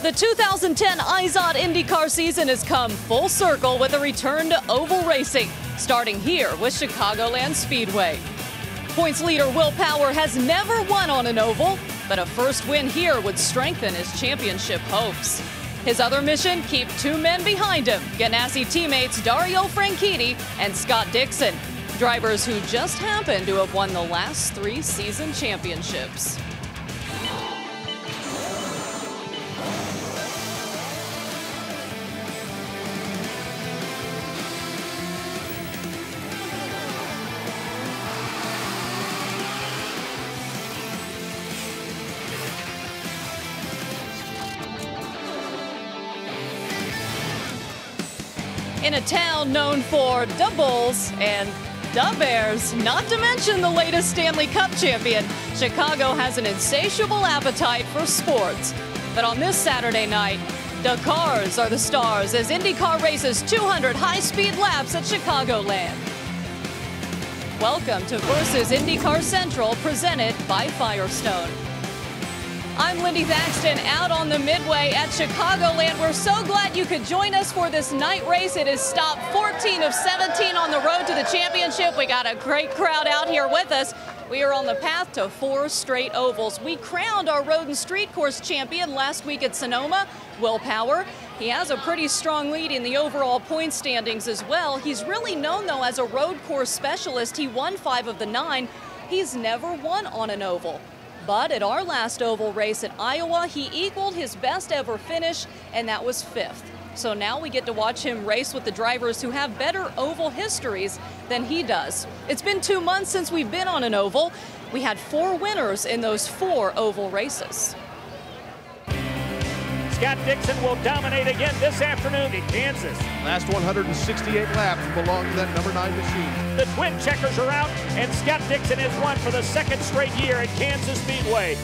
The 2010 IZOD IndyCar season has come full circle with a return to oval racing, starting here with Chicagoland Speedway. Points leader Will Power has never won on an oval, but a first win here would strengthen his championship hopes. His other mission, keep two men behind him, Ganassi teammates Dario Franchitti and Scott Dixon, drivers who just happen to have won the last 3 season championships. In a town known for the Bulls and the Bears, not to mention the latest Stanley Cup champion, Chicago has an insatiable appetite for sports. But on this Saturday night, the cars are the stars as IndyCar races 200 high-speed laps at Chicagoland. Welcome to Versus IndyCar Central, presented by Firestone. I'm Lindy Thaxton out on the midway at Chicagoland. We're so glad you could join us for this night race. It is stop 14 of 17 on the road to the championship. We got a great crowd out here with us. We are on the path to 4 straight ovals. We crowned our road and street course champion last week at Sonoma, Will Power. He has a pretty strong lead in the overall point standings as well. He's really known, though, as a road course specialist. He won 5 of the 9. He's never won on an oval. But at our last oval race at Iowa, he equaled his best ever finish, and that was 5th. So now we get to watch him race with the drivers who have better oval histories than he does. It's been 2 months since we've been on an oval. We had 4 winners in those 4 oval races. Scott Dixon will dominate again this afternoon in Kansas. Last 168 laps belong to that number 9 machine. The twin checkers are out, and Scott Dixon has won for the 2nd straight year at Kansas Speedway.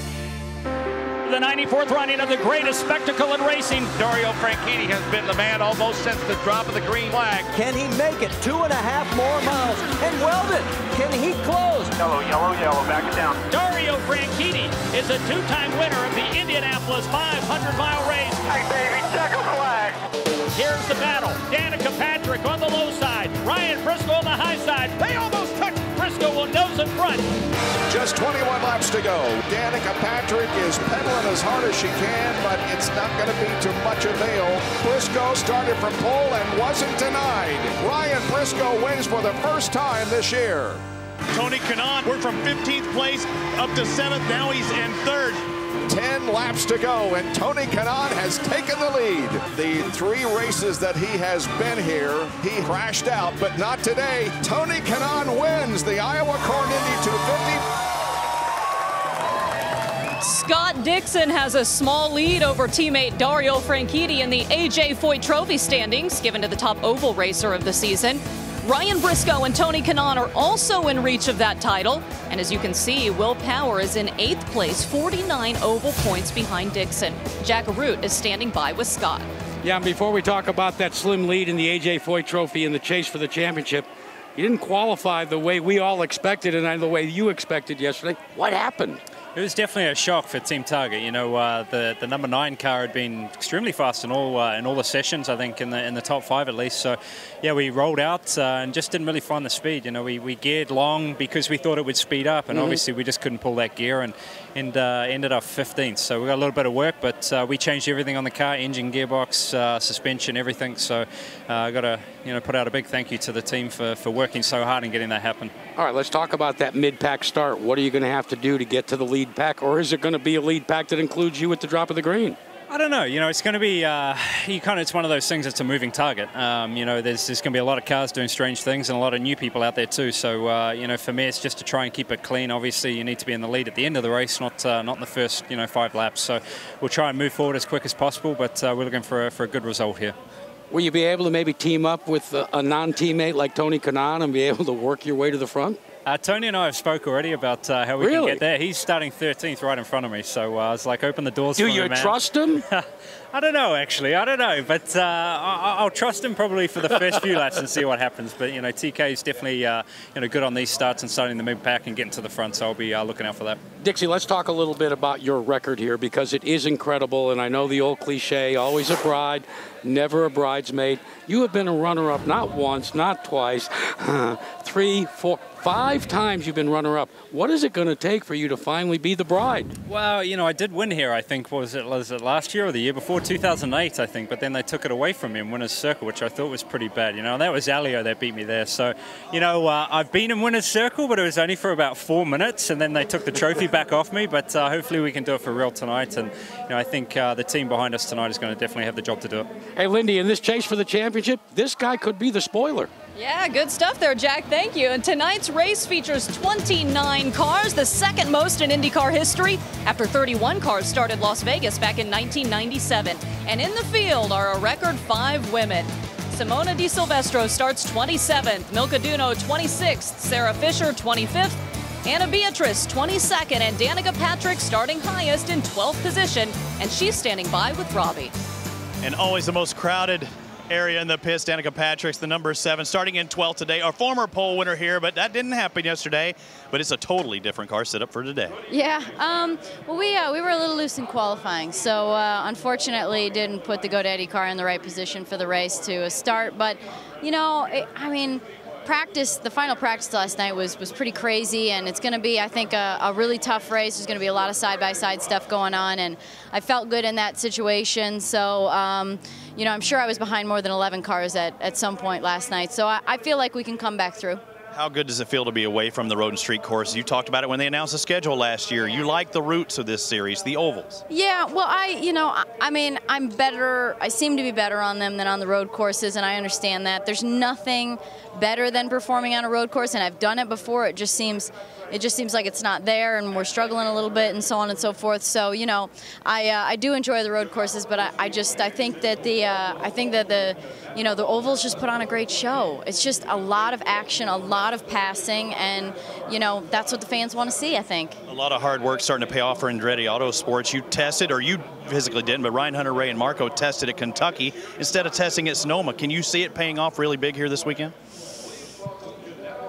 The 94th running of the greatest spectacle in racing. Dario Franchitti has been the man almost since the drop of the green flag. Can he make it 2.5 more miles? And Weldon, can he close? Yellow, yellow, yellow, back it down. Dario Franchitti is a 2-time winner of the Indianapolis 500-mile race. Hey, baby, checker flag. Here's the battle. Danica Patrick on the low side. Ryan Briscoe on the high side. They almost touch. Briscoe will nose in front. Just 21 laps to go. Danica Patrick is pedaling as hard as she can, but it's not going to be to much avail. Briscoe started from pole and wasn't denied. Ryan Briscoe wins for the first time this year. Tony Kanaan, we're from 15th place up to 7th. Now he's in 3rd. 10 laps to go, and Tony Kanaan has taken the lead. The 3 races that he has been here, he crashed out, but not today. Tony Kanaan wins the Iowa Corn Indy 250. Scott Dixon has a small lead over teammate Dario Franchitti in the A.J. Foyt Trophy standings, given to the top oval racer of the season. Ryan Briscoe and Tony Kanaan are also in reach of that title. And as you can see, Will Power is in 8th place, 49 oval points behind Dixon. Jack Root is standing by with Scott. Yeah, and before we talk about that slim lead in the A.J. Foyt Trophy and the chase for the championship, you didn't qualify the way we all expected and the way you expected yesterday. What happened? It was definitely a shock for Team Target. You know, the number 9 car had been extremely fast in all the sessions, I think, in the top 5 at least. So, yeah, we rolled out and just didn't really find the speed. You know, we geared long because we thought it would speed up, and obviously we just couldn't pull that gear and ended up 15th. So we got a little bit of work, but we changed everything on the car: engine, gearbox, suspension, everything. So I got to put out a big thank you to the team for working so hard and getting that happen. All right, let's talk about that mid-pack start. What are you going to have to do to get to the lead pack, or is it going to be a lead pack that includes you at the drop of the green? I don't know. You know, it's going to be it's one of those things. It's a moving target. You know, there's going to be a lot of cars doing strange things and a lot of new people out there too. So for me, it's just to try and keep it clean. Obviously, you need to be in the lead at the end of the race, not in the first 5 laps. So we'll try and move forward as quick as possible, but we're looking for a good result here. Will you be able to maybe team up with a non-teammate like Tony Kanaan and be able to work your way to the front? Tony and I have spoke already about how we can get there. He's starting 13th right in front of me, so I was like, open the doors for me, man. Do you trust him? I don't know, actually. I don't know, but I'll trust him probably for the first few laps and see what happens. But, you know, TK is definitely, good on these starts and starting the mid-pack and getting to the front, so I'll be looking out for that. Dixie, let's talk a little bit about your record here, because it is incredible, and I know the old cliche, always a bride, never a bridesmaid. You have been a runner-up not once, not twice, 3, 4, 5 times you've been runner-up. What is it going to take for you to finally be the bride? Well, you know, I did win here, I think. Was it last year or the year before? 2008, I think. But then they took it away from me in Winner's Circle, which I thought was pretty bad. You know, and that was Alio that beat me there. So, you know, I've been in Winner's Circle, but it was only for about 4 minutes, and then they took the trophy back off me. But hopefully we can do it for real tonight. And, you know, I think the team behind us tonight is going to definitely have the job to do it. Hey, Lindy, in this chase for the championship, this guy could be the spoiler. Yeah, good stuff there, Jack. Thank you. And tonight's race features 29 cars, the second most in IndyCar history, after 31 cars started Las Vegas back in 1997. And in the field are a record 5 women. Simona Di Silvestro starts 27th, Milka Duno 26th, Sarah Fisher 25th, Anna Beatrice 22nd, and Danica Patrick starting highest in 12th position, and she's standing by with Robbie. And always the most crowded area in the pits. Danica Patrick's the number 7, starting in 12th today. Our former pole winner here, but that didn't happen yesterday. But it's a totally different car setup for today. Yeah, well, we were a little loose in qualifying, so unfortunately didn't put the GoDaddy car in the right position for the race to start. But, you know, I mean, the final practice last night was pretty crazy, and it's going to be, I think, a really tough race. There's going to be a lot of side-by-side stuff going on, and I felt good in that situation. So, you know, I'm sure I was behind more than 11 cars at some point last night, so I feel like we can come back through. How good does it feel to be away from the road and street course? You talked about it when they announced the schedule last year. You like the routes of this series, the ovals. Yeah, well, I mean, I'm better. I seem to be better on them than on the road courses, and I understand that. There's nothing better than performing on a road course, and I've done it before. It just seems like it's not there, and we're struggling a little bit, and so on and so forth. So, you know, I do enjoy the road courses, but I think that the ovals just put on a great show. It's just a lot of action, a lot of passing, and, you know, that's what the fans want to see, I think. A lot of hard work starting to pay off for Andretti Autosports. You tested, or you physically didn't, but Ryan Hunter, Ray, and Marco tested at Kentucky instead of testing at Sonoma. Can you see it paying off really big here this weekend?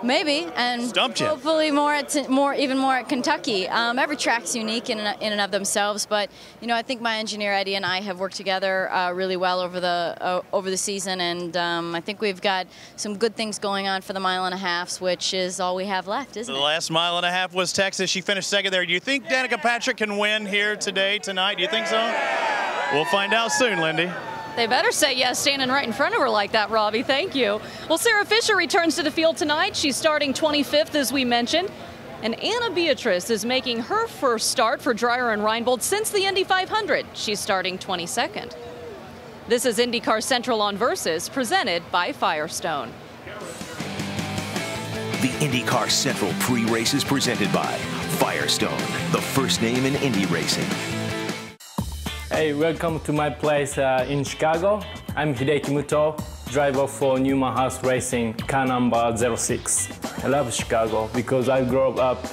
Maybe, and hopefully even more at Kentucky. Every track's unique in and of themselves, but you know, I think my engineer Eddie and I have worked together really well over the season, and I think we've got some good things going on for the 1.5 miles, which is all we have left, isn't it? The last 1.5 miles was Texas. She finished second there. Do you think Danica Patrick can win here tonight? Do you think so? We'll find out soon, Lindy. They better say yes, standing right in front of her like that, Robbie. Thank you. Well, Sarah Fisher returns to the field tonight. She's starting 25th, as we mentioned. And Anna Beatrice is making her first start for Dreyer and Reinbold since the Indy 500. She's starting 22nd. This is IndyCar Central on Versus, presented by Firestone. The IndyCar Central pre-race is presented by Firestone, the first name in Indy racing. Hey, welcome to my place in Chicago. I'm Hideki Muto, driver for Newman House Racing, car number 06. I love Chicago because I grew up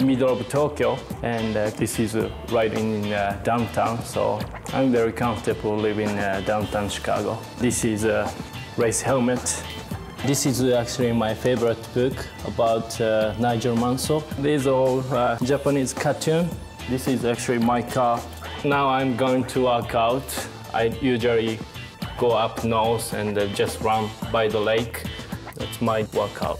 middle of Tokyo, and this is right in downtown, so I'm very comfortable living downtown Chicago. This is a race helmet. This is actually my favorite book about Nigel Mansell. These are all Japanese cartoon. This is actually my car. Now I'm going to work out. I usually go up north and just run by the lake. That's my workout.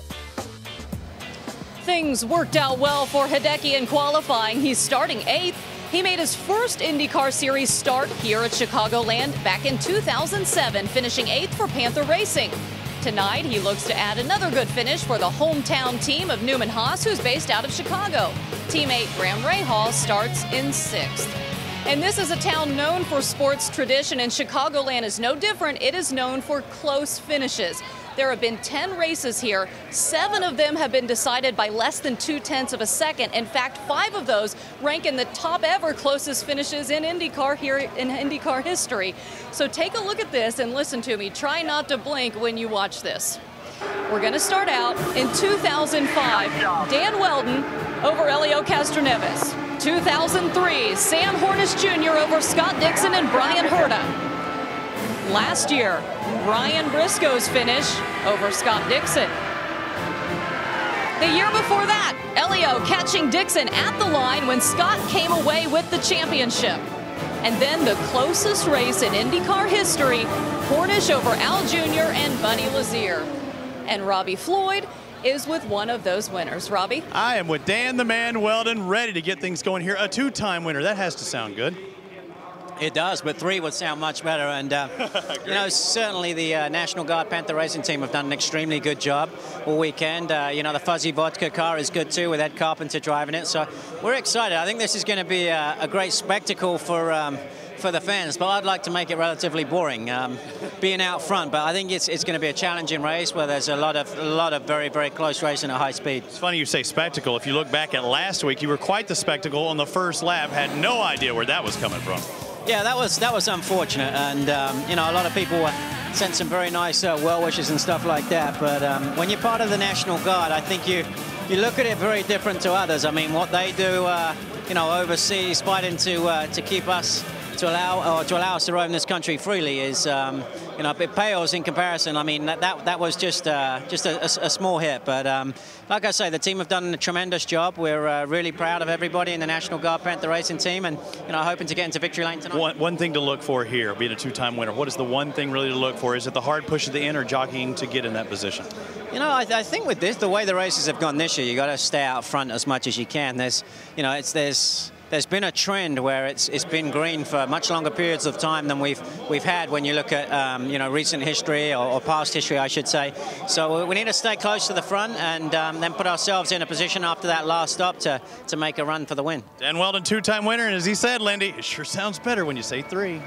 Things worked out well for Hideki in qualifying. He's starting 8th. He made his first IndyCar Series start here at Chicagoland back in 2007, finishing 8th for Panther Racing. Tonight, he looks to add another good finish for the hometown team of Newman Haas, who's based out of Chicago. Teammate Graham Rahal starts in 6th. And this is a town known for sports tradition, and Chicagoland is no different. It is known for close finishes. There have been 10 races here. 7 of them have been decided by less than 0.2 of a second. In fact, 5 of those rank in the top ever closest finishes in IndyCar here in IndyCar history. So take a look at this and listen to me. Try not to blink when you watch this. We're going to start out in 2005. Dan Weldon over Elio Castroneves. 2003, Sam Hornish Jr. over Scott Dixon and Brian Herta. Last year, Ryan Briscoe's finish over Scott Dixon. The year before that, Elio catching Dixon at the line when Scott came away with the championship. And then the closest race in IndyCar history, Hornish over Al Jr. and Bunny Lazier. And Robbie Floyd is with one of those winners. Robbie? I am with Dan the Man Weldon, ready to get things going here. A two-time winner. That has to sound good. It does, but 3 would sound much better. And, you know, certainly the National Guard Panther Racing team have done an extremely good job all weekend. You know, the Fuzzy Vodka car is good, too, with Ed Carpenter driving it. So we're excited. I think this is going to be a great spectacle for the fans, but I'd like to make it relatively boring, being out front. But I think it's going to be a challenging race where there's a lot of very, very close racing at high speed. It's funny you say spectacle. If you look back at last week, you were quite the spectacle on the first lap. Had no idea where that was coming from. Yeah, that was unfortunate, and you know, a lot of people sent some very nice well wishes and stuff like that. But when you're part of the National Guard, I think you look at it very different to others. I mean, what they do, you know, overseas, fighting to keep us. To allow us to roam this country freely is, you know, it pales in comparison. I mean, that was just a small hit, but like I say, the team have done a tremendous job. We're really proud of everybody in the National Guard Panther Racing team, and you know, hoping to get into victory lane tonight. One thing to look for here, being a two-time winner. What is the one thing really to look for? Is it the hard push at the end or jockeying to get in that position? You know, I think with this, the way the races have gone this year, you got to stay out front as much as you can. You know, there's been a trend where it's been green for much longer periods of time than we've had when you look at you know, recent history or past history, I should say. So we need to stay close to the front and then put ourselves in a position after that last stop to make a run for the win. Dan Weldon, two-time winner, and as he said, Lindy, it sure sounds better when you say 3.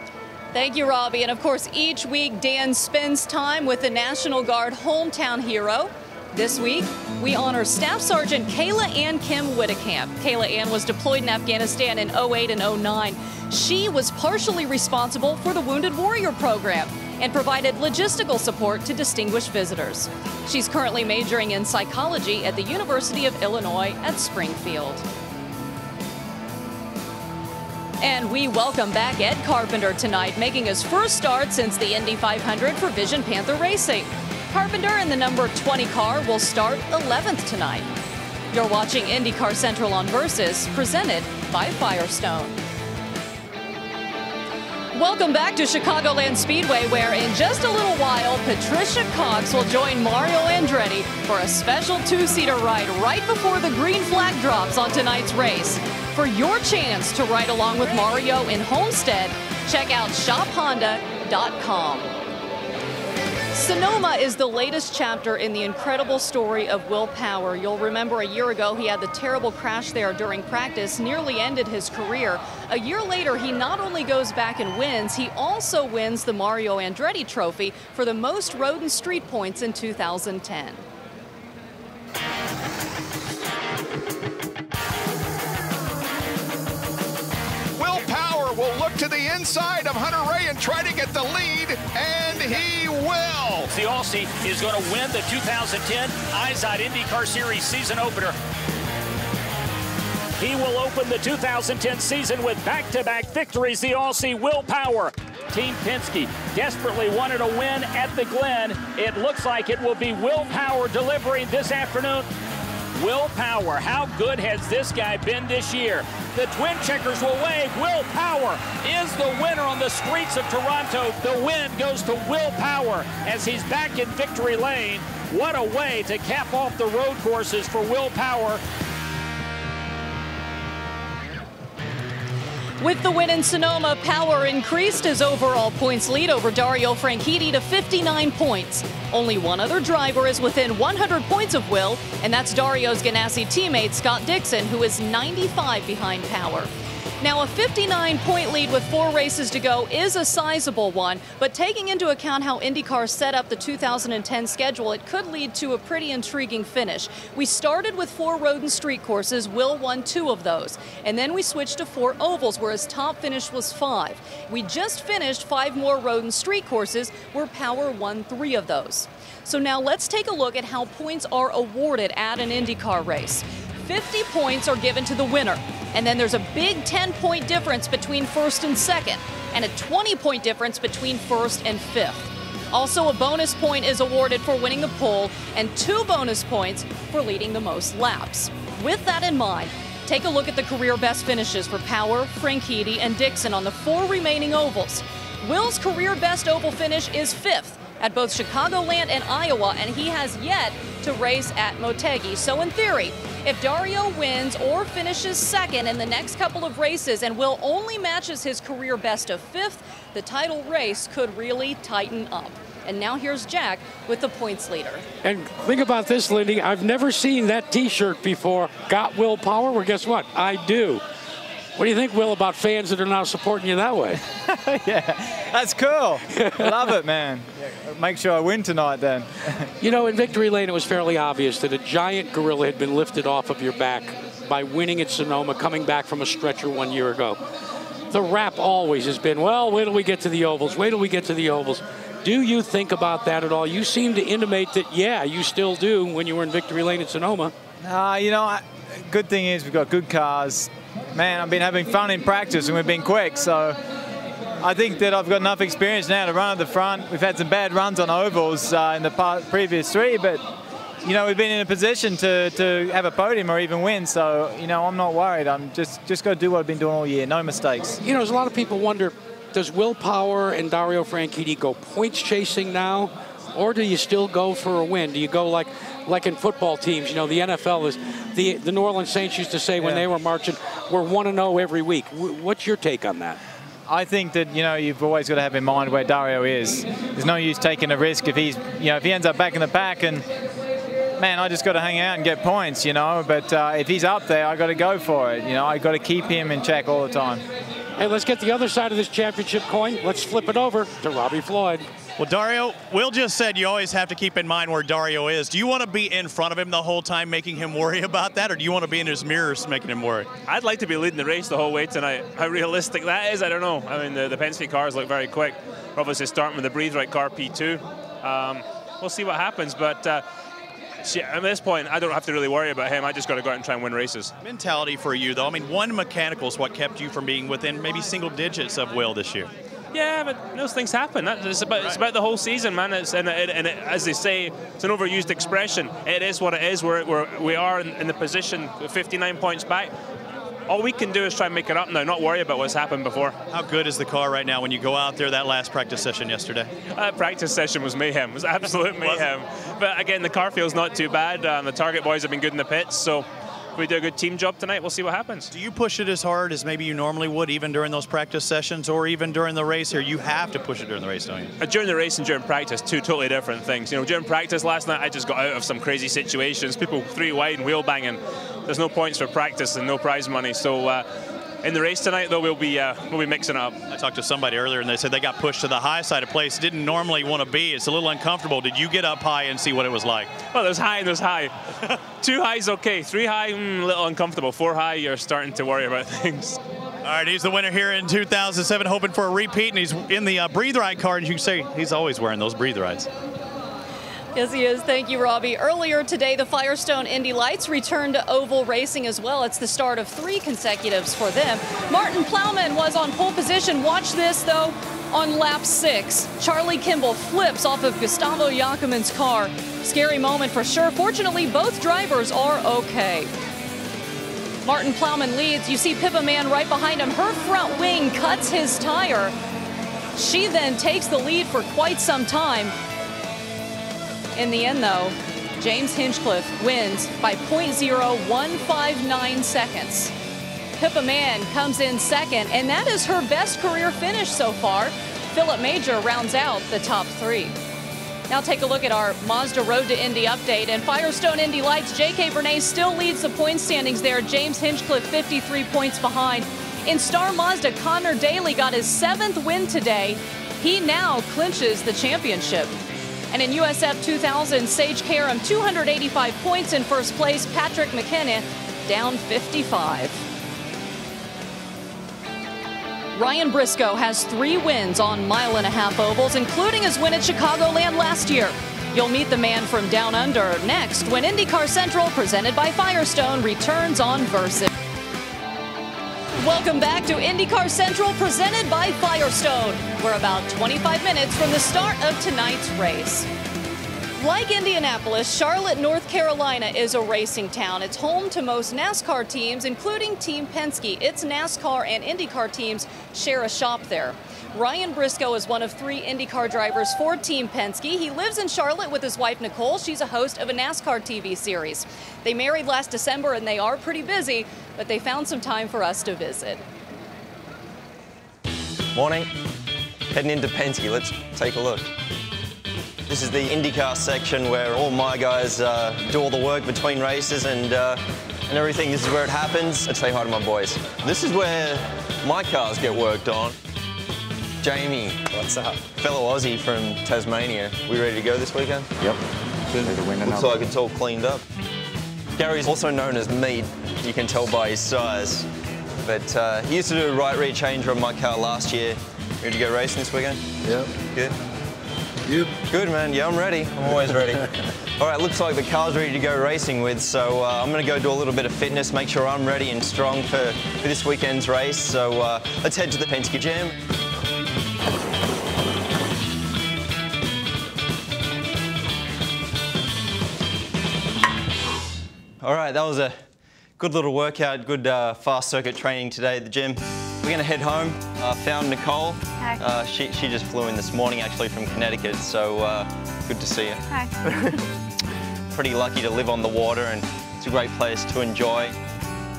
Thank you, Robbie. And of course, each week Dan spends time with the National Guard hometown hero. This week, we honor Staff Sergeant Kayla Ann Kim Whittekamp. Kayla Ann was deployed in Afghanistan in 08 and 09. She was partially responsible for the Wounded Warrior program and provided logistical support to distinguished visitors. She's currently majoring in psychology at the University of Illinois at Springfield. And we welcome back Ed Carpenter tonight, making his first start since the Indy 500 for Vision Panther Racing. Carpenter in the number 20 car will start 11th tonight. You're watching IndyCar Central on Versus, presented by Firestone. Welcome back to Chicagoland Speedway, where in just a little while, Patricia Cox will join Mario Andretti for a special 2-seater ride right before the green flag drops on tonight's race. For your chance to ride along with Mario in Homestead, check out shophonda.com. Sonoma is the latest chapter in the incredible story of Will Power. You'll remember a year ago he had the terrible crash there during practice, nearly ended his career. A year later, he not only goes back and wins, he also wins the Mario Andretti Trophy for the most road and street points in 2010. Will Power will look to the inside of Hunter Ray and try to get the lead, and he will. The Aussie is going to win the 2010 IZOD IndyCar Series season opener. He will open the 2010 season with back-to-back victories. The Aussie Will Power. Team Penske desperately wanted a win at the Glen. It looks like it will be Will Power delivering this afternoon. Will Power, how good has this guy been this year? The twin checkers will wave. Will Power is the winner on the streets of Toronto. The win goes to Will Power as he's back in victory lane. What a way to cap off the road courses for Will Power. With the win in Sonoma, Power increased his overall points lead over Dario Franchitti to 59 points. Only one other driver is within 100 points of Will, and that's Dario's Ganassi teammate Scott Dixon, who is 95 behind Power. Now, a 59-point lead with 4 races to go is a sizable one, but taking into account how IndyCar set up the 2010 schedule, it could lead to a pretty intriguing finish. We started with 4 road and street courses. Will won 2 of those, and then we switched to 4 ovals, where his top finish was 5. We just finished 5 more road and street courses, where Power won 3 of those. So now let's take a look at how points are awarded at an IndyCar race. 50 points are given to the winner, and then there's a big 10-point difference between first and second, and a 20-point difference between first and fifth. Also, a bonus point is awarded for winning the pole, and 2 bonus points for leading the most laps. With that in mind, take a look at the career best finishes for Power, Franchitti, and Dixon on the 4 remaining ovals. Will's career best oval finish is 5th at both Chicagoland and Iowa, and he has yet to race at Motegi. So in theory, if Dario wins or finishes second in the next couple of races and Will only matches his career best of 5th, the title race could really tighten up. And now here's Jack with the points leader. And think about this, Lindy. I've never seen that T-shirt before. Got Will Power? Well, guess what? I do. What do you think, Will, about fans that are now supporting you that way? Yeah, that's cool. I love it, man. Make sure I win tonight then. You know, in Victory Lane, it was fairly obvious that a giant gorilla had been lifted off of your back by winning at Sonoma, coming back from a stretcher 1 year ago. The rap always has been, well, wait till we get to the ovals, wait till we get to the ovals. Do you think about that at all? You seem to intimate that, yeah, you still do when you were in Victory Lane at Sonoma. You know, good thing is we've got good cars. Man, I've been having fun in practice and we've been quick, so I think that I've got enough experience now to run at the front. We've had some bad runs on ovals in the previous 3, but you know, we've been in a position to have a podium or even win, so you know, I'm not worried. I'm just got to do what I've been doing all year, no mistakes. You know, there's a lot of people wonder, does Will Power and Dario Franchitti go points chasing now, or do you still go for a win? Do you go like in football teams? You know, the NFL is the New Orleans Saints used to say when they were marching, we're 1-0 every week. What's your take on that? I think that, you know, you've always got to have in mind where Dario is. There's no use taking a risk if he's, you know, if he ends up back in the pack, and man, I just got to hang out and get points, you know. But if he's up there, I got to go for it. You know, I got to keep him in check all the time. Hey, let's get the other side of this championship coin. Let's flip it over to Robbie Floyd. Well, Dario, Will just said you always have to keep in mind where Dario is. Do you want to be in front of him the whole time making him worry about that, or do you want to be in his mirrors making him worry? I'd like to be leading the race the whole way tonight. How realistic that is, I don't know. I mean, the Penske cars look very quick. We're obviously starting with the Breathe Right car, P2. We'll see what happens, but at this point, I don't have to really worry about him. I just got to go out and try and win races. Mentality for you, though. I mean, one mechanical is what kept you from being within maybe single digits of Will this year. Yeah, but those things happen. It's about the whole season, man. As they say, it's an overused expression. It is what it is. We are in the position 59 points back. All we can do is try and make it up now, not worry about what's happened before. How good is the car right now when you go out there? That last practice session yesterday? That practice session was mayhem. It was absolute mayhem. But again, the car feels not too bad. The Target boys have been good in the pits, so if we do a good team job tonight, we'll see what happens. Do you push it as hard as maybe you normally would, even during those practice sessions, or even during the race here? You have to push it during the race, don't you? During the race and during practice, 2 totally different things. You know, during practice last night, I just got out of some crazy situations. People 3 wide and wheel banging. There's no points for practice and no prize money. So in the race tonight, though, we'll be mixing up. I talked to somebody earlier, and they said they got pushed to the high side of place. Didn't normally want to be. It's a little uncomfortable. Did you get up high and see what it was like? Well, there's high and there's high. 2 highs, okay. 3 high, a little uncomfortable. 4 high, you're starting to worry about things. All right, he's the winner here in 2007, hoping for a repeat, and he's in the Breathe Right car. And you can say he's always wearing those Breathe Rights. Yes, he is. Thank you, Robbie. Earlier today, the Firestone Indy Lights returned to oval racing as well. It's the start of 3 consecutives for them. Martin Plowman was on pole position. Watch this, though, on lap 6. Charlie Kimball flips off of Gustavo Jacomann's car. Scary moment for sure. Fortunately, both drivers are okay. Martin Plowman leads. You see Pippa Mann right behind him. Her front wing cuts his tire. She then takes the lead for quite some time. In the end, though, James Hinchcliffe wins by 0.0159 seconds. Pippa Mann comes in second, and that is her best career finish so far. Philip Major rounds out the top 3. Now take a look at our Mazda Road to Indy update. And Firestone Indy Lights, J.K. Bernays still leads the point standings there. James Hinchcliffe 53 points behind. In Star Mazda, Connor Daly got his 7th win today. He now clinches the championship. And in USF 2000, Sage Karam, 285 points in first place. Patrick McKenna down 55. Ryan Briscoe has 3 wins on mile-and-a-half ovals, including his win at Chicagoland last year. You'll meet the man from down under next when IndyCar Central, presented by Firestone, returns on Versus. Welcome back to IndyCar Central, presented by Firestone. We're about 25 minutes from the start of tonight's race. Like Indianapolis, Charlotte, North Carolina is a racing town. It's home to most NASCAR teams, including Team Penske. Its NASCAR and IndyCar teams share a shop there. Ryan Briscoe is one of 3 IndyCar drivers for Team Penske. He lives in Charlotte with his wife, Nicole. She's a host of a NASCAR TV series. They married last December and they are pretty busy, but they found some time for us to visit. Morning. Heading into Penske. Let's take a look. This is the IndyCar section where all my guys do all the work between races and everything. This is where it happens. Let's say hi to my boys. This is where my cars get worked on. Jamie. What's up? Fellow Aussie from Tasmania. We ready to go this weekend? Yep. Looks like it's all cleaned up. Gary's also known as Meat. You can tell by his size. But he used to do a right rear change on my car last year. Ready to go racing this weekend? Yep. Good? You? Good, man. Yeah, I'm ready. I'm always ready. All right, looks like the car's ready to go racing with, so I'm going to go do a little bit of fitness, make sure I'm ready and strong for this weekend's race. So let's head to the Penske Jam. All right, that was a good little workout, good fast circuit training today at the gym. We're gonna head home. Found Nicole. Hi. She just flew in this morning actually from Connecticut, so good to see you. Hi. Pretty lucky to live on the water and it's a great place to enjoy.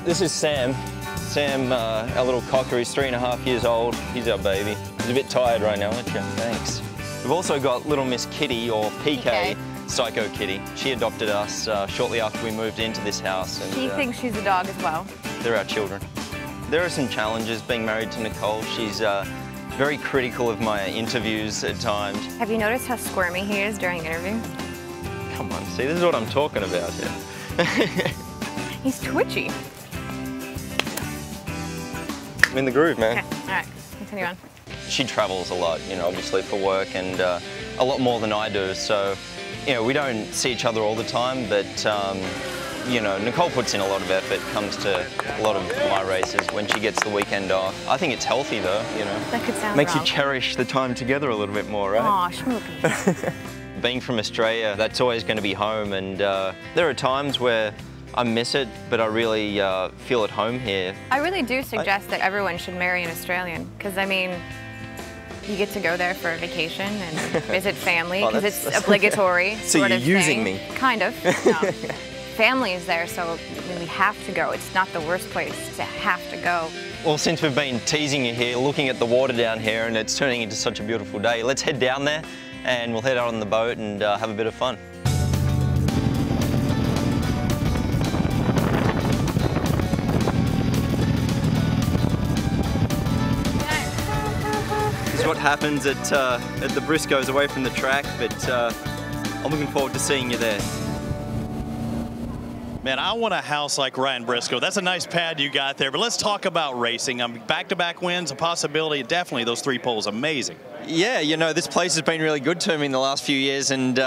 This is Sam. Sam, our little cocker, he's 3.5 years old. He's our baby. He's a bit tired right now, aren't you? Thanks. We've also got little Miss Kitty, or PK. Psycho Kitty. She adopted us shortly after we moved into this house. And, she thinks she's a dog as well. They're our children. There are some challenges being married to Nicole. She's very critical of my interviews at times. Have you noticed how squirmy he is during interviews? Come on, see, this is what I'm talking about here. He's twitchy. I'm in the groove, man. Okay, all right, continue on. She travels a lot, you know, obviously for work, and a lot more than I do. So, you know, we don't see each other all the time, but you know, Nicole puts in a lot of effort, comes to a lot of my races when she gets the weekend off. I think it's healthy though, you know. That could sound Makes wrong. you cherish the time together a little bit more, right? Aw, schmoopies. Being from Australia, that's always going to be home, and there are times where I miss it, but I really feel at home here. I really do suggest that everyone should marry an Australian, because I mean, you get to go there for a vacation and visit family, because it's obligatory. So you're using me? Kind of, no. Family is there, so we have to go. It's not the worst place to have to go. Well, since we've been teasing you here, looking at the water down here, and it's turning into such a beautiful day, let's head down there and we'll head out on the boat and have a bit of fun. This is what happens at the Briscoes away from the track, but I'm looking forward to seeing you there. Man, I want a house like Ryan Briscoe. That's a nice pad you got there, but let's talk about racing. Back-to-back wins, a possibility. Definitely those 3 poles, amazing. Yeah, you know, this place has been really good to me in the last few years, and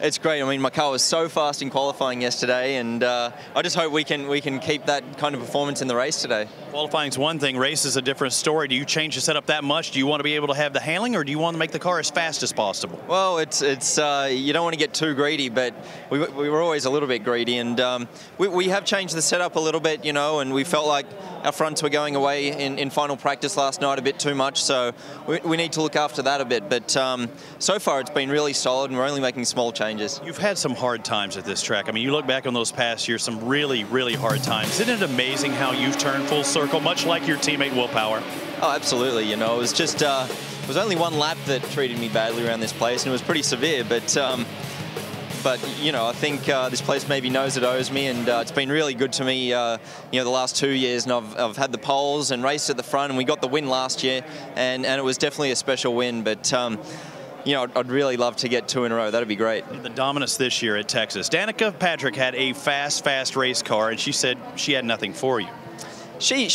it's great. I mean, my car was so fast in qualifying yesterday, and I just hope we can keep that kind of performance in the race today. Qualifying's one thing, race is a different story. Do you change the setup that much? Do you want to be able to have the handling, or do you want to make the car as fast as possible? Well, it's you don't want to get too greedy, but we were always a little bit greedy, and we have changed the setup a little bit, you know, and we felt like our fronts were going away in final practice last night a bit too much, so we need to look after that a bit. But so far it's been really solid, and we're only making small changes. You've had some hard times at this track. I mean, you look back on those past years, some really, really hard times. Isn't it amazing how you've turned full circle, much like your teammate Will Power? Oh, absolutely. You know, it was just it was only one lap that treated me badly around this place, and it was pretty severe. But but you know, I think this place maybe knows it owes me, and it's been really good to me, you know, the last 2 years, and I've had the poles and raced at the front, and we got the win last year, and it was definitely a special win, but you know, I'd really love to get 2 in a row. That'd be great. The dominance this year at Texas. Danica Patrick had a fast race car, and she said she had nothing for you. She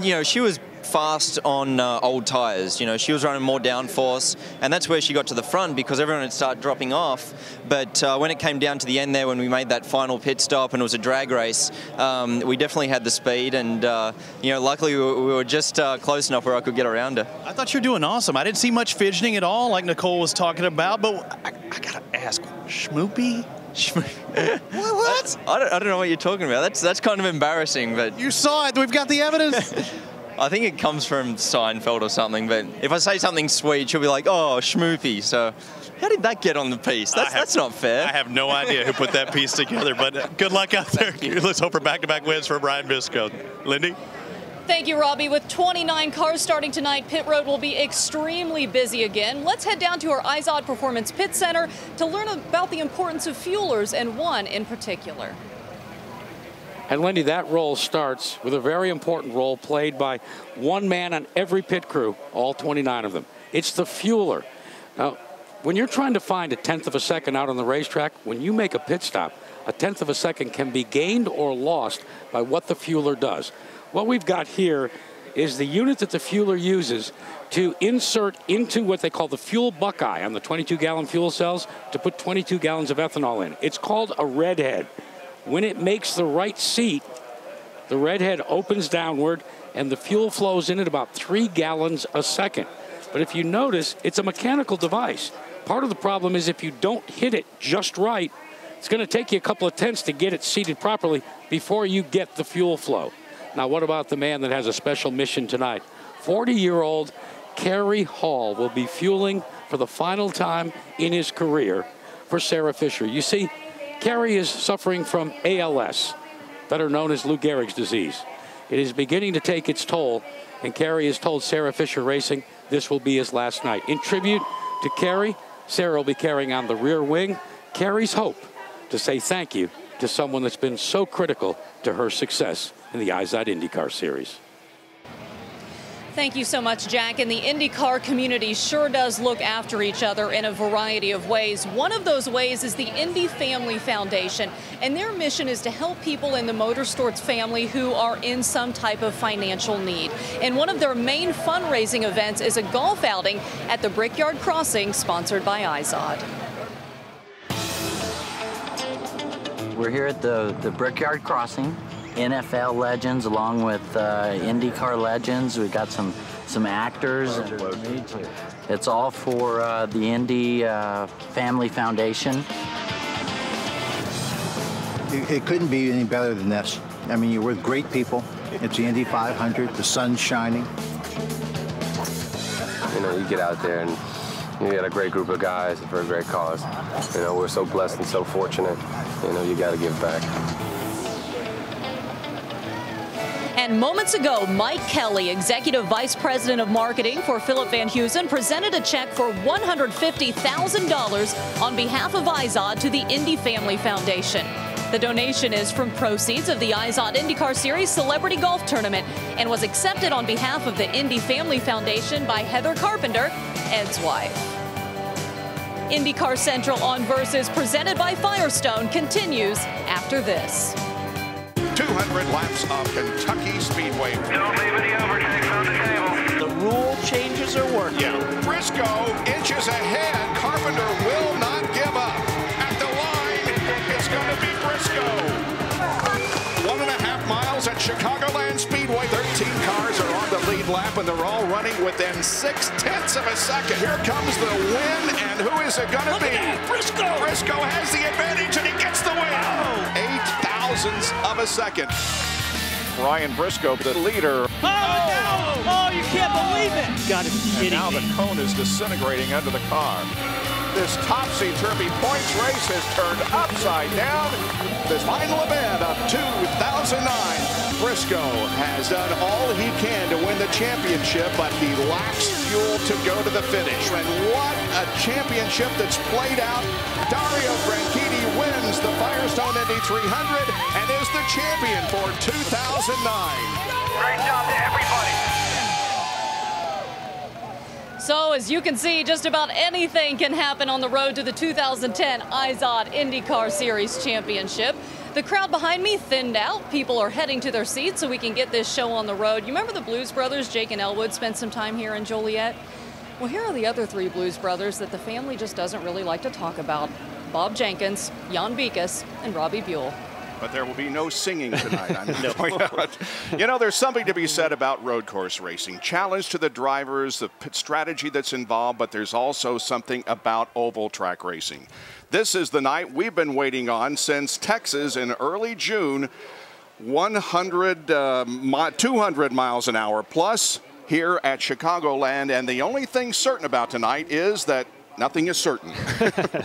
you know, she was fast on old tires. You know, she was running more downforce, and that's where she got to the front because everyone had started dropping off. But when it came down to the end there, when we made that final pit stop and it was a drag race, we definitely had the speed, and you know, luckily we were just close enough where I could get around her. I thought you were doing awesome. I didn't see much fidgeting at all, like Nicole was talking about. But I gotta ask, Schmoopy? What? I don't know what you're talking about. That's kind of embarrassing, but you saw it. We've got the evidence. I think it comes from Seinfeld or something, but if I say something sweet, she'll be like, oh, schmoopy. So how did that get on the piece? That's not fair. I have no idea who put that piece together, but good luck out there. Let's hope for back-to-back wins for Brian Briscoe. Lindy? Thank you, Robbie. With 29 cars starting tonight, pit road will be extremely busy again. Let's head down to our IZOD Performance Pit Center to learn about the importance of fuelers, and one in particular. And Lindy, that role starts with a very important role played by one man on every pit crew, all 29 of them. It's the fueler. Now, when you're trying to find a 1/10 of a second out on the racetrack, when you make a pit stop, a 1/10 of a second can be gained or lost by what the fueler does. What we've got here is the unit that the fueler uses to insert into what they call the fuel buckeye on the 22-gallon fuel cells to put 22 gallons of ethanol in. It's called a red head. When it makes the right seat, the red head opens downward and the fuel flows in at about 3 gallons a second. But if you notice, it's a mechanical device. Part of the problem is if you don't hit it just right, it's going to take you a couple of tenths to get it seated properly before you get the fuel flow. Now, what about the man that has a special mission tonight? 40-year-old Kerry Hall will be fueling for the final time in his career for Sarah Fisher. You see, Kerry is suffering from ALS, better known as Lou Gehrig's disease. It is beginning to take its toll, and Kerry has told Sarah Fisher Racing this will be his last night. In tribute to Kerry, Sarah will be carrying on the rear wing. Kerry's hope to say thank you to someone that's been so critical to her success in the IZOD IndyCar Series. Thank you so much, Jack. And the IndyCar community sure does look after each other in a variety of ways. One of those ways is the Indy Family Foundation, and their mission is to help people in the motorsports family who are in some type of financial need. And one of their main fundraising events is a golf outing at the Brickyard Crossing, sponsored by IZOD. We're here at the Brickyard Crossing. NFL legends along with IndyCar legends. We've got some actors. It's all for the Indy Family Foundation. It couldn't be any better than this. I mean, you're with great people. It's the Indy 500. The sun's shining. You know, you get out there and you got a great group of guys for a great cause. You know, we're so blessed and so fortunate. You know, you got to give back. And moments ago, Mike Kelly, Executive Vice President of Marketing for Philip Van Heusen, presented a check for $150,000 on behalf of IZOD to the Indy Family Foundation. The donation is from proceeds of the IZOD IndyCar Series Celebrity Golf Tournament and was accepted on behalf of the Indy Family Foundation by Heather Carpenter, Ed's wife. IndyCar Central on Versus, presented by Firestone, continues after this. 200 laps of Kentucky Speedway. Don't leave any overtakes on the table. The rule changes are working. Yeah. Briscoe inches ahead. Carpenter will not give up. At the line, it's going to be Briscoe. 1.5 miles at Chicagoland Speedway. 13 cars are on the lead lap, and they're all running within 0.6 of a second. Here comes the win, and who is it going to be? Briscoe. Briscoe has the advantage, and he gets the win. 0.008 of a second. Ryan Briscoe, the leader. Oh, no! Oh, you can't believe it! Got it. And now the cone is disintegrating under the car. This topsy-turvy points race has turned upside down. This final event of 2009. Briscoe has done all he can to win the championship, but he lacks fuel to go to the finish. And what a championship that's played out. Dario Franchitti wins the Firestone Indy 300 and is the champion for 2009. Great job to everybody. So as you can see, just about anything can happen on the road to the 2010 IZOD IndyCar Series Championship. The crowd behind me thinned out. People are heading to their seats so we can get this show on the road. You remember the Blues Brothers, Jake and Elwood, spent some time here in Joliet? Well, here are the other three Blues Brothers that the family just doesn't really like to talk about. Bob Jenkins, Jan Beekes, and Robbie Buell. But there will be no singing tonight, I'm going to point out. You know, there's something to be said about road course racing. Challenge to the drivers, the strategy that's involved, but there's also something about oval track racing. This is the night we've been waiting on since Texas in early June, 200 miles an hour plus here at Chicagoland. And the only thing certain about tonight is that nothing is certain.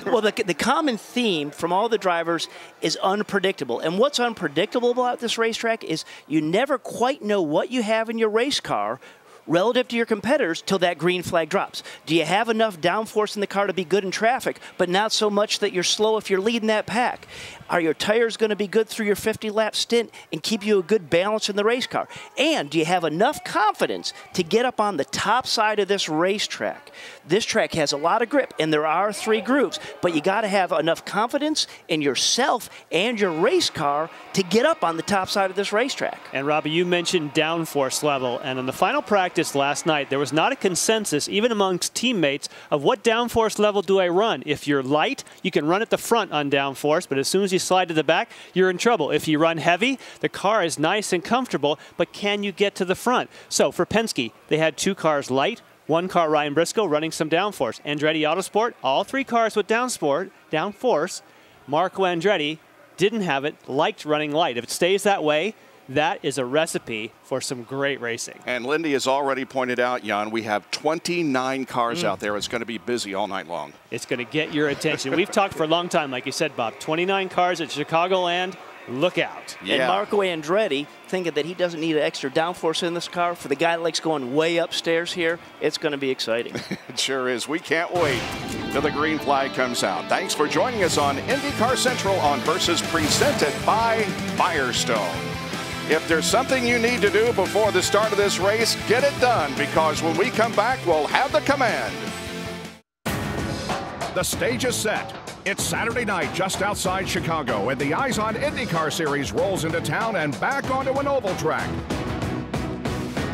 Well, the common theme from all the drivers is unpredictable. And what's unpredictable about this racetrack is you never quite know what you have in your race car relative to your competitors till that green flag drops. Do you have enough downforce in the car to be good in traffic, but not so much that you're slow if you're leading that pack? Are your tires going to be good through your 50-lap stint and keep you a good balance in the race car? And do you have enough confidence to get up on the top side of this racetrack? This track has a lot of grip, and there are three groups, but you got to have enough confidence in yourself and your race car to get up on the top side of this racetrack. And Robbie, you mentioned downforce level, and in the final practice last night, there was not a consensus, even amongst teammates, of what downforce level do I run. If you're light, you can run at the front on downforce, but as soon as you slide to the back, you're in trouble. If you run heavy, the car is nice and comfortable, but can you get to the front? So for Penske, they had two cars light, one car, Ryan Briscoe, running some downforce. Andretti Autosport, all three cars with downforce. Marco Andretti didn't have it, liked running light. If it stays that way, that is a recipe for some great racing. And Lindy has already pointed out, Jan, we have 29 cars out there. It's going to be busy all night long. It's going to get your attention. We've talked for a long time, like you said, Bob. 29 cars at Chicagoland. Look out. Yeah. And Marco Andretti, thinking that he doesn't need an extra downforce in this car, for the guy that likes going way upstairs here, it's going to be exciting. It sure is. We can't wait till the green flag comes out. Thanks for joining us on IndyCar Central on Versus, presented by Firestone. If there's something you need to do before the start of this race, get it done, because when we come back, we'll have the command. The stage is set. It's Saturday night just outside Chicago, and the Eyes on IndyCar Series rolls into town and back onto an oval track.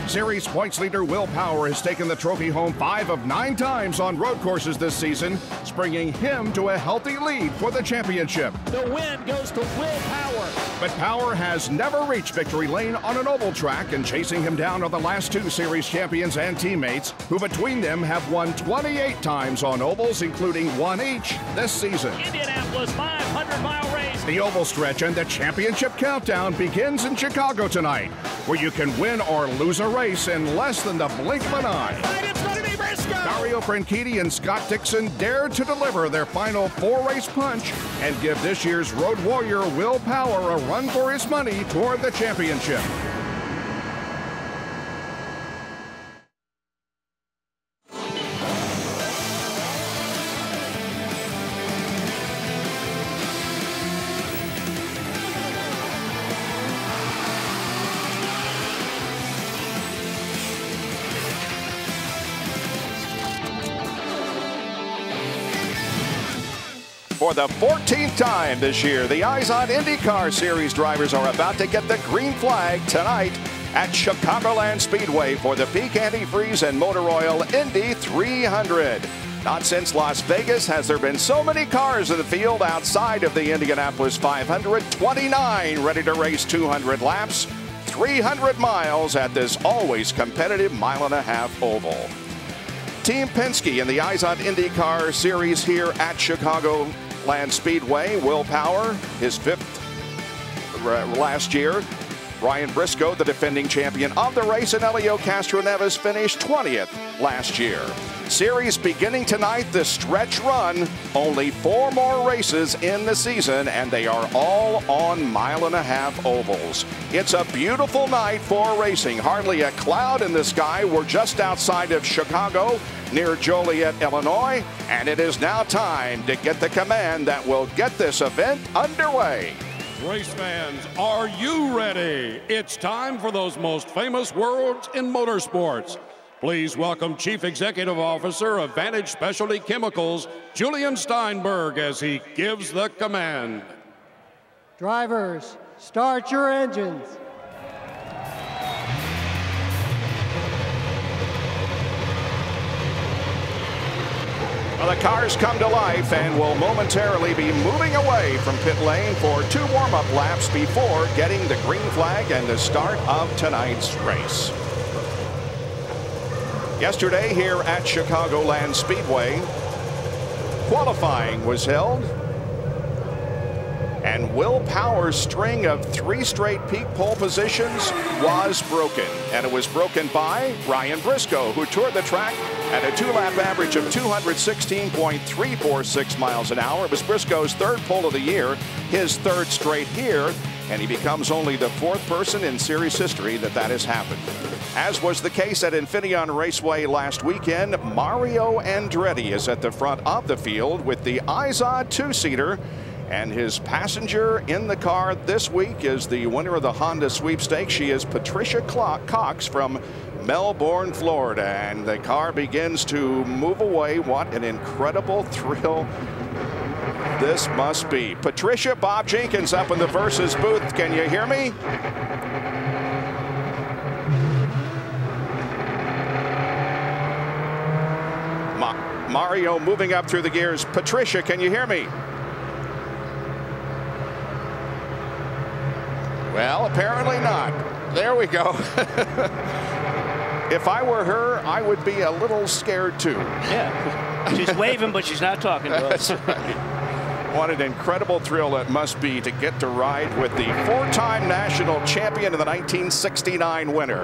Series points leader Will Power has taken the trophy home 5 of 9 times on road courses this season, bringing him to a healthy lead for the championship. The win goes to Will Power. But Power has never reached victory lane on an oval track, and chasing him down are the last 2 series champions and teammates, who between them have won 28 times on ovals, including 1 each this season. Indianapolis 500-mile race. The oval stretch and the championship countdown begins in Chicago tonight, where you can win or lose a race in less than the blink of an eye. It's going to be Briscoe. Dario Franchitti and Scott Dixon dared to deliver their final 4-race punch and give this year's road warrior Will Power a run for his money toward the championship. For the 14th time this year, the Eyes on IndyCar Series drivers are about to get the green flag tonight at Chicagoland Speedway for the Peak Antifreeze and Motor Oil Indy 300. Not since Las Vegas has there been so many cars in the field outside of the Indianapolis 500. 29 ready to race 200 laps, 300 miles at this always competitive mile-and-a-half oval. Team Penske in the Eyes on IndyCar Series here at Chicagoland Speedway. Will Power, his 5th last year. Ryan Briscoe, the defending champion of the race, and Elio Castroneves finished 20th last year. Series beginning tonight, the stretch run. Only 4 more races in the season, and they are all on 1.5 mile ovals. It's a beautiful night for racing. Hardly a cloud in the sky. We're just outside of Chicago, near Joliet, Illinois, and it is now time to get the command that will get this event underway. Race fans, are you ready? It's time for those most famous words in motorsports. Please welcome Chief Executive Officer of Vantage Specialty Chemicals, Julian Steinberg, as he gives the command. Drivers, start your engines. Well, the cars come to life and will momentarily be moving away from pit lane for 2 warm-up laps before getting the green flag and the start of tonight's race. Yesterday here at Chicagoland Speedway, qualifying was held, and Will Power's string of 3 straight peak pole positions was broken. And it was broken by Ryan Briscoe, who toured the track at a 2-lap average of 216.346 miles an hour. It was Briscoe's 3rd pole of the year, his 3rd straight here, and he becomes only the 4th person in series history that has happened. As was the case at Infineon Raceway last weekend, Mario Andretti is at the front of the field with the Izod 2-seater. And his passenger in the car this week is the winner of the Honda sweepstakes. She is Patricia Cox from Melbourne, Florida. And the car begins to move away. What an incredible thrill this must be. Patricia, Bob Jenkins up in the Versus booth. Can you hear me? Mario moving up through the gears. Patricia, can you hear me? Well, apparently not. There we go. If I were her, I would be a little scared too. Yeah. She's waving, but she's not talking to us. That's right. What an incredible thrill it must be to get to ride with the 4-time national champion and the 1969 winner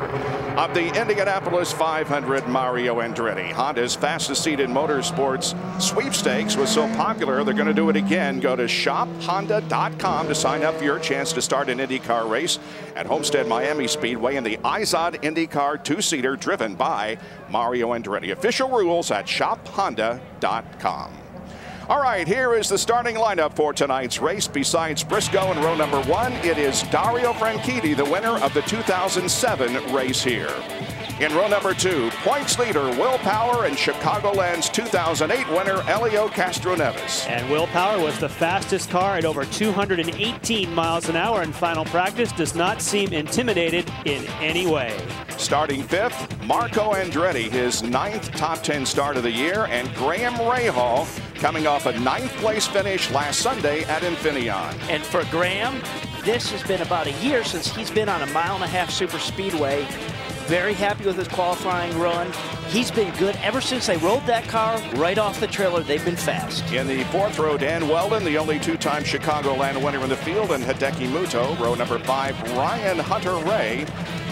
of the Indianapolis 500, Mario Andretti. Honda's fastest seat in motorsports sweepstakes was so popular, they're going to do it again. Go to shophonda.com to sign up for your chance to start an IndyCar race at Homestead Miami Speedway in the Izod IndyCar 2-seater driven by Mario Andretti. Official rules at shophonda.com. All right, here is the starting lineup for tonight's race. Besides Briscoe in row number 1, it is Dario Franchitti, the winner of the 2007 race here. In row number 2, points leader Will Power and Chicagoland's 2008 winner Helio Castroneves. And Will Power was the fastest car at over 218 miles an hour in final practice. Does not seem intimidated in any way. Starting 5th, Marco Andretti, his 9th top 10 start of the year, and Graham Rahal coming off a 9th place finish last Sunday at Infineon. And for Graham, this has been about a year since he's been on a 1.5 mile super speedway. Very happy with his qualifying run. He's been good ever since they rolled that car right off the trailer. They've been fast. In the 4th row, Dan Weldon, the only 2-time Chicagoland winner in the field, and Hideki Muto. Row number 5, Ryan Hunter-Reay,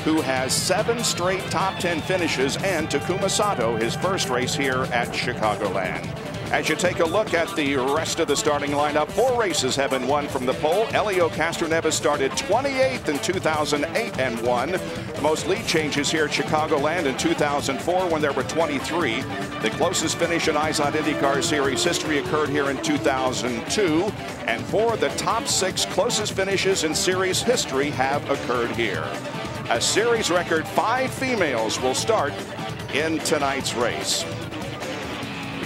who has 7 straight top 10 finishes, and Takuma Sato, his first race here at Chicagoland. As you take a look at the rest of the starting lineup, 4 races have been won from the pole. Helio Castroneves started 28th in 2008 and won. The most lead changes here at Chicagoland in 2004 when there were 23. The closest finish in Izod IndyCar Series history occurred here in 2002. And 4 of the top 6 closest finishes in series history have occurred here. A series record 5 females will start in tonight's race.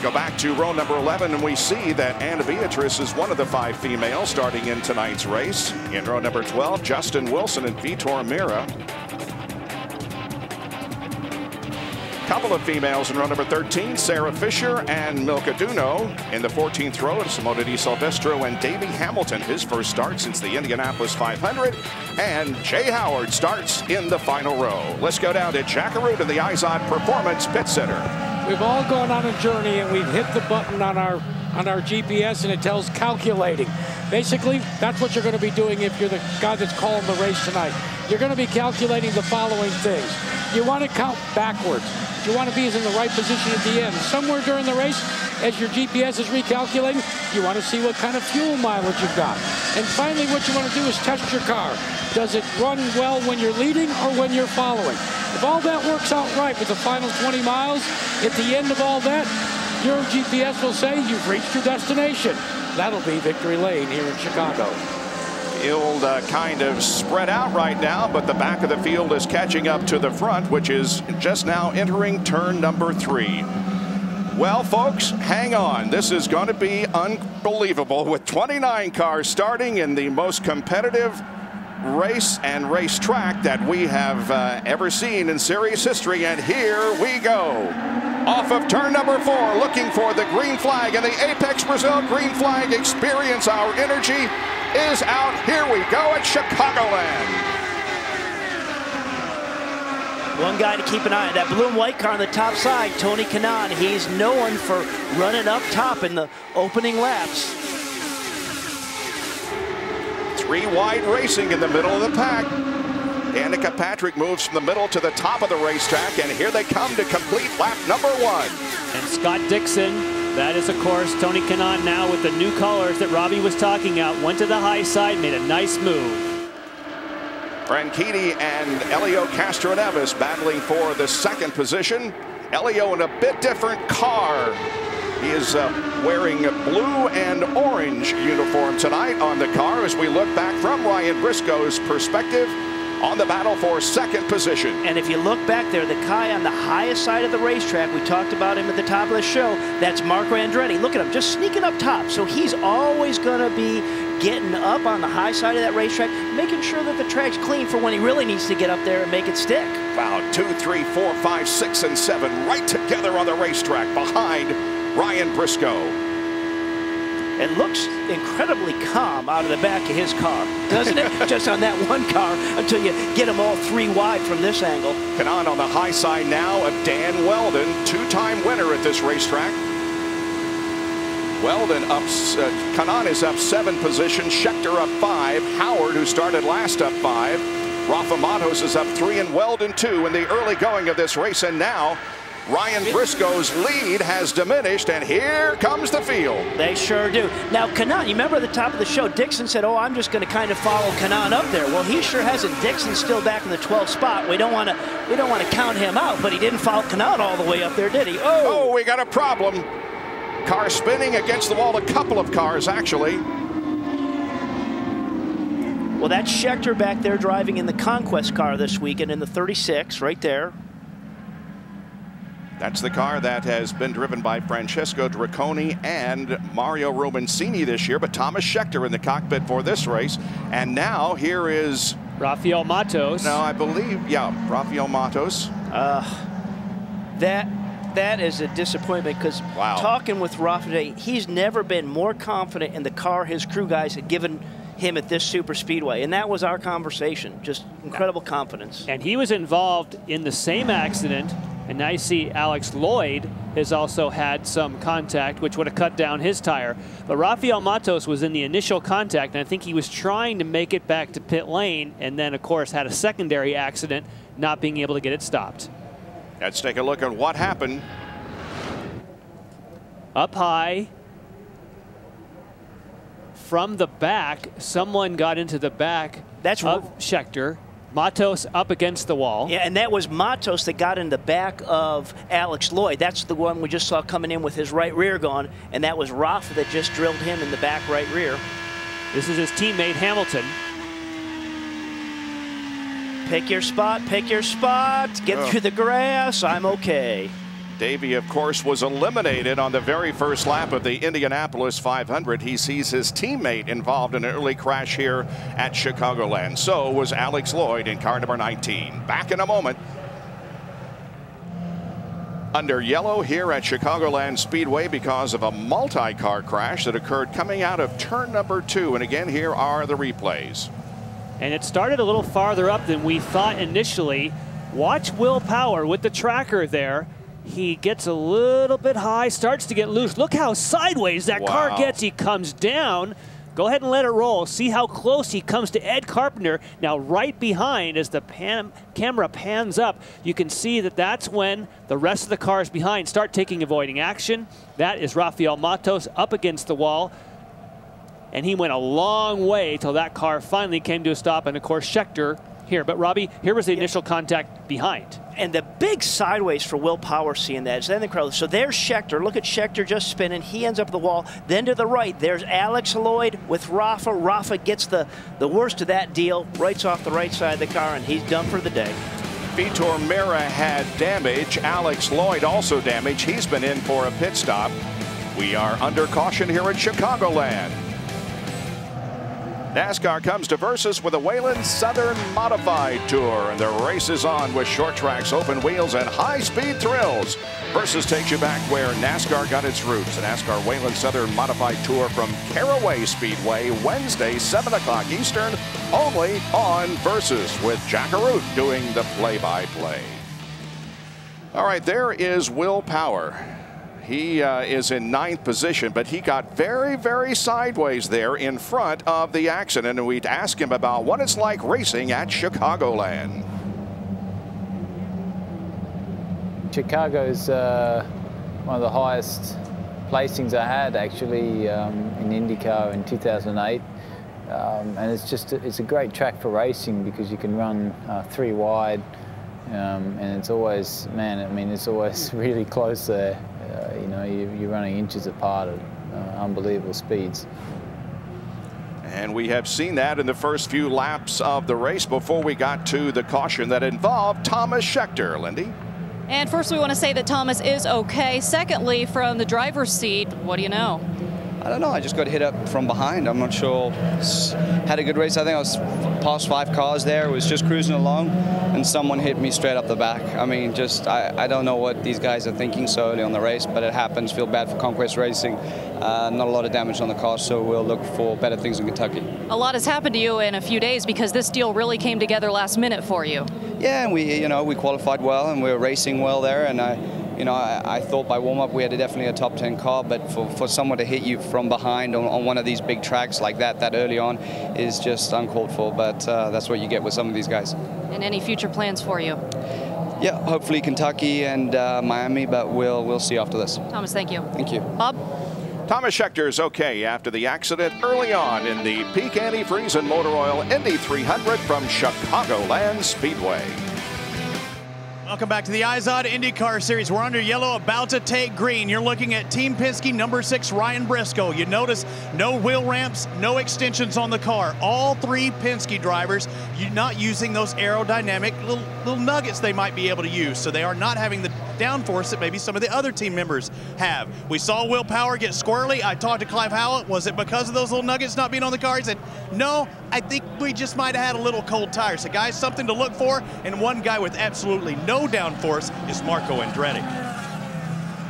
Go back to row number 11 and we see that Anna Beatrice is one of the 5 females starting in tonight's race. In row number 12, Justin Wilson and Vitor Meira. Couple of females in row number 13, Sarah Fisher and Milka Duno. In the 14th row, it's Simona Di Silvestro and Davey Hamilton, his first start since the Indianapolis 500. And Jay Howard starts in the final row. Let's go down to Jackaroo to the Izod Performance Pit Center. We've all gone on a journey and we've hit the button on our GPS and it tells calculating. Basically, that's what you're going to be doing if you're the guy that's calling the race tonight. You're going to be calculating the following things. You want to count backwards. What you want to be is in the right position at the end. Somewhere during the race, as your GPS is recalculating, you want to see what kind of fuel mileage you've got. And finally, what you want to do is test your car. Does it run well when you're leading or when you're following? If all that works out right with the final 20 miles, at the end of all that, your GPS will say you've reached your destination. That'll be victory lane here in Chicago. Field kind of spread out right now, but the back of the field is catching up to the front, which is just now entering turn number 3. Well, folks, hang on. This is going to be unbelievable with 29 cars starting in the most competitive race and racetrack that we have ever seen in series history. And here we go. Off of turn number 4, looking for the green flag, and the Apex Brazil green flag experience. Our energy is out. Here we go at Chicagoland. One guy to keep an eye on, that blue and white car on the top side, Tony Kanaan. He's known for running up top in the opening laps. 3 wide racing in the middle of the pack. Danica Patrick moves from the middle to the top of the racetrack, and here they come to complete lap number 1. And Scott Dixon, that is, of course, Tony Kanaan now with the new colors that Robbie was talking about, went to the high side, made a nice move. Franchitti and Elio Castroneves battling for the 2nd position. Elio in a bit different car. He is wearing blue and orange uniform tonight on the car as we look back from Ryan Briscoe's perspective on the battle for 2nd position. And if you look back there, the guy on the highest side of the racetrack, we talked about him at the top of the show, that's Marco Andretti. Look at him, just sneaking up top. So he's always going to be getting up on the high side of that racetrack, making sure that the track's clean for when he really needs to get up there and make it stick. Wow, 2, 3, 4, 5, 6, and 7 right together on the racetrack behind Ryan Briscoe. It looks incredibly calm out of the back of his car, doesn't it? Just on that one car until you get them all 3 wide from this angle. Kanaan on the high side now of Dan Weldon, 2-time winner at this racetrack. Weldon up, Kanaan is up 7 positions, Scheckter up 5, Howard, who started last, up 5, Rafa Matos is up 3, and Weldon 2 in the early going of this race. And now Ryan Briscoe's lead has diminished, and here comes the field. They sure do. Now, Kanaan, you remember at the top of the show, Dixon said, oh, I'm just going to kind of follow Kanaan up there. Well, he sure hasn't. Dixon's still back in the 12th spot. We don't want to count him out, but he didn't follow Kanaan all the way up there, did he? Oh, we got a problem. Car spinning against the wall, a couple of cars, actually. Well, that's Scheckter back there driving in the Conquest car this weekend in the 36, right there. That's the car that has been driven by Francesco Draconi and Mario Romancini this year, but Thomas Scheckter in the cockpit for this race. And now here is Rafael Matos. No, I believe, yeah, Rafael Matos. That is a disappointment because talking with Rafa today, he's never been more confident in the car his crew guys had given him at this super speedway, and that was our conversation. Just incredible confidence. And he was involved in the same accident, and now you see Alex Lloyd has also had some contact, which would have cut down his tire. But Rafael Matos was in the initial contact, and I think he was trying to make it back to pit lane, and then, of course, had a secondary accident, not being able to get it stopped. Let's take a look at what happened. Up high. From the back, someone got into the back of Scheckter. Matos up against the wall. Yeah, and that was Matos that got in the back of Alex Lloyd. That's the one we just saw coming in with his right rear gone, and that was Rafa that just drilled him in the back right rear. This is his teammate Hamilton. Pick your spot, get through the grass, I'm okay. Davey, of course, was eliminated on the very first lap of the Indianapolis 500. He sees his teammate involved in an early crash here at Chicagoland. So was Alex Lloyd in car number 19. Back in a moment. Under yellow here at Chicagoland Speedway because of a multi-car crash that occurred coming out of turn number 2. And again, here are the replays. And it started a little farther up than we thought initially. Watch Will Power with the tracker there. He gets a little bit high, starts to get loose. Look how sideways that car gets. He comes down, Go ahead and let it roll. See how close he comes to Ed Carpenter. Now right behind, as the camera pans up, you can see that that's when the rest of the cars behind start taking avoiding action. That is Rafael Matos up against the wall. And he went a long way till that car finally came to a stop. And of course, Scheckter here. But Robbie, here was the initial contact behind. And the big sideways for Will Power seeing that is then the crowd. So there's Scheckter. Look at Scheckter just spinning. He ends up at the wall. Then to the right, there's Alex Lloyd with Rafa. Rafa gets the worst of that deal, right off the right side of the car, and he's done for the day. Vitor Meira had damage. Alex Lloyd also damaged. He's been in for a pit stop. We are under caution here at Chicagoland. NASCAR comes to Versus with a Whelen Southern Modified Tour, and the race is on with short tracks, open wheels, and high-speed thrills. Versus takes you back where NASCAR got its roots. The NASCAR Whelen Southern Modified Tour from Caraway Speedway, Wednesday, 7 o'clock Eastern, only on Versus, with Jack Arute doing the play-by-play. All right, there is Will Power. He is in 9th position, but he got very, very sideways there in front of the accident, and we'd ask him about what it's like racing at Chicagoland. Chicago is one of the highest placings I had actually in IndyCar in 2008, and it's a great track for racing because you can run 3 wide, and it's always, man, I mean, it's always really close there. You know, you're running inches apart at unbelievable speeds. And we have seen that in the first few laps of the race before we got to the caution that involved Thomas Scheckter. Lindy? And first, we want to say that Thomas is okay. Secondly, from the driver's seat, what do you know? I don't know. I just got hit up from behind. I'm not sure. Had a good race. I think I was past 5 cars there. Was just cruising along, and someone hit me straight up the back. I mean, just I don't know what these guys are thinking so early on the race, but it happens. Feel bad for Conquest Racing. Not a lot of damage on the car, so we'll look for better things in Kentucky. A lot has happened to you in a few days because this deal really came together last minute for you. Yeah, and we qualified well, and we were racing well there, and I thought by warm-up we had definitely a top 10 car, but for someone to hit you from behind on one of these big tracks like that early on is just uncalled for, but that's what you get with some of these guys. And any future plans for you? Yeah, hopefully Kentucky and Miami, but we'll see after this. Thomas, thank you. Thank you. Bob? Thomas Scheckter is okay after the accident early on in the Peak Antifreeze and Motor Oil Indy 300 from Chicagoland Speedway. Welcome back to the IZOD IndyCar Series. We're under yellow, about to take green. You're looking at Team Penske, number 6, Ryan Briscoe. You notice no wheel ramps, no extensions on the car. All 3 Penske drivers, you're not using those aerodynamic little nuggets they might be able to use. So they are not having the downforce that maybe some of the other team members have. We saw Will Power get squirrely. I talked to Clive Howlett. Was it because of those little nuggets not being on the car? He said, no, I think we just might have had a little cold tire. So guys, something to look for. And one guy with absolutely no downforce is Marco Andretti.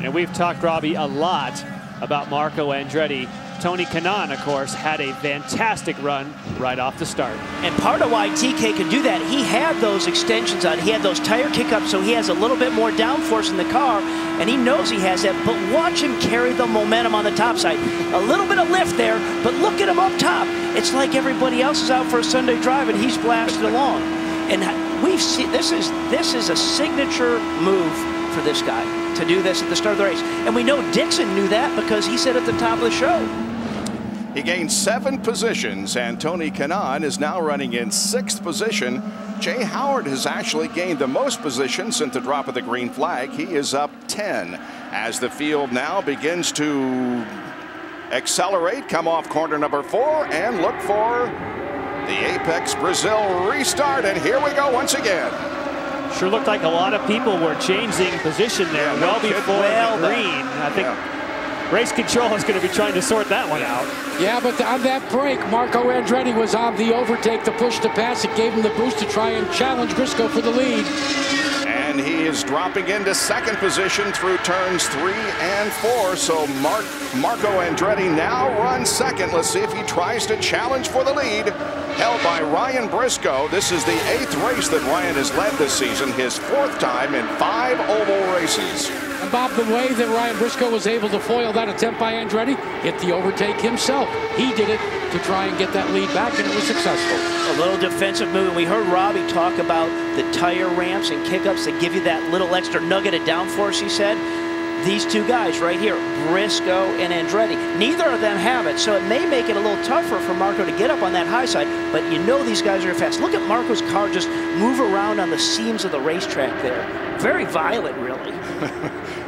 And we've talked, Robbie, a lot about Marco Andretti. Tony Kanaan, of course, had a fantastic run right off the start. And part of why TK could do that, he had those extensions on. He had those tire kick-ups, so he has a little bit more downforce in the car, and he knows he has that. But watch him carry the momentum on the top side. A little bit of lift there, but look at him up top. It's like everybody else is out for a Sunday drive, and he's blasted along. And we've seen this is a signature move for this guy to do this at the start of the race. And we know Dixon knew that because he said at the top of the show. He gained 7 positions, and Tony Kanaan is now running in 6th position. Jay Howard has actually gained the most positions since the drop of the green flag. He is up 10 as the field now begins to accelerate, come off corner number 4, and look for the Apex Brazil restart. And here we go once again. Sure looked like a lot of people were changing position there well before the green. I think race control is going to be trying to sort that one out. Yeah, but on that break, Marco Andretti was on the overtake, the push to pass. It gave him the boost to try and challenge Briscoe for the lead. And he is dropping into 2nd position through turns 3 and 4. So Marco Andretti now runs 2nd. Let's see if he tries to challenge for the lead. Held by Ryan Briscoe. This is the 8th race that Ryan has led this season, his 4th time in 5 oval races. And Bob, the way that Ryan Briscoe was able to foil that attempt by Andretti, hit the overtake himself. He did it to try and get that lead back, and it was successful. A little defensive move. And we heard Robbie talk about the tire ramps and kickups that give you that little extra nugget of downforce, he said. These two guys right here, Briscoe and Andretti, neither of them have it, so it may make it a little tougher for Marco to get up on that high side, but you know these guys are fast. Look at Marco's car just move around on the seams of the racetrack there. Very violent, really.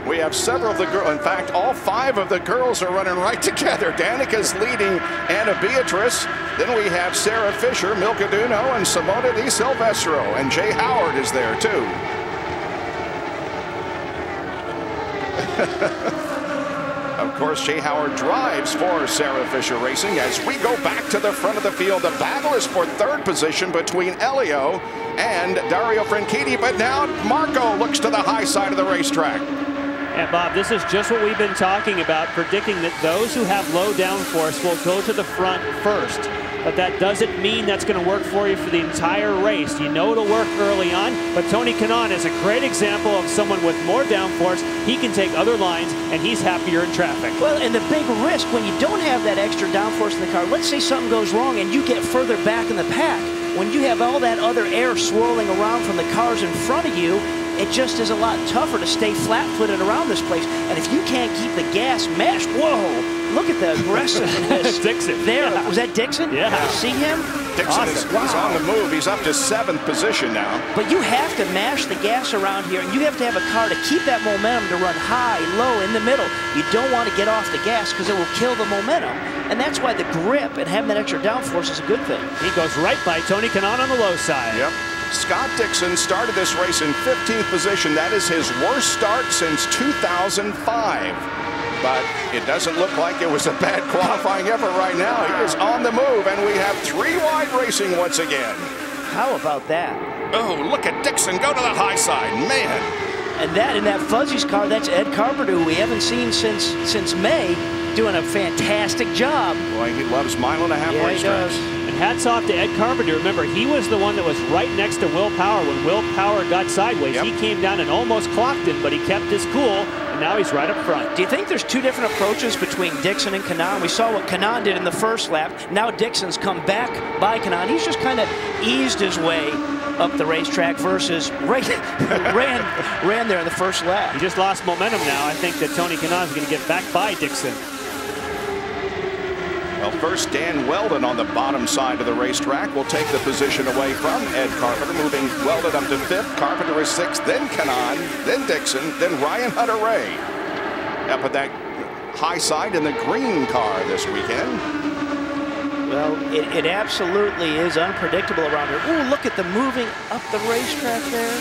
We have several of the girls. In fact, all 5 of the girls are running right together. Danica's leading Anna Beatrice. Then we have Sarah Fisher, Milka Duno, and Simona Di Silvestro. And Jay Howard is there, too. Of course, Jay Howard drives for Sarah Fisher Racing. As we go back to the front of the field, the battle is for 3rd position between Elio and Dario Franchitti. But now Marco looks to the high side of the racetrack. And Bob, this is just what we've been talking about, predicting that those who have low downforce will go to the front first. But that doesn't mean that's going to work for you for the entire race. You know it'll work early on, but Tony Kanaan is a great example of someone with more downforce. He can take other lines, and he's happier in traffic. Well, and the big risk when you don't have that extra downforce in the car, let's say something goes wrong and you get further back in the pack, when you have all that other air swirling around from the cars in front of you, it just is a lot tougher to stay flat-footed around this place. And if you can't keep the gas mashed, whoa! Look at the aggressiveness. Dixon. There. Yeah. Was that Dixon? Yeah. See him? Dixon is he's on the move. He's up to 7th position now. But you have to mash the gas around here, and you have to have a car to keep that momentum to run high, low, in the middle. You don't want to get off the gas because it will kill the momentum. And that's why the grip and having that extra downforce is a good thing. He goes right by Tony Kanaan on the low side. Yep. Scott Dixon started this race in 15th position. That is his worst start since 2005. But it doesn't look like it was a bad qualifying effort right now. He is on the move, and we have 3 wide racing once again. How about that? Oh, look at Dixon go to the high side, man. And that in that Fuzzy's car, that's Ed Carpenter, who we haven't seen since May, doing a fantastic job. Boy, he loves mile-and-a-half racetracks. And hats off to Ed Carpenter. Remember, he was the one that was right next to Will Power when Will Power got sideways. Yep. He came down and almost clocked him, but he kept his cool, and now he's right up front. Do you think there's 2 different approaches between Dixon and Kanaan? We saw what Kanaan did in the first lap. Now Dixon's come back by Kanaan. He's just kind of eased his way up the racetrack versus ran there in the first lap. He just lost momentum now. I think that Tony Kanaan's going to get back by Dixon. Well, first Dan Weldon on the bottom side of the racetrack will take the position away from Ed Carpenter, moving Weldon up to 5th. Carpenter is 6th, then Kanaan, then Dixon, then Ryan Hunter-Ray. Up at that high side in the green car this weekend. Well, it absolutely is unpredictable around here. Ooh, look at the moving up the racetrack there.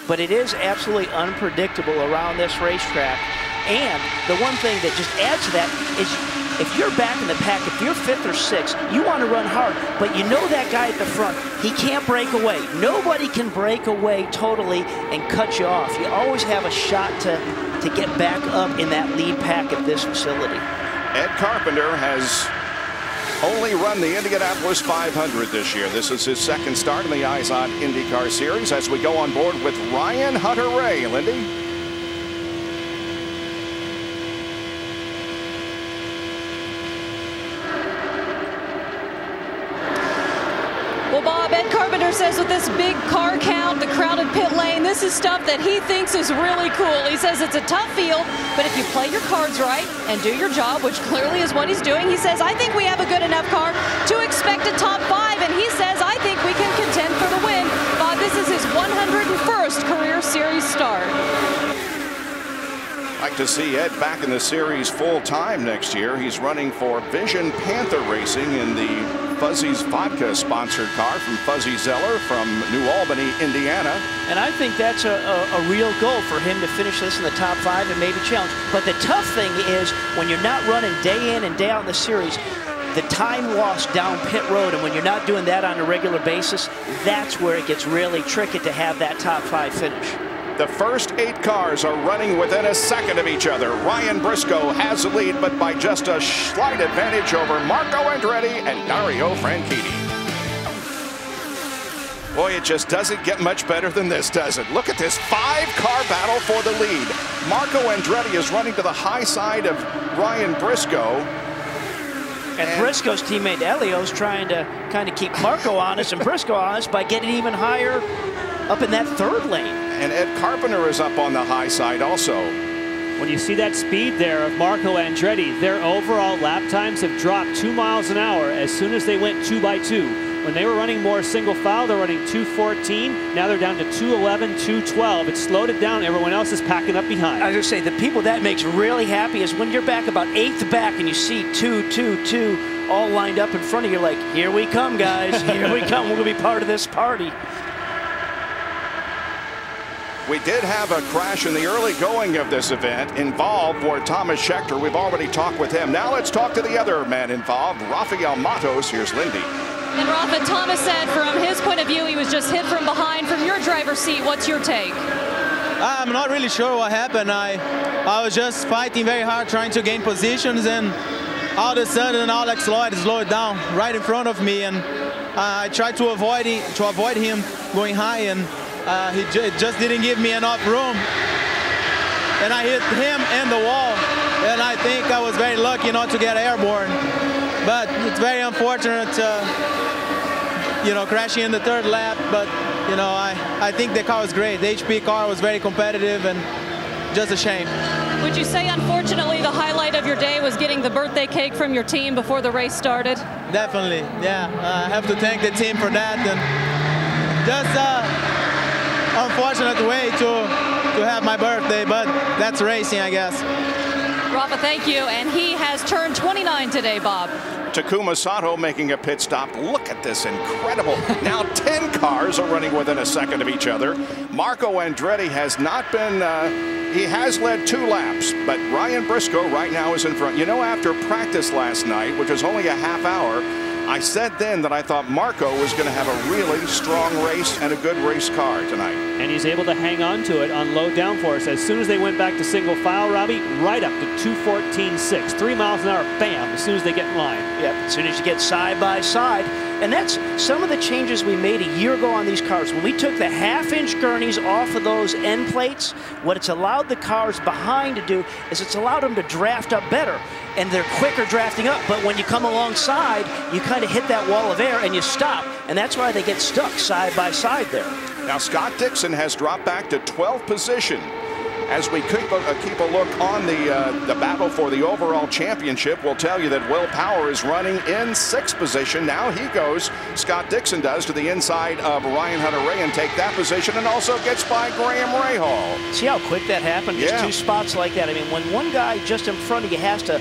But it is absolutely unpredictable around this racetrack. And the one thing that just adds to that is if you're back in the pack, if you're 5th or 6th, you want to run hard, but you know that guy at the front, he can't break away. Nobody can break away totally and cut you off. You always have a shot to get back up in that lead pack at this facility. Ed Carpenter has only run the Indianapolis 500 this year. This is his 2nd start in the IZOD IndyCar Series as we go on board with Ryan Hunter-Ray. Lindy? Well, Bob, Ed Carpenter says with this big car count, the crowded pit lane, this is stuff that he thinks is really cool. He says it's a tough field, but if you play your cards right and do your job, which clearly is what he's doing, he says, I think we have a good enough car to expect a top 5, and he says, I think we can contend for the win. Bob, this is his 101st career series start. Like to see Ed back in the series full-time next year. He's running for Vision Panther Racing in the Fuzzy's Vodka sponsored car from Fuzzy Zeller from New Albany, Indiana. And I think that's a real goal for him to finish this in the top 5 and maybe challenge. But the tough thing is when you're not running day in and day out in the series, the time lost down pit road, and when you're not doing that on a regular basis, that's where it gets really tricky to have that top 5 finish. The first 8 cars are running within a second of each other. Ryan Briscoe has the lead, but by just a slight advantage over Marco Andretti and Dario Franchitti. Boy, it just doesn't get much better than this, does it? Look at this 5-car battle for the lead. Marco Andretti is running to the high side of Ryan Briscoe. And Briscoe's teammate Elio's trying to kind of keep Marco honest and Briscoe honest by getting even higher up in that third lane. And Ed Carpenter is up on the high side also. When you see that speed there of Marco Andretti, their overall lap times have dropped 2 miles an hour as soon as they went 2 by 2. When they were running more single file, they're running 2:14. Now they're down to 2:11, 2:12. It's slowed it down. Everyone else is packing up behind. I was going to say, the people that makes really happy is when you're back about 8th back and you see 2, 2, 2 all lined up in front of you, like, here we come, guys. Here we come. We're going to be part of this party. We did have a crash in the early going of this event. Involved were Thomas Scheckter. We've already talked with him. Now let's talk to the other man involved, Rafael Matos. Here's Lindy. And Rafa, Thomas said from his point of view, he was just hit from behind. From your driver's seat, what's your take? I'm not really sure what happened. I was just fighting very hard, trying to gain positions, and all of a sudden, Alex Lloyd slowed down right in front of me, and I tried to avoid him going high, and he just didn't give me enough room, and I hit him and the wall, and I think I was very lucky not to get airborne. But it's very unfortunate, crashing in the third lap. But, I think the car was great. The HP car was very competitive, and just a shame. Would you say, unfortunately, the highlight of your day was getting the birthday cake from your team before the race started? Definitely, yeah. I have to thank the team for that. And just unfortunate way to have my birthday, but that's racing, I guess. Rafa, thank you. And he has turned 29 today, Bob. Takuma Sato making a pit stop. Look at this, incredible. Now 10 cars are running within a second of each other. Marco Andretti has not been, he has led 2 laps, but Ryan Briscoe right now is in front. After practice last night, which was only a half hour, I said then that I thought Marco was going to have a really strong race and a good race car tonight. And he's able to hang on to it on low downforce. As soon as they went back to single file, Robbie, right up to 2:14.6. 3 miles an hour, bam, as soon as they get in line. Yep, as soon as you get side by side. And that's some of the changes we made a year ago on these cars. When we took the half-inch gurneys off of those end plates, what it's allowed the cars behind to do is it's allowed them to draft up better. And they're quicker drafting up, but when you come alongside, you kind of hit that wall of air and you stop. And that's why they get stuck side by side there. Now Scott Dixon has dropped back to 12th position. As we keep a look on the battle for the overall championship, we'll tell you that Will Power is running in 6th position. Now he goes, Scott Dixon does, to the inside of Ryan Hunter-Reay and take that position, and also gets by Graham Rahal. See how quick that happened? Just 2 spots like that. I mean, when one guy just in front of you has to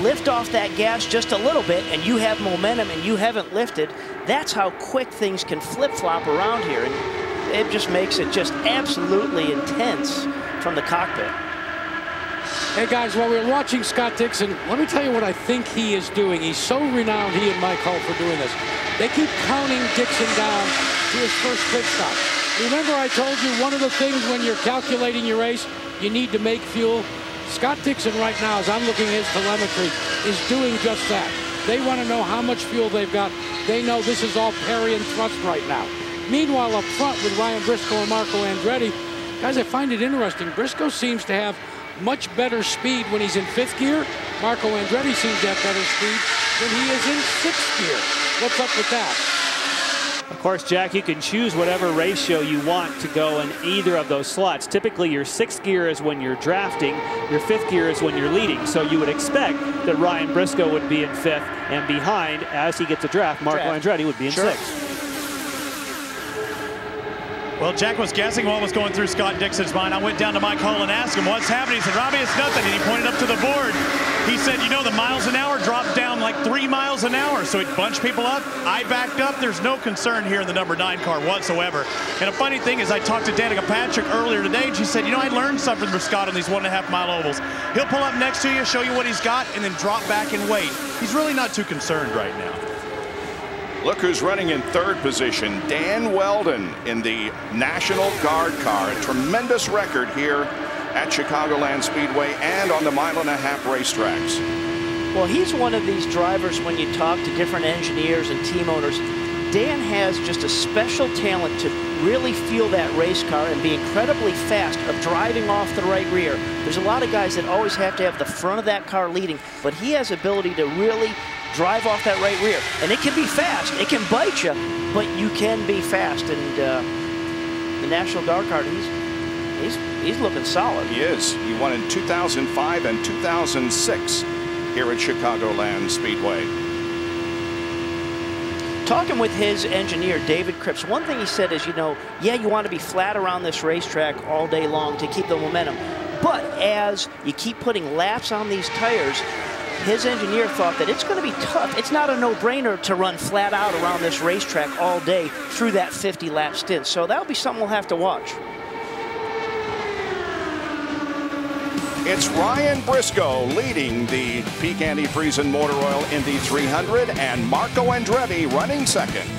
lift off that gas just a little bit and you have momentum and you haven't lifted, that's how quick things can flip-flop around here. And it just makes it just absolutely intense from the cockpit. Hey guys, while we're watching Scott Dixon, let me tell you what I think he is doing. He's so renowned, he and Mike Hull, for doing this. They keep counting Dixon down to his first pit stop. Remember I told you one of the things when you're calculating your race, you need to make fuel? Scott Dixon right now, as I'm looking at his telemetry, is doing just that. They want to know how much fuel they've got. They know this is all parry and thrust right now. Meanwhile, up front with Ryan Briscoe and Marco Andretti, guys, I find it interesting. Briscoe seems to have much better speed when he's in 5th gear. Marco Andretti seems to have better speed when he is in 6th gear. What's up with that? Of course, Jack, you can choose whatever ratio you want to go in either of those slots. Typically, your 6th gear is when you're drafting. Your 5th gear is when you're leading. So you would expect that Ryan Briscoe would be in 5th, and behind, as he gets a draft, Marco Andretti would be in 6th. Well, Jack was guessing what was going through Scott Dixon's mind. I went down to Mike Hull and asked him, what's happening? He said, Robbie, it's nothing. And he pointed up to the board. He said, the miles an hour dropped down like 3 miles an hour. So he bunched people up. I backed up. There's no concern here in the number 9 car whatsoever. And a funny thing is I talked to Danica Patrick earlier today, and she said, I learned something from Scott on these 1.5 mile ovals. He'll pull up next to you, show you what he's got, and then drop back and wait. He's really not too concerned right now. Look who's running in 3rd position, Dan Weldon in the National Guard car. A tremendous record here at Chicagoland Speedway and on the 1.5 mile racetracks. Well, he's one of these drivers when you talk to different engineers and team owners. Dan has just a special talent to really feel that race car and be incredibly fast of driving off the right rear. There's a lot of guys that always have to have the front of that car leading, but he has ability to really drive off that right rear. And it can be fast. It can bite you, but you can be fast. And the National Guard car, he's looking solid. He is. He won in 2005 and 2006 here at Chicagoland Speedway. Talking with his engineer, David Cripps, one thing he said is, yeah, you want to be flat around this racetrack all day long to keep the momentum. But as you keep putting laps on these tires, his engineer thought that it's going to be tough. It's not a no-brainer to run flat out around this racetrack all day through that 50-lap stint. So that'll be something we'll have to watch. It's Ryan Briscoe leading the Peak Antifreeze and Motor Oil Indy 300 and Marco Andretti running second.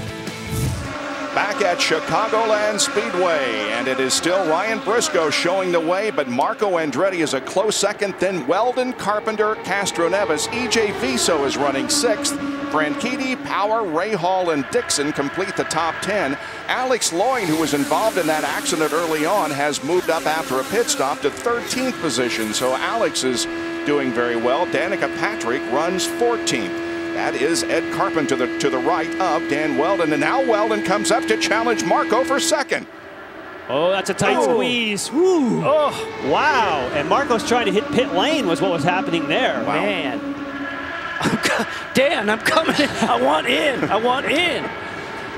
Back at Chicagoland Speedway, and it is still Ryan Briscoe showing the way, but Marco Andretti is a close second. Then Weldon, Carpenter, Castro Neves, EJ Viso is running sixth. Franchitti, Power, Ray Hall, and Dixon complete the top 10. Alex Lloyd, who was involved in that accident early on, has moved up after a pit stop to 13th position. So Alex is doing very well. Danica Patrick runs 14th. That is Ed Carpenter to the right of Dan Weldon. And now Weldon comes up to challenge Marco for second. Oh, that's a tight squeeze. Woo. Oh, wow. And Marco's trying to hit pit lane was what was happening there. Wow. Man. Dan, I'm coming in. I want in. I want in.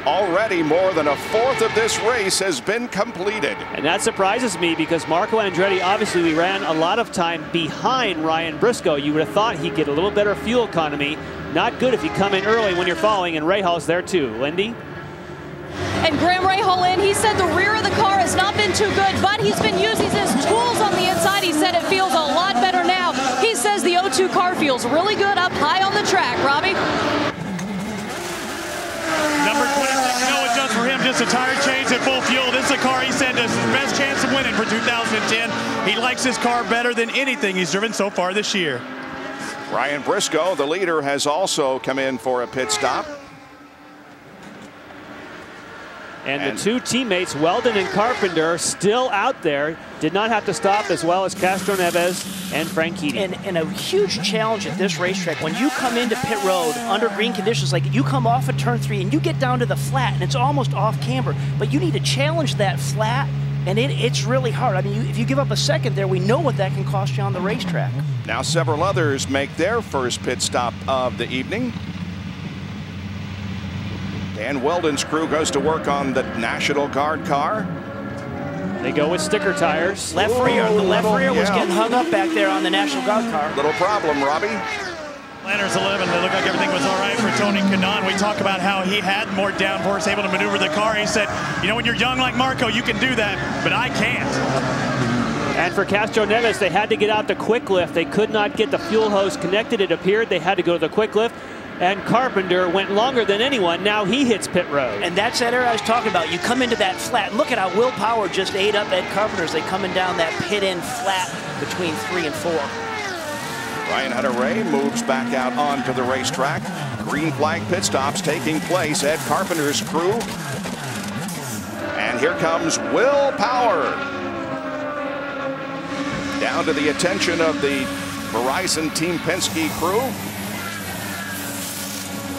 Already more than a fourth of this race has been completed. And that surprises me because Marco Andretti, obviously we ran a lot of time behind Ryan Briscoe. You would have thought he'd get a little better fuel economy. Not good if you come in early when you're following, and Rahaal's there too. Lindy? And Graham Rahal in, he said the rear of the car has not been too good, but he's been using his tools on the inside. He said it feels a lot better now. He says the O2 car feels really good up high on the track. Robbie? Number 26, no, it does for him. Just a tire change at full fuel. This is a car he said is his best chance of winning for 2010. He likes his car better than anything he's driven so far this year. Ryan Briscoe, the leader, has also come in for a pit stop. And the two teammates, Weldon and Carpenter, still out there. Did not have to stop, as well as Castro Neves and Franchitti. And a huge challenge at this racetrack, when you come into pit road under green conditions, like you come off of turn 3 and you get down to the flat and it's almost off camber, but you need to challenge that flat, and it's really hard. I mean, if you give up a second there, we know what that can cost you on the racetrack. Now several others make their first pit stop of the evening. Dan Weldon's crew goes to work on the National Guard car. They go with sticker tires. Left rear. The left rear was getting hung up back there on the National Guard car. Little problem, Robbie. Planners 11, they look like everything was all right for Tony Kanaan. We talk about how he had more downforce, able to maneuver the car. He said, when you're young like Marco, you can do that, but I can't. And for Castro Neves, they had to get out the quick lift. They could not get the fuel hose connected, it appeared. They had to go to the quick lift. And Carpenter went longer than anyone. Now he hits pit road. And that's that area I was talking about. You come into that flat. Look at how Will Power just ate up Ed Carpenter as they coming down that pit end flat between 3 and 4. Ryan Hunter-Reay moves back out onto the racetrack. Green flag pit stops taking place. Ed Carpenter's crew. And here comes Will Power. Down to the attention of the Verizon Team Penske crew.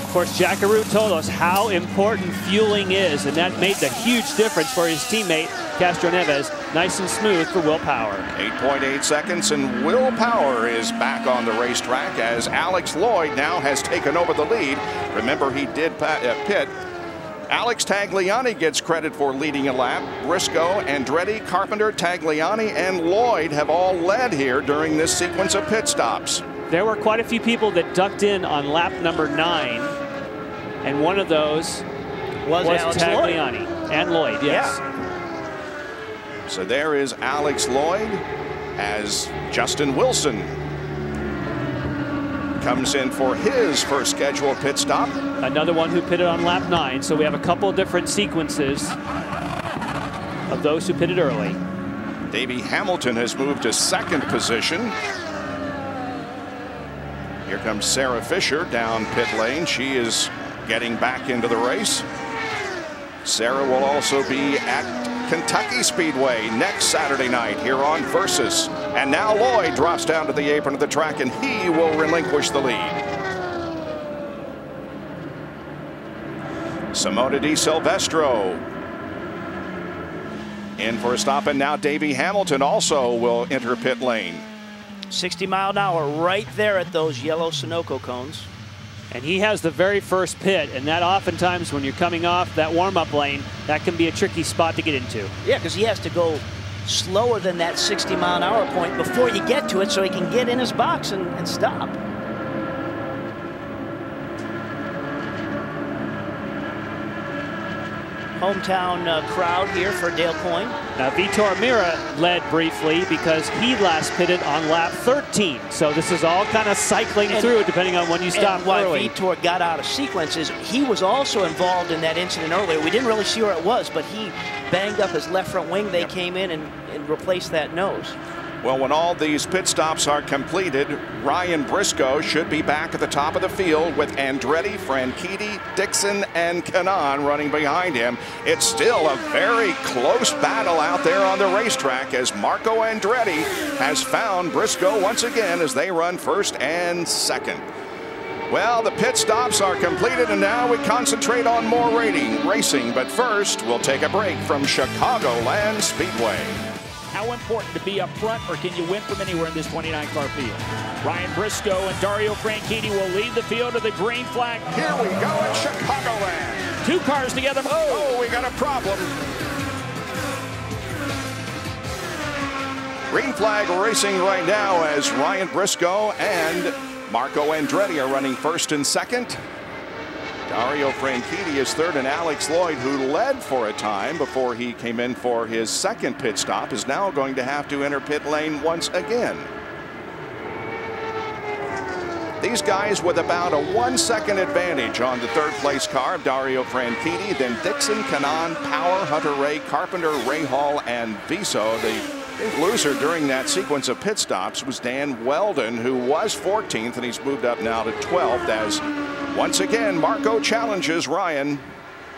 Of course, Jackaroo told us how important fueling is, and that made the huge difference for his teammate, Castro Neves. Nice and smooth for Will Power. 8.8 seconds, and Will Power is back on the racetrack as Alex Lloyd now has taken over the lead. Remember, he did pit. Alex Tagliani gets credit for leading a lap. Briscoe, Andretti, Carpenter, Tagliani, and Lloyd have all led here during this sequence of pit stops. There were quite a few people that ducked in on lap number 9. And one of those was Tagliani. Lloyd. And Lloyd, yes. Yeah. So there is Alex Lloyd as Justin Wilson comes in for his first scheduled pit stop. Another one who pitted on lap 9. So we have a couple different sequences of those who pitted early. Davey Hamilton has moved to second position. Here comes Sarah Fisher down pit lane. She is getting back into the race. Sarah will also be at Kentucky Speedway next Saturday night here on Versus. And now Lloyd drops down to the apron of the track, and he will relinquish the lead. Simona Di Silvestro in for a stop, and now Davey Hamilton also will enter pit lane. 60 mile an hour right there at those yellow Sunoco cones. And he has the very first pit, and that oftentimes when you're coming off that warm-up lane, that can be a tricky spot to get into. Yeah, because he has to go slower than that 60 mile an hour point before you get to it so he can get in his box and stop. Hometown crowd here for Dale Coyne. Now Vitor Meira led briefly because he last pitted on lap 13. So this is all kind of cycling through depending on when you stop and why early. Vitor got out of sequence is he was also involved in that incident earlier. We didn't really see where it was, but he banged up his left front wing. They came in and replaced that nose. Well, when all these pit stops are completed, Ryan Briscoe should be back at the top of the field with Andretti, Franchitti, Dixon, and Kanaan running behind him. It's still a very close battle out there on the racetrack as Marco Andretti has found Briscoe once again as they run first and second. Well, the pit stops are completed, and now we concentrate on more racing. But first, we'll take a break from Chicagoland Speedway. How important to be up front, or can you win from anywhere in this 29-car field? Ryan Briscoe and Dario Franchitti will lead the field to the green flag. Here we go at Chicagoland. 2 cars together. Oh, we got a problem. Green flag racing right now as Ryan Briscoe and Marco Andretti are running first and second. Dario Franchitti is third, and Alex Lloyd, who led for a time before he came in for his second pit stop, is now going to have to enter pit lane once again. These guys with about a 1 second advantage on the third place car of Dario Franchitti, then Dixon, Kanaan, Power, Hunter Ray, Carpenter, Ray Hall, and Viso. The big loser during that sequence of pit stops was Dan Weldon, who was 14th, and he's moved up now to 12th as once again Marco challenges Ryan.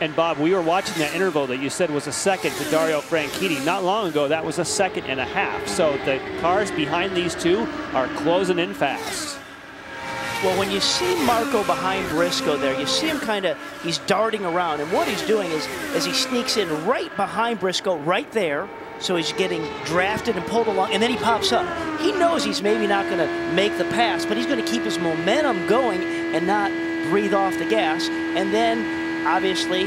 And Bob, we were watching that interval that you said was a second to Dario Franchitti. Not long ago, that was a 1.5 seconds. So the cars behind these two are closing in fast. Well, when you see Marco behind Briscoe there, you see him he's darting around. And what he's doing is, as he sneaks in right behind Briscoe, right there, so he's getting drafted and pulled along, and then he pops up. He knows he's maybe not going to make the pass, but he's going to keep his momentum going and not breathe off the gas. And then, obviously,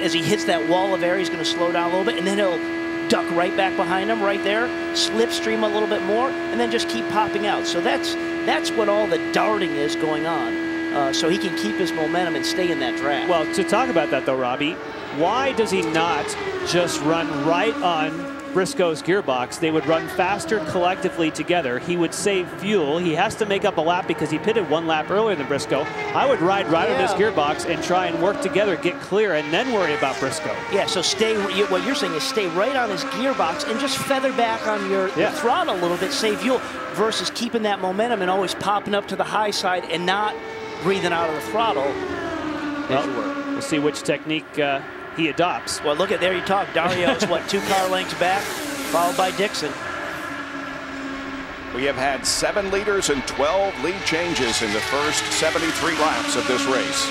as he hits that wall of air, he's going to slow down a little bit, and then he'll duck right back behind him right there, slipstream a little bit more, and then just keep popping out. So that's what all the darting is going on, so he can keep his momentum and stay in that draft. Well, to talk about that, though, Robbie, why does he not just run right on Briscoe's gearbox? They would run faster collectively together. He would save fuel. He has to make up a lap because he pitted 1 lap earlier than Briscoe. I would ride right on his gearbox and try and work together, get clear, and then worry about Briscoe. Yeah, so what you're saying is stay right on his gearbox and just feather back on your throttle a little bit, save fuel, versus keeping that momentum and always popping up to the high side and not breathing out of the throttle. We'll see which technique he adopts. Well, look at there you talk. Dario's 2 car lengths back, followed by Dixon. We have had 7 leaders and 12 lead changes in the first 73 laps of this race.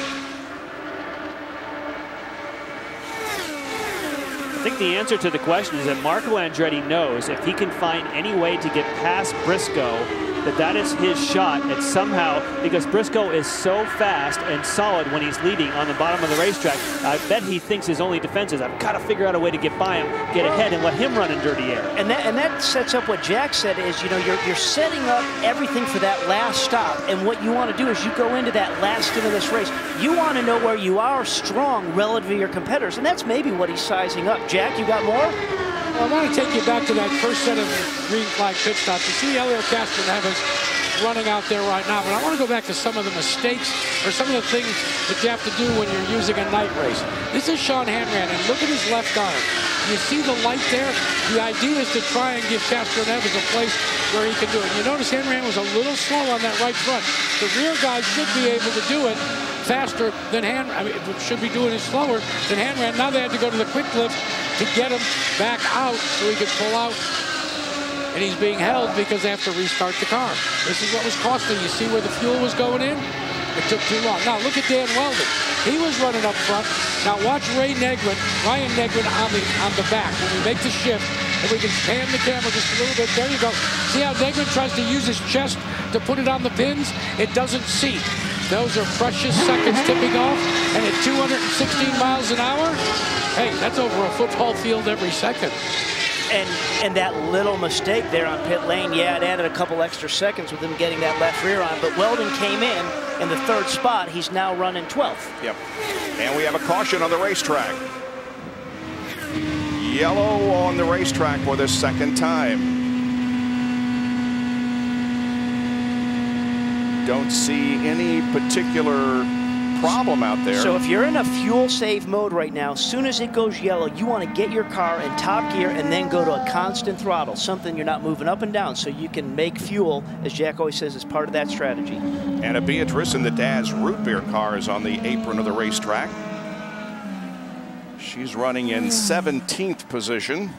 I think the answer to the question is that Marco Andretti knows if he can find any way to get past Briscoe, that is his shot. And somehow, because Briscoe is so fast and solid when he's leading on the bottom of the racetrack, I bet he thinks his only defense is, I've got to figure out a way to get by him, get ahead, and let him run in dirty air. And that sets up what Jack said is, you're setting up everything for that last stop. And what you want to do is you go into that last stint of this race. You want to know where you are strong relative to your competitors. And that's maybe what he's sizing up. Jack, you got more? Well, I want to take you back to that first set of green flag pit stops. You see Elio Castroneves running out there right now, but I want to go back to some of the mistakes or some of the things that you have to do when you're using a night race. This is Sean Hanran, and look at his left arm. You see the light there? The idea is to try and give Castroneves a place where he can do it. You notice Hanran was a little slow on that right front. The rear guy should be able to do it faster than should be doing it slower than Hanran. Now they had to go to the quick lift to get him back out so he could pull out. And he's being held because they have to restart the car. This is what was costing. You see where the fuel was going in? It took too long. Now look at Dan Weldon. He was running up front. Now watch Ryan Negrin on the back. When we make the shift, if we can pan the camera just a little bit, there you go. See how Negrin tries to use his chest to put it on the pins? It doesn't seat. Those are precious seconds tipping off, and at 216 miles an hour, hey, that's over a football field every second. And that little mistake there on pit lane, yeah, it added a couple extra seconds with him getting that left rear on, but Weldon came in the 3rd spot. He's now running 12th. Yep. And we have a caution on the racetrack. Yellow on the racetrack for the 2nd time. Don't see any particular problem out there. So if you're in a fuel save mode right now, as soon as it goes yellow, you want to get your car in top gear and then go to a constant throttle, something you're not moving up and down, so you can make fuel, as Jack always says, as part of that strategy. Anna Beatrice in the Dad's Root Beer car is on the apron of the racetrack. She's running in 17th position.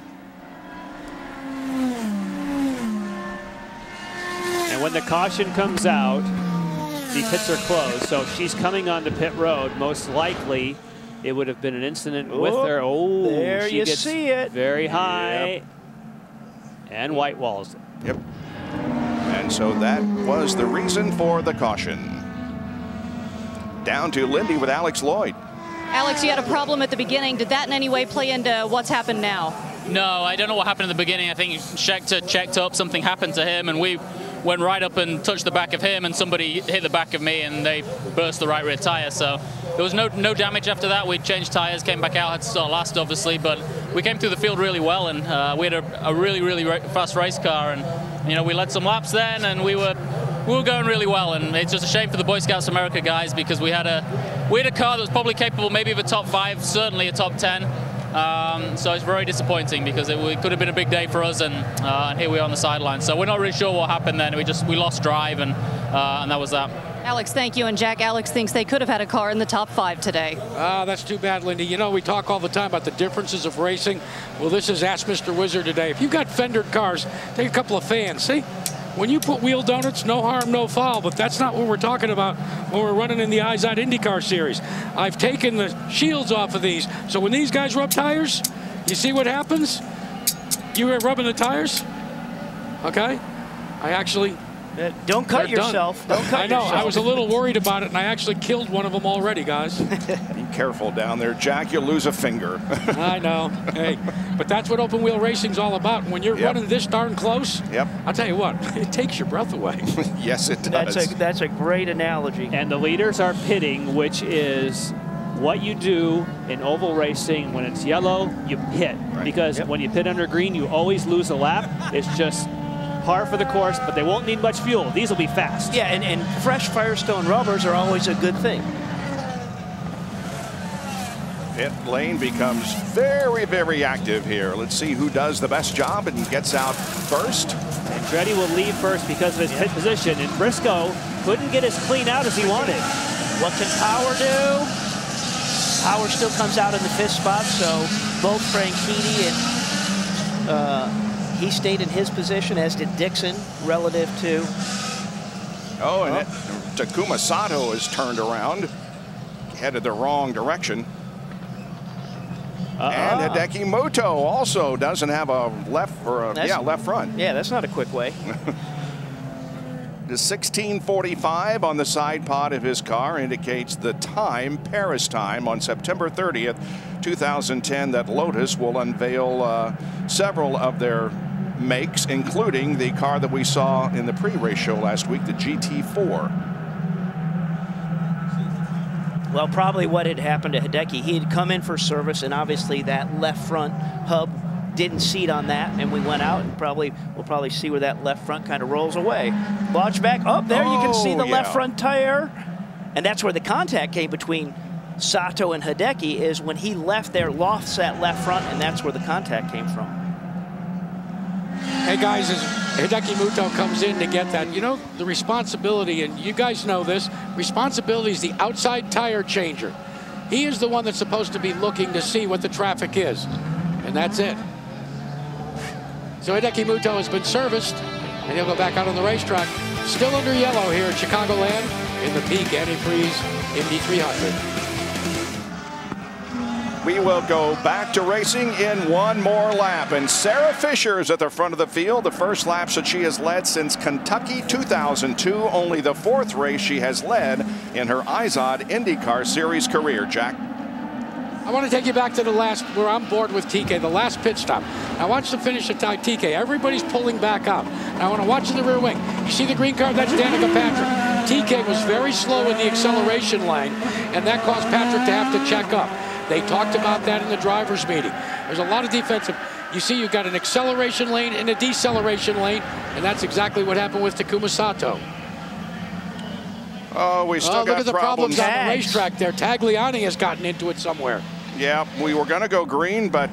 And when the caution comes out, the pits are closed, so if she's coming onto pit road, most likely it would have been an incident with her. Oh, there she you gets see it. Very high. Yep. And white walls. Yep. And so that was the reason for the caution. Down to Lindy with Alex Lloyd. Alex, you had a problem at the beginning. Did that in any way play into what's happened now? No, I don't know what happened in the beginning. I think Schechter checked up, something happened to him, and we went right up and touched the back of him, and somebody hit the back of me, and they burst the right rear tire. So there was no damage after that. We changed tires, came back out, had to start last, obviously, but we came through the field really well, and we had a really fast race car, and you know, we led some laps then, and we were going really well. And it's just a shame for the Boy Scouts of America guys, because we had a car that was probably capable maybe of a top 5, certainly a top 10. So it's very disappointing, because it could have been a big day for us, and here we are on the sidelines. So we're not really sure what happened then. We lost drive, and that was that. Alex, thank you. And Jack, Alex thinks they could have had a car in the top 5 today. That's too bad, Lindy. You know, we talk all the time about the differences of racing. Well, this is Ask Mr. Wizard today. If you've got fendered cars, take a couple of fans. See? When you put wheel donuts, no harm, no foul, but that's not what we're talking about when we're running in the IZOD IndyCar series. I've taken the shields off of these, so when these guys rub tires, you see what happens? You were rubbing the tires, okay? I actually... Don't cut yourself. Don't cut yourself. I know. I was a little worried about it, and I actually killed one of them already, guys. Be careful down there, Jack. You'll lose a finger. I know. Hey, but that's what open wheel racing's all about. When you're running this darn close, I'll tell you what, it takes your breath away. Yes, it does. That's a great analogy. And the leaders are pitting, which is what you do in oval racing. When it's yellow, you pit. Right. Because when you pit under green, you always lose a lap. It's just par for the course, but they won't need much fuel. These will be fast. Yeah, and fresh Firestone rubbers are always a good thing. Pit lane becomes very active here. Let's see who does the best job and gets out first. Andretti will leave first because of his pit position, and Briscoe couldn't get as clean out as he wanted. What can Power do? Power still comes out in the 5th spot, so both Franchitti and he stayed in his position, as did Dixon, relative to... Oh, and Takuma Sato is turned around, headed the wrong direction. And Hideki Muto also doesn't have a left front. Yeah, that's not a quick way. The 16:45 on the side pod of his car indicates the time, Paris time, on September 30th, 2010, that Lotus will unveil several of their makes, including the car that we saw in the pre-race show last week, the GT4. Well, probably what had happened to Hideki, he had come in for service, and obviously that left front hub didn't seat on that, and we went out, and we'll probably see where that left front kind of rolls away. Watch back up there, you can see the left front tire, and that's where the contact came between Sato and Hideki, is when he left there, lofts that left front, and that's where the contact came from. Hey guys, as Hideki Muto comes in to get that, you know, the responsibility, and you guys know this, responsibility is the outside tire changer. He is the one that's supposed to be looking to see what the traffic is, and that's it. So Hideki Muto has been serviced, and he'll go back out on the racetrack. Still under yellow here at Chicagoland. in the peak Antifreeze Indy 300. We will go back to racing in one more lap, and Sarah Fisher is at the front of the field. The first laps that she has led since Kentucky 2002, only the 4th race she has led in her IZOD IndyCar Series career. Jack? I want to take you back to the last, where I'm bored with TK, the last pit stop. I watched the finish of TK. Everybody's pulling back up. I want to watch in the rear wing. You see the green card? That's Danica Patrick. TK was very slow in the acceleration lane, and that caused Patrick to have to check up. They talked about that in the driver's meeting. There's a lot of defensive. You see, you've got an acceleration lane and a deceleration lane, and that's exactly what happened with Takuma Sato. Oh, we still got look at the problems on the Tags. racetrack there. Tagliani has gotten into it somewhere. Yeah, we were going to go green, but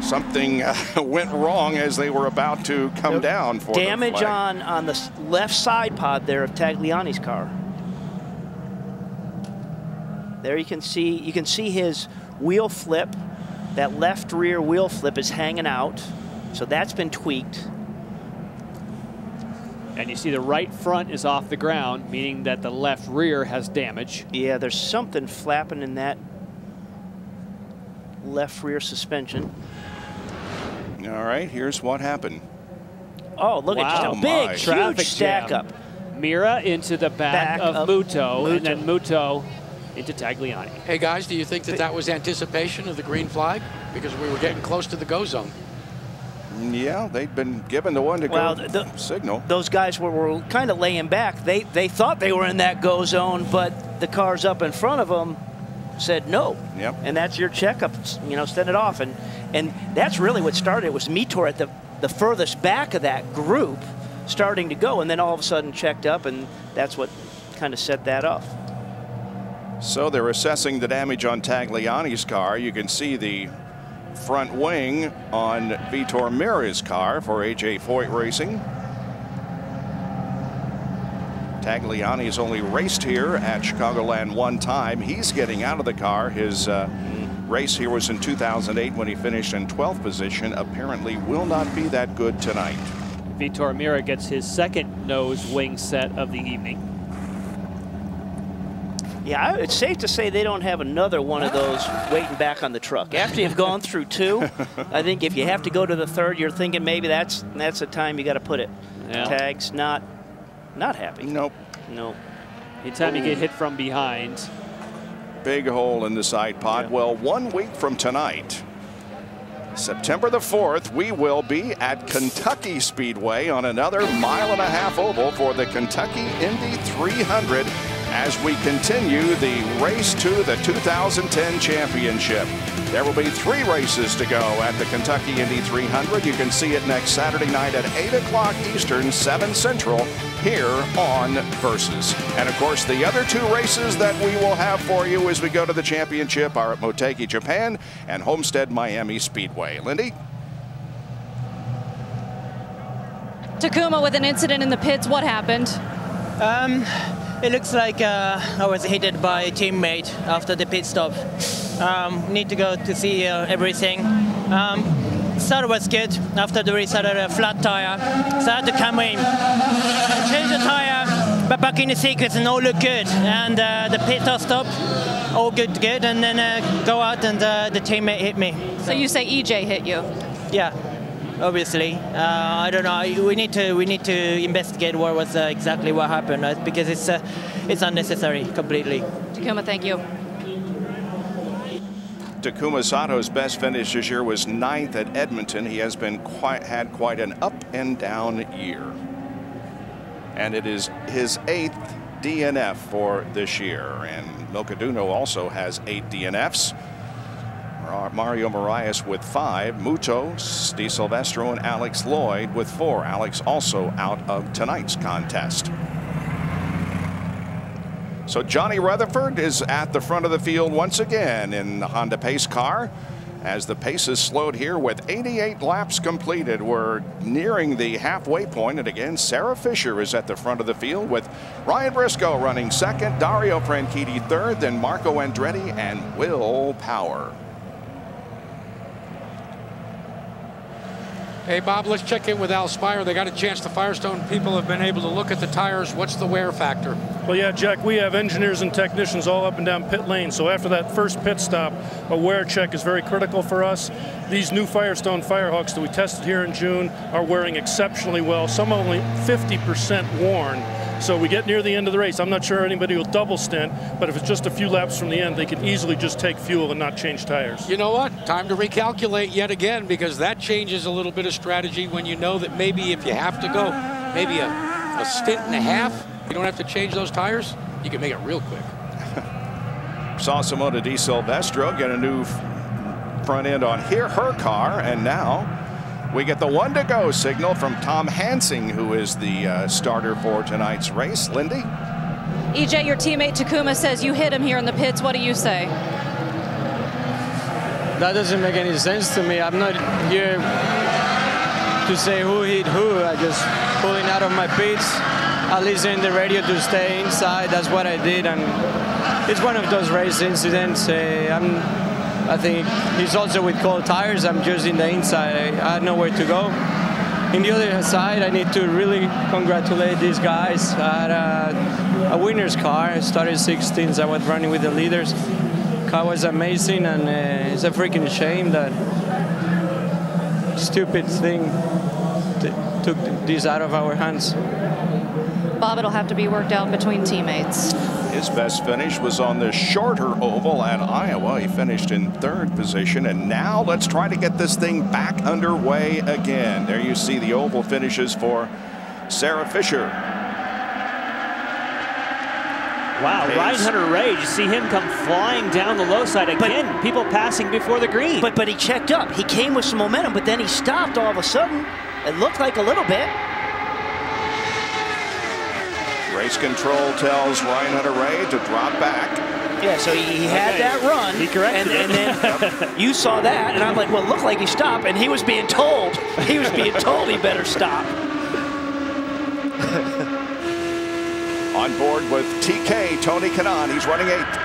something went wrong as they were about to come down for damage the flag. on the left side pod there of Tagliani's car. There you can see his wheel flip. That left rear wheel flip is hanging out, so that's been tweaked. And you see the right front is off the ground, meaning that the left rear has damage. Yeah, there's something flapping in that left rear suspension. All right, here's what happened. Oh, look at just a big, huge stack up. Mira into the back of Muto, and then Muto into Tagliani. Hey guys, do you think that that was anticipation of the green flag? Because we were getting close to the go zone. Yeah, they'd been given the one to go signal. Those guys were kind of laying back. They thought they were in that go zone, but the cars up in front of them said no. Yep. And that's your checkup, send it off. And that's really what started. It was Mitor at the furthest back of that group starting to go, and then all of a sudden checked up, and that's what kind of set that off. So they're assessing the damage on Tagliani's car. You can see the front wing on Vitor Mira's car for AJ Foyt Racing. Tagliani's only raced here at Chicagoland one time. He's getting out of the car. His race here was in 2008 when he finished in 12th position. Apparently will not be that good tonight. Vitor Mira gets his second nose wing set of the evening. Yeah, it's safe to say they don't have another one of those waiting back on the truck. After you've gone through 2, I think if you have to go to the 3rd, you're thinking maybe that's the time you got to put it. Yeah. Tags not happy. Nope. Nope. Anytime you get hit from behind. Big hole in the side pod. Yeah. Well, 1 week from tonight, September the 4th, we will be at Kentucky Speedway on another 1.5 mile oval for the Kentucky Indy 300 as we continue the race to the 2010 championship. There will be 3 races to go at the Kentucky Indy 300. You can see it next Saturday night at 8 o'clock Eastern, 7 Central, here on Versus. And of course, the other 2 races that we will have for you as we go to the championship are at Motegi, Japan, and Homestead Miami Speedway. Lindy? Takuma with an incident in the pits. What happened? It looks like I was hit by a teammate after the pit stop. Need to go to see everything. Start was good. After the race, I had a flat tire, so I had to come in, change the tire, but back in the sequence and all looked good. And the pit stop, all good, and then go out and the teammate hit me. So you say EJ hit you? Yeah. Obviously, I don't know. We need to investigate what was exactly what happened, right? Because it's unnecessary completely. Takuma, thank you. Takuma Sato's best finish this year was 9th at Edmonton. He has been had quite an up and down year, and it is his 8th DNF for this year. And Milcaduno also has 8 DNFs. Mario Marias with 5, Muto, Di Silvestro, and Alex Lloyd with 4. Alex also out of tonight's contest. So Johnny Rutherford is at the front of the field once again in the Honda Pace car. As the pace is slowed here with 88 laps completed, we're nearing the halfway point, and again Sarah Fisher is at the front of the field with Ryan Briscoe running 2nd, Dario Franchitti 3rd, then Marco Andretti and Will Power. Hey, Bob, let's check in with Al Spire. They got a chance. The Firestone people have been able to look at the tires. What's the wear factor? Well, yeah, Jack, we have engineers and technicians all up and down pit lane. So after that first pit stop, a wear check is very critical for us. These new Firestone Firehawks that we tested here in June are wearing exceptionally well. Some only 50% worn. So we get near the end of the race. I'm not sure anybody will double stint, but if it's just a few laps from the end, they can easily just take fuel and not change tires. You know what? Time to recalculate yet again, because that changes a little bit of strategy when you know that maybe if you have to go maybe a stint and a half, you don't have to change those tires, you can make it real quick. Saw Simona Di Silvestro get a new front end on her car, and now we get the 1 to go signal from Tom Hansing, who is the starter for tonight's race. Lindy? EJ, your teammate Takuma says you hit him here in the pits. What do you say? That doesn't make any sense to me. I'm not here to say who hit who. I just pulling out of my pits. I listen in the radio to stay inside. That's what I did, and it's one of those race incidents. I think he's also with cold tires. I'm just in the inside. I had nowhere to go. In the other side, I need to really congratulate these guys. I had a winner's car. I started 16th. I was running with the leaders. Car was amazing, and it's a freaking shame that stupid thing took this out of our hands. Bob, it'll have to be worked out between teammates. His best finish was on the shorter oval at Iowa. He finished in 3rd position, and now let's try to get this thing back underway again. There you see the oval finishes for Sarah Fisher. Wow, Ryan Hunter-Reay, you see him come flying down the low side again. People passing before the green. But he checked up. He came with some momentum, but then he stopped all of a sudden. It looked like a little bit. Race control tells Ryan Hunter-Reay to drop back. Yeah, so he had that run. He corrected and then you saw that, and I'm like, well, it looked like he stopped, and he was being told. He was being told he better stop. On board with TK, Tony Kanaan. He's running 8th.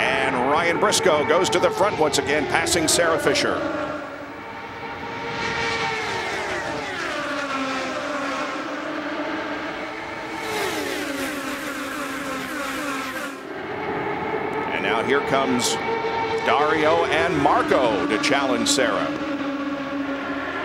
And Ryan Briscoe goes to the front once again, passing Sarah Fisher. And now here comes Dario and Marco to challenge Sarah.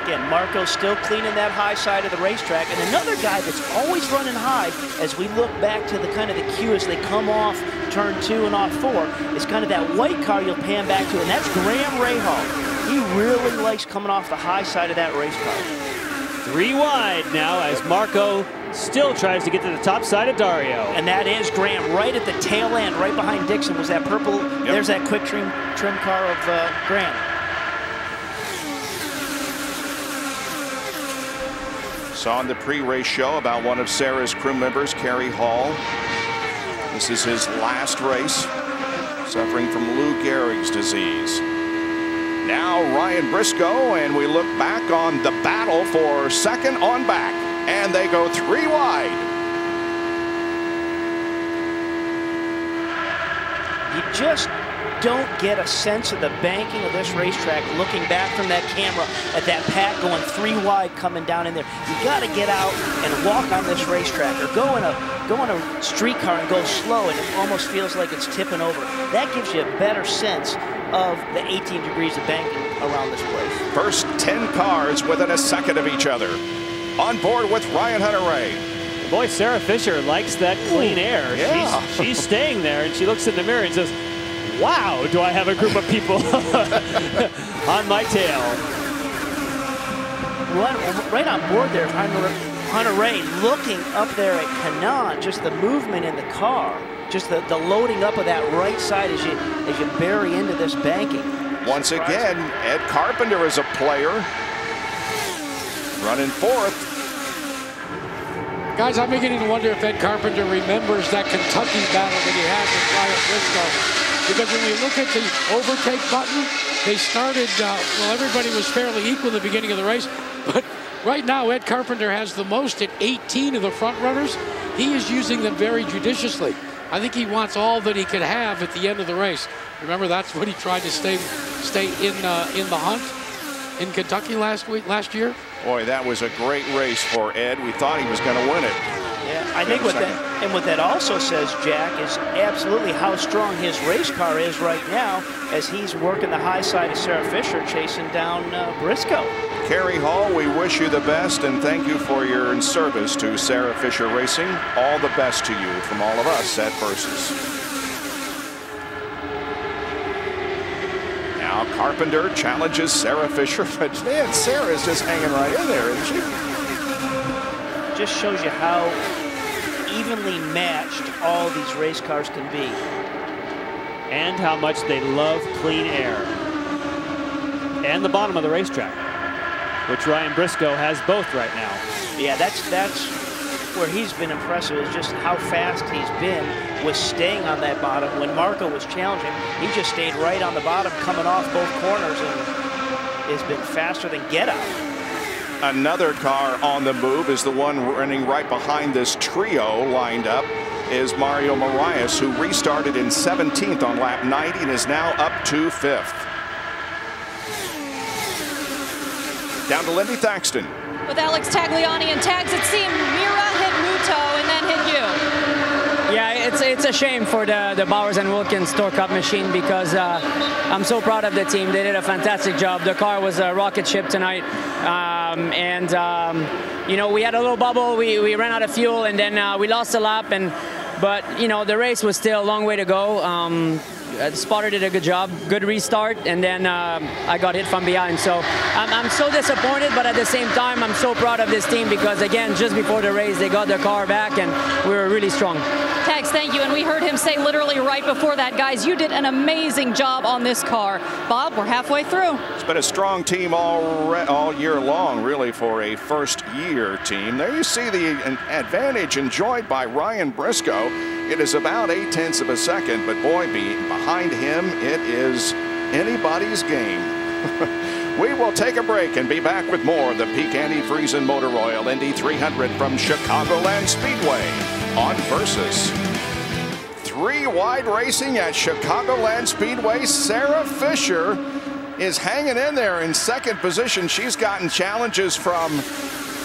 Again, Marco's still cleaning that high side of the racetrack. And another guy that's always running high, as we look back to the kind of the cue as they come off turn 2 and off 4, is kind of that white car you'll pan back to, and that's Graham Rahal. He really likes coming off the high side of that race car. 3 wide now as Marco still tries to get to the top side of Dario. And that is Graham right at the tail end, right behind Dixon was that purple. Yep. There's that quick trim car of Graham. Saw in the pre-race show about one of Sarah's crew members, Kerry Hall. This is his last race, suffering from Lou Gehrig's disease. Now Ryan Briscoe, and we look back on the battle for second on back, and they go 3 wide. You just don't get a sense of the banking of this racetrack looking back from that camera at that pack going 3 wide coming down in there. You got to get out and walk on this racetrack, or go in a street car and go slow, and it almost feels like it's tipping over. That gives you a better sense of the 18 degrees of banking around this place. First 10 cars within a second of each other. On board with Ryan Hunter-Reay. Boy, Sarah Fisher likes that clean air. Yeah. She's staying there, and she looks in the mirror and says, wow, do I have a group of people on my tail. Right on board there, Hunter-Reay looking up there at Kanaan, just the movement in the car, just the loading up of that right side as you bury into this banking. Once again, Ed Carpenter is a player, running 4th. Guys, I'm beginning to wonder if Ed Carpenter remembers that Kentucky battle that he had with Ryan Briscoe. Because when we look at the overtake button, they started, well, everybody was fairly equal in the beginning of the race. But right now, Ed Carpenter has the most at 18 of the front runners. He is using them very judiciously. I think he wants all that he could have at the end of the race. Remember, that's what he tried to stay in the hunt. in Kentucky last year? Boy, that was a great race for Ed. We thought he was going to win it. Yeah, I think what that also says, Jack, is absolutely how strong his race car is right now as he's working the high side of Sarah Fisher, chasing down Briscoe. Kerry Hall, we wish you the best and thank you for your service to Sarah Fisher Racing. All the best to you from all of us at Versus. Now Carpenter challenges Sarah Fisher, but man, Sarah's just hanging right in there, isn't she? Just shows you how evenly matched all these race cars can be. And how much they love clean air. And the bottom of the racetrack, which Ryan Briscoe has both right now. Yeah, that's where he's been impressive, is just how fast he's been with staying on that bottom. When Marco was challenging, he just stayed right on the bottom, coming off both corners, and has been faster than get out. Another car on the move is the one running right behind this trio lined up is Mario Marias, who restarted in 17th on lap 90 and is now up to 5th. Down to Lindy Thaxton. With Alex Tagliani and tags, it seemed Mira hit Muto and then hit you. Yeah, it's a shame for the Bowers and Wilkins Tour Cup machine because I'm so proud of the team. They did a fantastic job. The car was a rocket ship tonight. You know, we had a little bubble. We ran out of fuel and then we lost a lap. But, you know, the race was still a long way to go. The spotter did a good job, good restart, and then I got hit from behind. So I'm so disappointed, but at the same time, I'm so proud of this team because, again, just before the race, they got their car back, and we were really strong. Tags, thank you. And we heard him say literally right before that, guys, you did an amazing job on this car. Bob, we're halfway through. It's been a strong team all year long, really, for a first-year team. There you see the advantage enjoyed by Ryan Briscoe. It is about 0.8 of a second, but boy, behind him, it is anybody's game. We will take a break and be back with more of the Peak Antifreeze and Motor Oil Indy 300 from Chicagoland Speedway on Versus. 3 wide racing at Chicagoland Speedway. Sarah Fisher is hanging in there in second position. She's gotten challenges from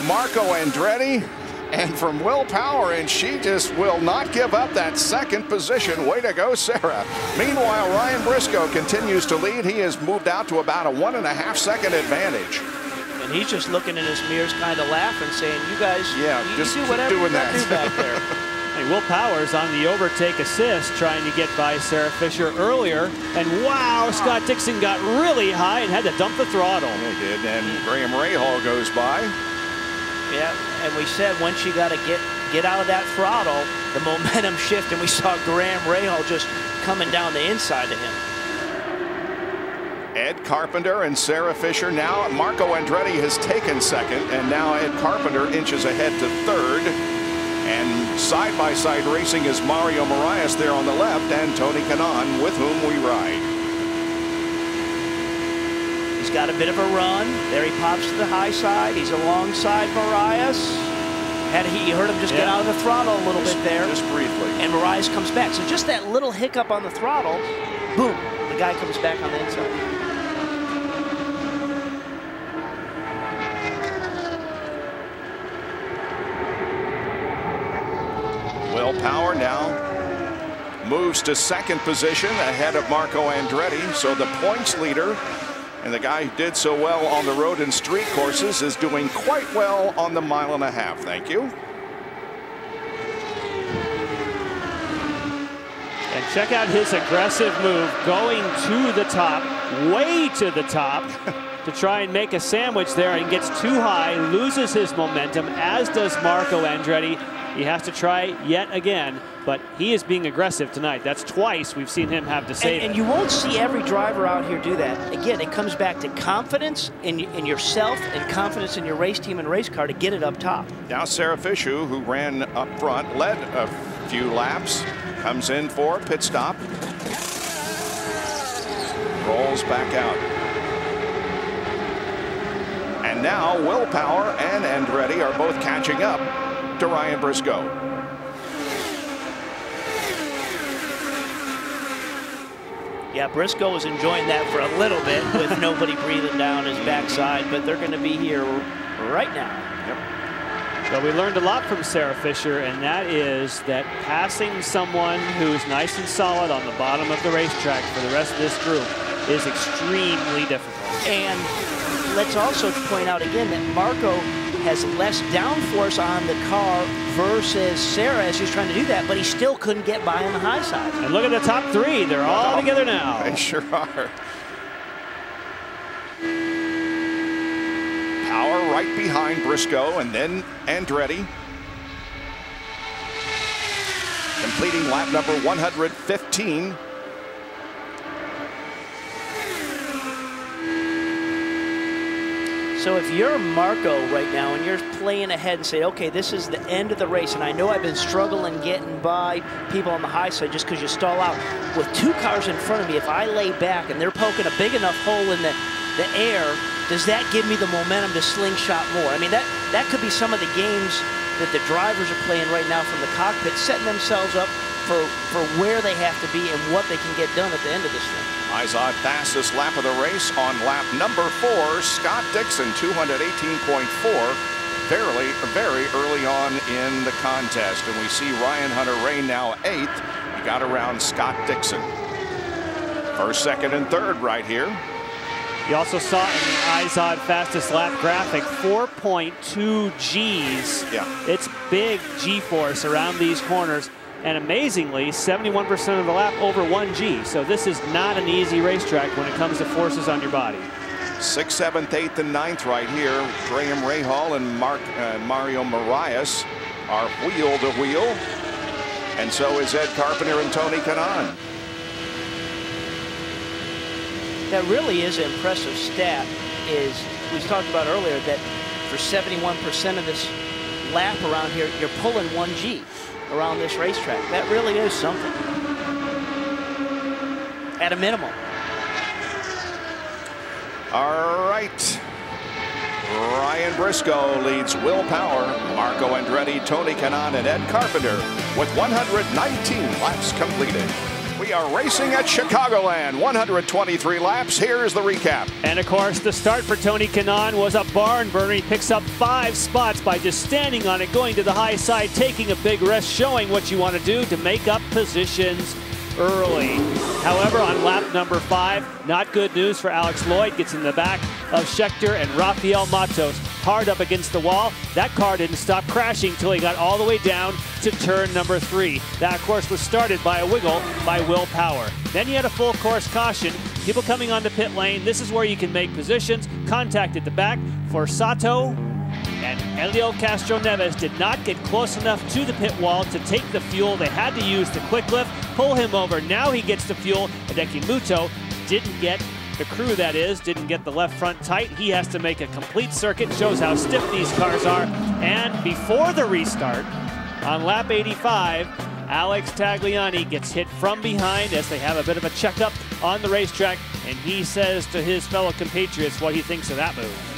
Marco Andretti and from Will Power, and she just will not give up that second position. Way to go, Sarah. Meanwhile, Ryan Briscoe continues to lead. He has moved out to about a 1.5 second advantage. And he's just looking in his mirrors, kind of laughing, saying, you guys, yeah, you just do whatever doing you got to do back there. Hey, Will Powers on the overtake assist, trying to get by Sarah Fisher earlier. And wow, Scott Dixon got really high and had to dump the throttle. He did, and Graham Rahal goes by. Yeah, and we said once you got to get out of that throttle, the momentum shift, and we saw Graham Rahal just coming down the inside of him. Ed Carpenter and Sarah Fisher. Now Marco Andretti has taken second, and now Ed Carpenter inches ahead to third. And side-by-side racing is Mario Marias there on the left, and Tony Kanaan, with whom we ride. He's got a bit of a run. There he pops to the high side. He's alongside Marias. You heard him just get out of the throttle a little bit there. Just briefly. And Marias comes back. So just that little hiccup on the throttle, boom, the guy comes back on the inside. Will Power now moves to second position ahead of Marco Andretti. So the points leader, and the guy who did so well on the road and street courses, is doing quite well on the 1.5 miles. Thank you. And check out his aggressive move, going to the top, way to the top, to try and make a sandwich there, and gets too high, loses his momentum, as does Marco Andretti. He has to try yet again, but he is being aggressive tonight. That's twice we've seen him have to save and you won't see every driver out here do that. Again, it comes back to confidence in yourself and confidence in your race team and race car to get it up top. Now Sarah Fisher, who ran up front, led a few laps, comes in for a pit stop. Rolls back out. And now Will Power and Andretti are both catching up to Ryan Briscoe. Yeah, Briscoe was enjoying that for a little bit with nobody breathing down his backside, but they're going to be here right now. Well, we learned a lot from Sarah Fisher, and that is that passing someone who's nice and solid on the bottom of the racetrack for the rest of this group is extremely difficult. And let's also point out again that Marco has less downforce on the car versus Sarah as he's trying to do that, but he still couldn't get by on the high side. And look at the top three. They're all together now. They sure are. Power right behind Briscoe and then Andretti. Completing lap number 115. So if you're Marco right now and you're playing ahead and say, okay, this is the end of the race, and I know I've been struggling getting by people on the high side just because you stall out. With two cars in front of me, if I lay back and they're poking a big enough hole in the air, does that give me the momentum to slingshot more? I mean, that could be some of the games that the drivers are playing right now from the cockpit, setting themselves up for where they have to be and what they can get done at the end of this thing. IZOD fastest lap of the race on lap number 4. Scott Dixon, 218.4. Very early on in the contest. And we see Ryan Hunter-Reay now 8th. He got around Scott Dixon. First, second, and third right here. You also saw in the IZOD fastest lap graphic 4.2 Gs. Yeah. It's big G-force around these corners. And amazingly, 71% of the lap over 1 G. So this is not an easy racetrack when it comes to forces on your body. 6th, 7th, 8th, and 9th right here. Graham Rahal and Mario Marias are wheel to wheel. And so is Ed Carpenter and Tony Kanaan. That really is an impressive stat. Is we talked about earlier that for 71% of this lap around here, you're pulling 1 G around this racetrack. That really is something. At a minimum. All right. Ryan Briscoe leads Will Power, Marco Andretti, Tony Kanaan, and Ed Carpenter with 119 laps completed. We are racing at Chicagoland, 123 laps. Here's the recap. And of course, the start for Tony Kanaan was a barn burner. He picks up 5 spots by just standing on it, going to the high side, taking a big rest, showing what you want to do to make up positions early. However, on lap number 5, not good news for Alex Lloyd. Gets in the back of Scheckter and Rafael Matos, hard up against the wall. That car didn't stop crashing until he got all the way down to turn number 3. That, of course, was started by a wiggle by Will Power. Then you had a full course caution. People coming onto pit lane. This is where you can make positions. Contact at the back for Sato. And Helio Castro Neves did not get close enough to the pit wall to take the fuel. They had to use the quick lift, pull him over. Now he gets the fuel. Hideki Muto didn't get the crew, that is, didn't get the left front tight. He has to make a complete circuit. Shows how stiff these cars are. And before the restart, on lap 85, Alex Tagliani gets hit from behind as they have a bit of a checkup on the racetrack. And he says to his fellow compatriots what he thinks of that move.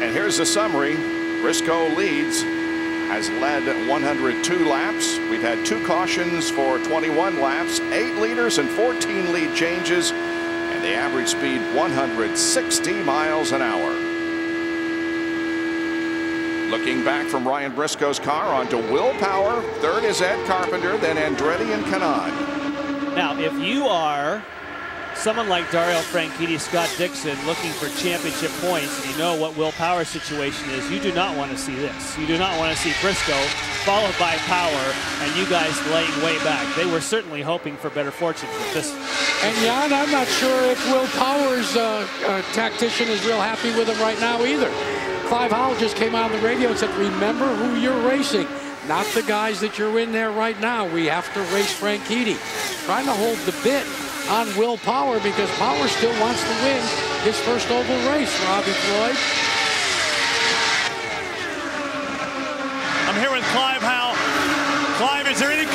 And here's the summary. Briscoe leads, has led 102 laps. We've had 2 cautions for 21 laps, 8 leaders and 14 lead changes, and the average speed 160 miles an hour. Looking back from Ryan Briscoe's car onto Will Power. Third is Ed Carpenter, then Andretti and Kanaan. Now, if you are someone like Dario Franchitti, Scott Dixon, looking for championship points, and you know what Will Power's situation is, you do not want to see this. You do not want to see Briscoe followed by Power and you guys laying way back. They were certainly hoping for better fortune with this. And Jan, I'm not sure if Will Power's tactician is real happy with him right now either. Clive Howell just came out on the radio and said, remember who you're racing, not the guys that you're in there right now. We have to race Franchitti. Trying to hold the bit on Will Power because Power still wants to win his first oval race, Robbie Floyd. I'm here with Clive Howell. Clive, is there any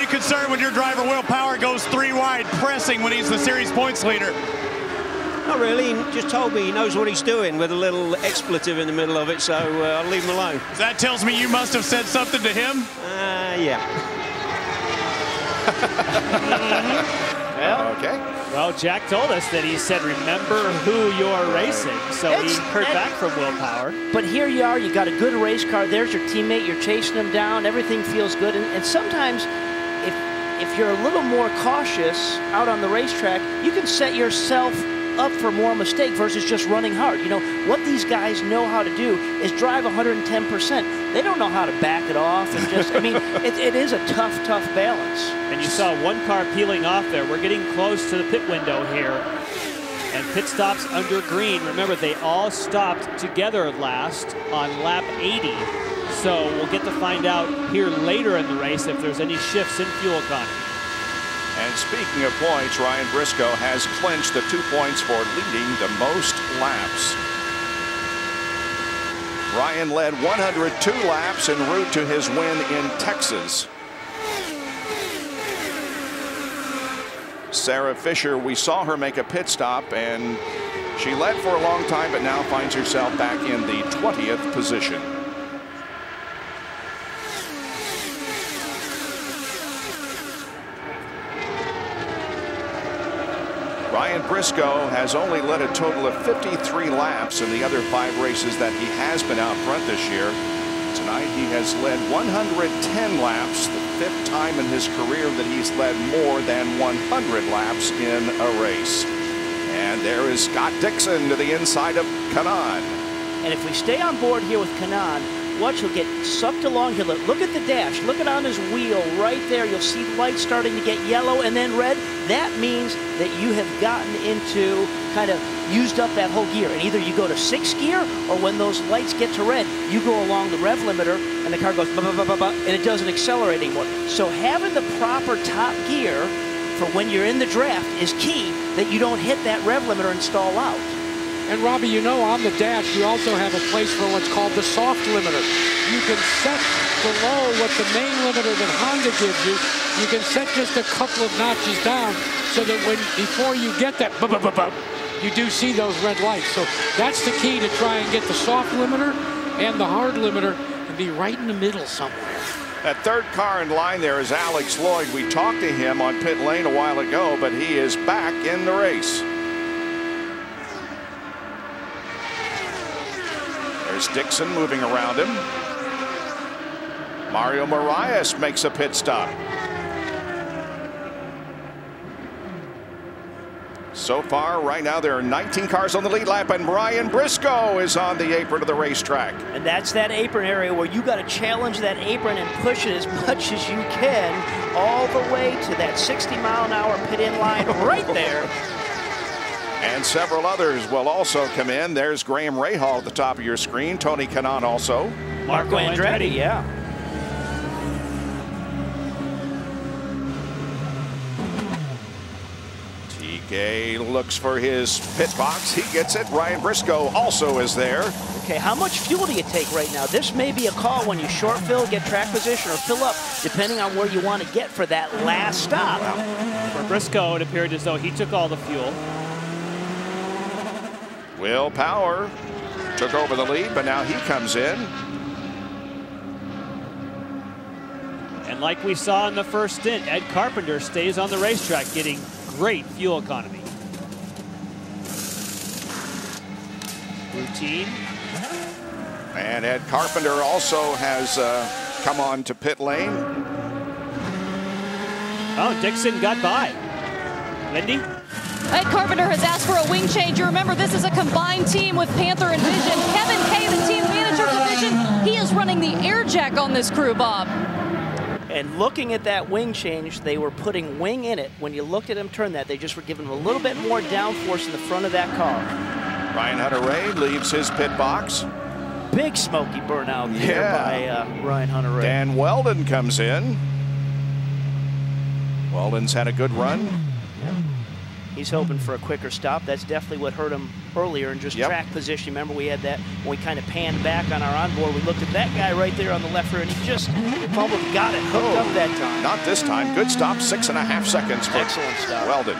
concern when your driver Will Power goes 3 wide pressing when he's the series points leader? Not really. He just told me he knows what he's doing with a little expletive in the middle of it, so I'll leave him alone. That tells me you must have said something to him? Yeah. Okay. Well, Jack told us that he said, remember who you're racing. So he heard back from Will Power. But here you are, you got a good race car. There's your teammate. You're chasing him down. Everything feels good. And sometimes if you're a little more cautious out on the racetrack, you can set yourself up for more mistake versus just running hard. You know, what these guys know how to do is drive 110%. They don't know how to back it off and just, I mean, it is a tough balance. And you saw one car peeling off there. We're getting close to the pit window here. And pit stops under green. Remember, they all stopped together last on lap 80. So we'll get to find out here later in the race if there's any shifts in fuel economy. And speaking of points, Ryan Briscoe has clinched the 2 points for leading the most laps. Ryan led 102 laps en route to his win in Texas. Sarah Fisher, we saw her make a pit stop, and she led for a long time, but now finds herself back in the 20th position. Ryan Briscoe has only led a total of 53 laps in the other 5 races that he has been out front this year. Tonight he has led 110 laps, the 5th time in his career that he's led more than 100 laps in a race. And there is Scott Dixon to the inside of Kanaan. And if we stay on board here with Kanaan, watch, he'll get sucked along here. Look at the dash. Look at on his wheel right there. You'll see lights starting to get yellow and then red. That means that you have gotten into kind of used up that whole gear. And either you go to 6th gear, or when those lights get to red, you go along the rev limiter and the car goes bah, bah, bah, bah, bah, and it doesn't accelerate anymore. So having the proper top gear for when you're in the draft is key, that you don't hit that rev limiter and stall out. And Robbie, you know, on the dash, you also have a place for what's called the soft limiter. You can set below what the main limiter that Honda gives you. You can set just a couple of notches down so that before you get that, you do see those red lights. So that's the key to try and get the soft limiter and the hard limiter and be right in the middle somewhere. That third car in line there is Alex Lloyd. We talked to him on pit lane a while ago, but he is back in the race. There's Dixon moving around him. Mario Marias makes a pit stop. So far, right now, there are 19 cars on the lead lap, and Ryan Briscoe is on the apron of the racetrack. And that's that apron area where you got to challenge that apron and push it as much as you can all the way to that 60-mile-an-hour pit-in line right there. And several others will also come in. There's Graham Rahal at the top of your screen. Tony Kanaan also. Marco Andretti, yeah. TK looks for his pit box. He gets it. Ryan Briscoe also is there. Okay, how much fuel do you take right now? This may be a call when you short fill, get track position, or fill up, depending on where you want to get for that last stop. For Briscoe, it appeared as though he took all the fuel. Will Power took over the lead, but now he comes in. And like we saw in the first stint, Ed Carpenter stays on the racetrack getting great fuel economy. Routine. And Ed Carpenter also has come on to pit lane. Oh, Dixon got by. Lindy? Ed Carpenter has asked for a wing change. You remember, this is a combined team with Panther and Vision. Kevin Kay, the team manager for Vision, he is running the air jack on this crew, Bob. And looking at that wing change, they were putting wing in it. When you looked at him turn that, they just were giving him a little bit more downforce in the front of that car. Ryan Hunter-Reay leaves his pit box. Big smoky burnout there by Ryan Hunter-Reay. Dan Weldon comes in. Weldon's had a good run. He's hoping for a quicker stop. That's definitely what hurt him earlier in just track position. Remember, we had that when we kind of panned back on our onboard. We looked at that guy right there on the left rear, and he just almost got it hooked up that time. Not this time. Good stop. 6.5 seconds for excellent stop. Weldon.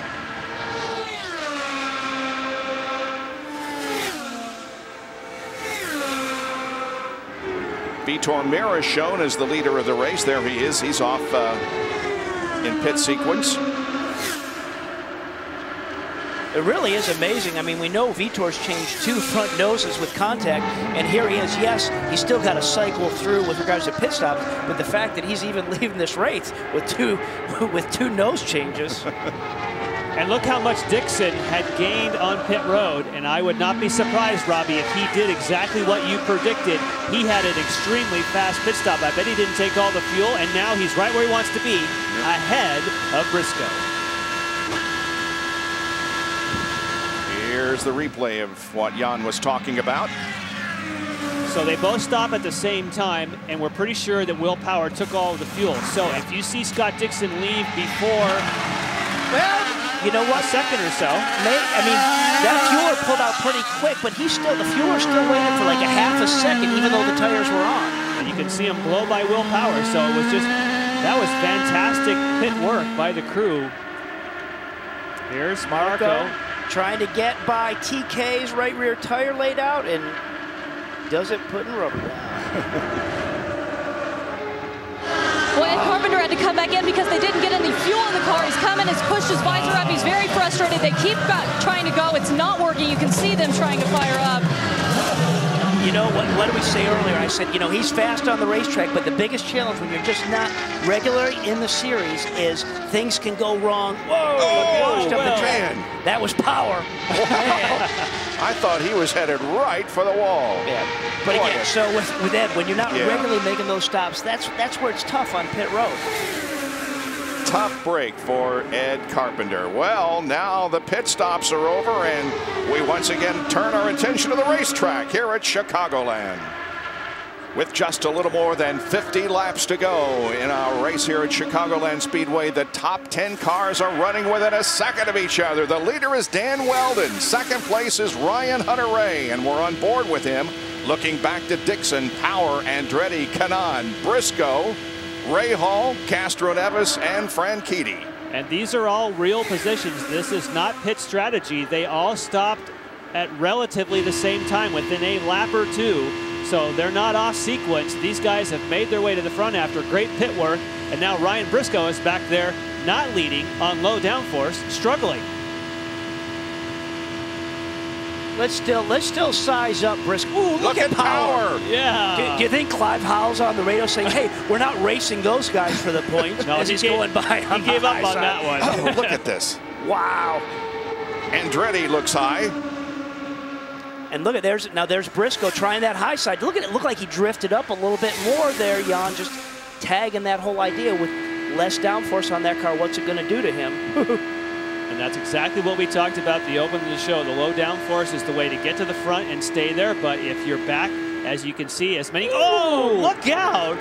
Vitor Meira shown as the leader of the race. There he is. He's off in pit sequence. It really is amazing. I mean, we know Vitor's changed 2 front noses with contact, and here he is. Yes, he's still got to cycle through with regards to pit stops, but the fact that he's even leaving this race with two nose changes. And look how much Dixon had gained on pit road, and I would not be surprised, Robbie, if he did exactly what you predicted. He had an extremely fast pit stop. I bet he didn't take all the fuel, and now he's right where he wants to be, ahead of Briscoe. Here's the replay of what Jan was talking about. So they both stop at the same time, and we're pretty sure that Will Power took all of the fuel. So if you see Scott Dixon leave before, well, you know what? A second or so. I mean, that fueler pulled out pretty quick, but the fueler's still waiting for like a half a second, even though the tires were on. And you can see him blow by Will Power. So it was that was fantastic pit work by the crew. Here's Marco. Trying to get by TK's right rear tire laid out and doesn't put in rubber down. Well, Ed Carpenter had to come back in because they didn't get any fuel in the car. He's coming, has pushed his visor up. He's very frustrated. They keep trying to go. It's not working. You can see them trying to fire up. You know, what did we say earlier? I said, you know, he's fast on the racetrack, but the biggest challenge when you're just not regularly in the series is things can go wrong. Whoa! Washed up the track. That was Power. I thought he was headed right for the wall. Yeah. But again, so with Ed, when you're not regularly making those stops, that's where it's tough on pit road. Tough break for Ed Carpenter. Well, now the pit stops are over, and we once again turn our attention to the racetrack here at Chicagoland. With just a little more than 50 laps to go in our race here at Chicagoland Speedway, the top 10 cars are running within a second of each other. The leader is Dan Weldon. Second place is Ryan Hunter-Reay, and we're on board with him. Looking back to Dixon, Power, Andretti, Kanaan, Briscoe, Ray Hall, Castro Neves, and Franchitti. And these are all real positions. This is not pit strategy. They all stopped at relatively the same time, within a lap or two. So they're not off sequence. These guys have made their way to the front after great pit work. And now Ryan Briscoe is back there, not leading on low downforce, struggling. Let's still size up Briscoe. Ooh, look at Power. Yeah. Do you think Clive Howell's on the radio saying, hey, we're not racing those guys for the points? No, he's going by. He gave up on that one. Oh, look at this. Wow. Andretti looks high. And look at there's Briscoe trying that high side. Look at it. Looked like he drifted up a little bit more there, Jan, just tagging that whole idea with less downforce on that car. What's it going to do to him? And that's exactly what we talked about the open of the show. The low downforce is the way to get to the front and stay there. But if you're back, as you can see, as many. Oh, look out!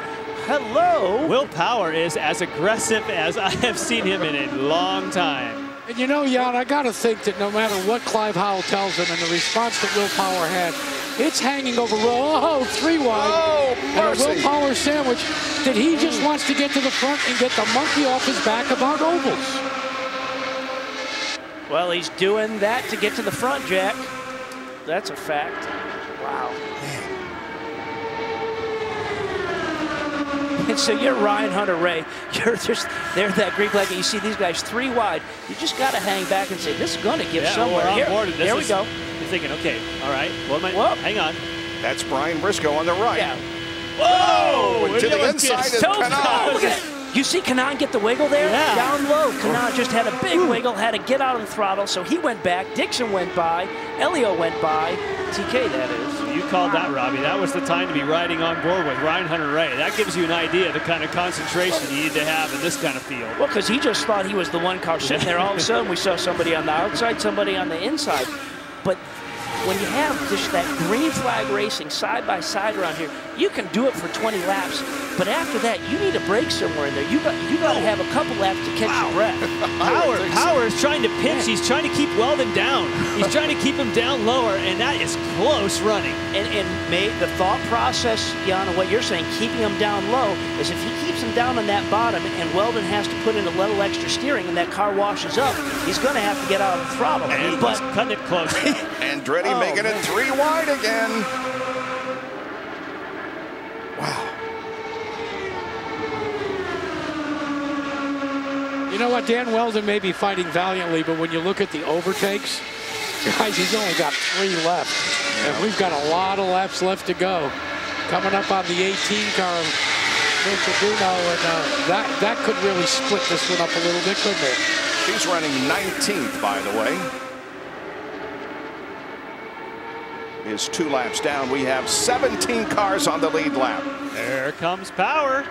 Hello. Will Power is as aggressive as I have seen him in a long time. And you know, Jan, I got to think that no matter what Clive Howell tells him and the response that Will Power had, it's hanging over row 3 wide. Oh, mercy. And a Will Power sandwich that he just wants to get to the front and get the monkey off his back about ovals. Well, he's doing that to get to the front, Jack. That's a fact. Wow. And so you're Ryan Hunter-Reay. You're just there, that Greek flag. You see these guys 3 wide. You just got to hang back and say, this is going to give somewhere. We're on board. Here we go. You're thinking, okay, all right. What am I? Whoop. Hang on. That's Brian Briscoe on the right. Yeah. Whoa! To the inside is Kanaan. Look at it. You see Kanaan get the wiggle there? Yeah. Down low. Kanaan just had a big wiggle, had to get out on the throttle, so he went back. Dixon went by. Elio went by. TK, that is. You called that, Robbie. That was the time to be riding on board with Ryan Hunter-Reay. That gives you an idea of the kind of concentration you need to have in this kind of field. Well, because he just thought he was the one car sitting there. All of a sudden, we saw somebody on the outside, somebody on the inside. But when you have just that green flag racing side by side around here, you can do it for 20 laps. But after that, you need a break somewhere in there. You got to have a couple laps to catch your breath. Power is trying to pinch. He's trying to keep Weldon down. He's trying to keep him down lower, and that is close running. And the thought process, Jan, of what you're saying, keeping him down low, is if he keeps him down on that bottom and Weldon has to put in a little extra steering and that car washes up, he's going to have to get out of the throttle. And but cutting it close. Andretti making it 3 wide again. Wow. You know what, Dan Weldon may be fighting valiantly, but when you look at the overtakes, guys, he's only got 3 left. And we've got a lot of laps left to go. Coming up on the 18 car, and that could really split this one up a little bit, couldn't it? He's running 19th, by the way. Is 2 laps down. We have 17 cars on the lead lap. There comes Power.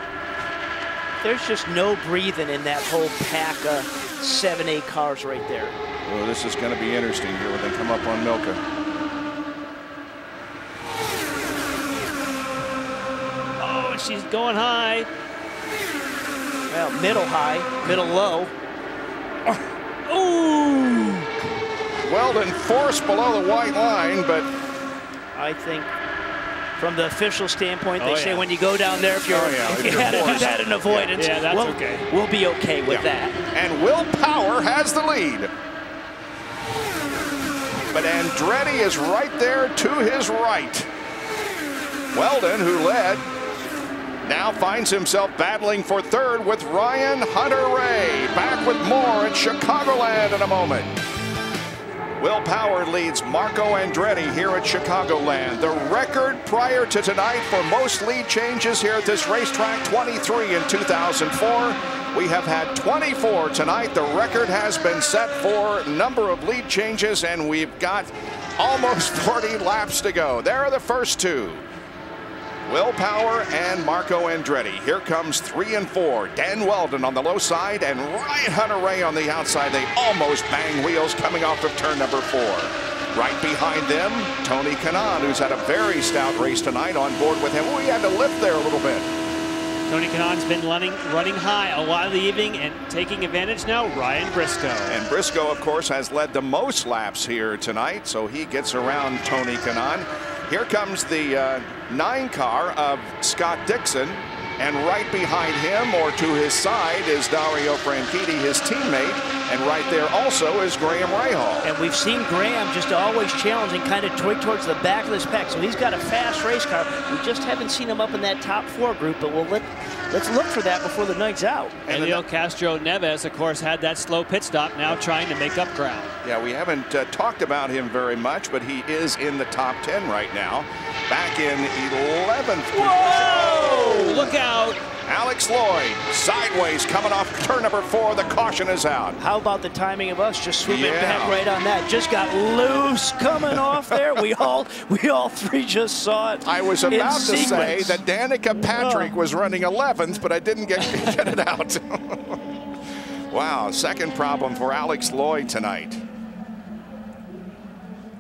There's just no breathing in that whole pack of 7, 8 cars right there. Well, this is going to be interesting here when they come up on Milka. Oh, she's going high. Well, middle high, middle low. Ooh! Weldon forced below the white line, but I think from the official standpoint, they say when you go down there, if you're if you had an avoidance, that's okay. We'll be okay with that. And Will Power has the lead. But Andretti is right there to his right. Weldon, who led, now finds himself battling for third with Ryan Hunter-Reay. Back with more at Chicagoland in a moment. Will Power leads Marco Andretti here at Chicagoland. The record prior to tonight for most lead changes here at this racetrack, 23 in 2004. We have had 24 tonight. The record has been set for number of lead changes, and we've got almost 40 laps to go. There are the first 2. Will Power and Marco Andretti. Here comes 3 and 4. Dan Weldon on the low side and Ryan Hunter-Reay on the outside. They almost bang wheels coming off of turn number 4. Right behind them, Tony Kanaan, who's had a very stout race tonight, on board with him. We had to lift there a little bit. Tony Kanaan's been running high a lot of the evening and taking advantage now, Ryan Briscoe. And Briscoe, of course, has led the most laps here tonight, so he gets around Tony Kanaan. Here comes the 9 car of Scott Dixon, and right behind him or to his side is Dario Franchitti, his teammate, and right there also is Graham Rahal. And we've seen Graham just always challenging, kind of towards the back of this pack, so he's got a fast race car. We just haven't seen him up in that top 4 group, but let's look for that before the night's out. And Leo Castro Neves, of course, had that slow pit stop, now trying to make up ground. Yeah, we haven't talked about him very much, but he is in the top 10 right now. Back in 11th. Whoa! Look out. Alex Lloyd sideways coming off turn number 4. The caution is out. How about the timing of us just swooping back right on that? Just got loose coming off there. We all 3 just saw it. I was about to say that Danica Patrick was running 11th, but I didn't get it out. Wow, second problem for Alex Lloyd tonight.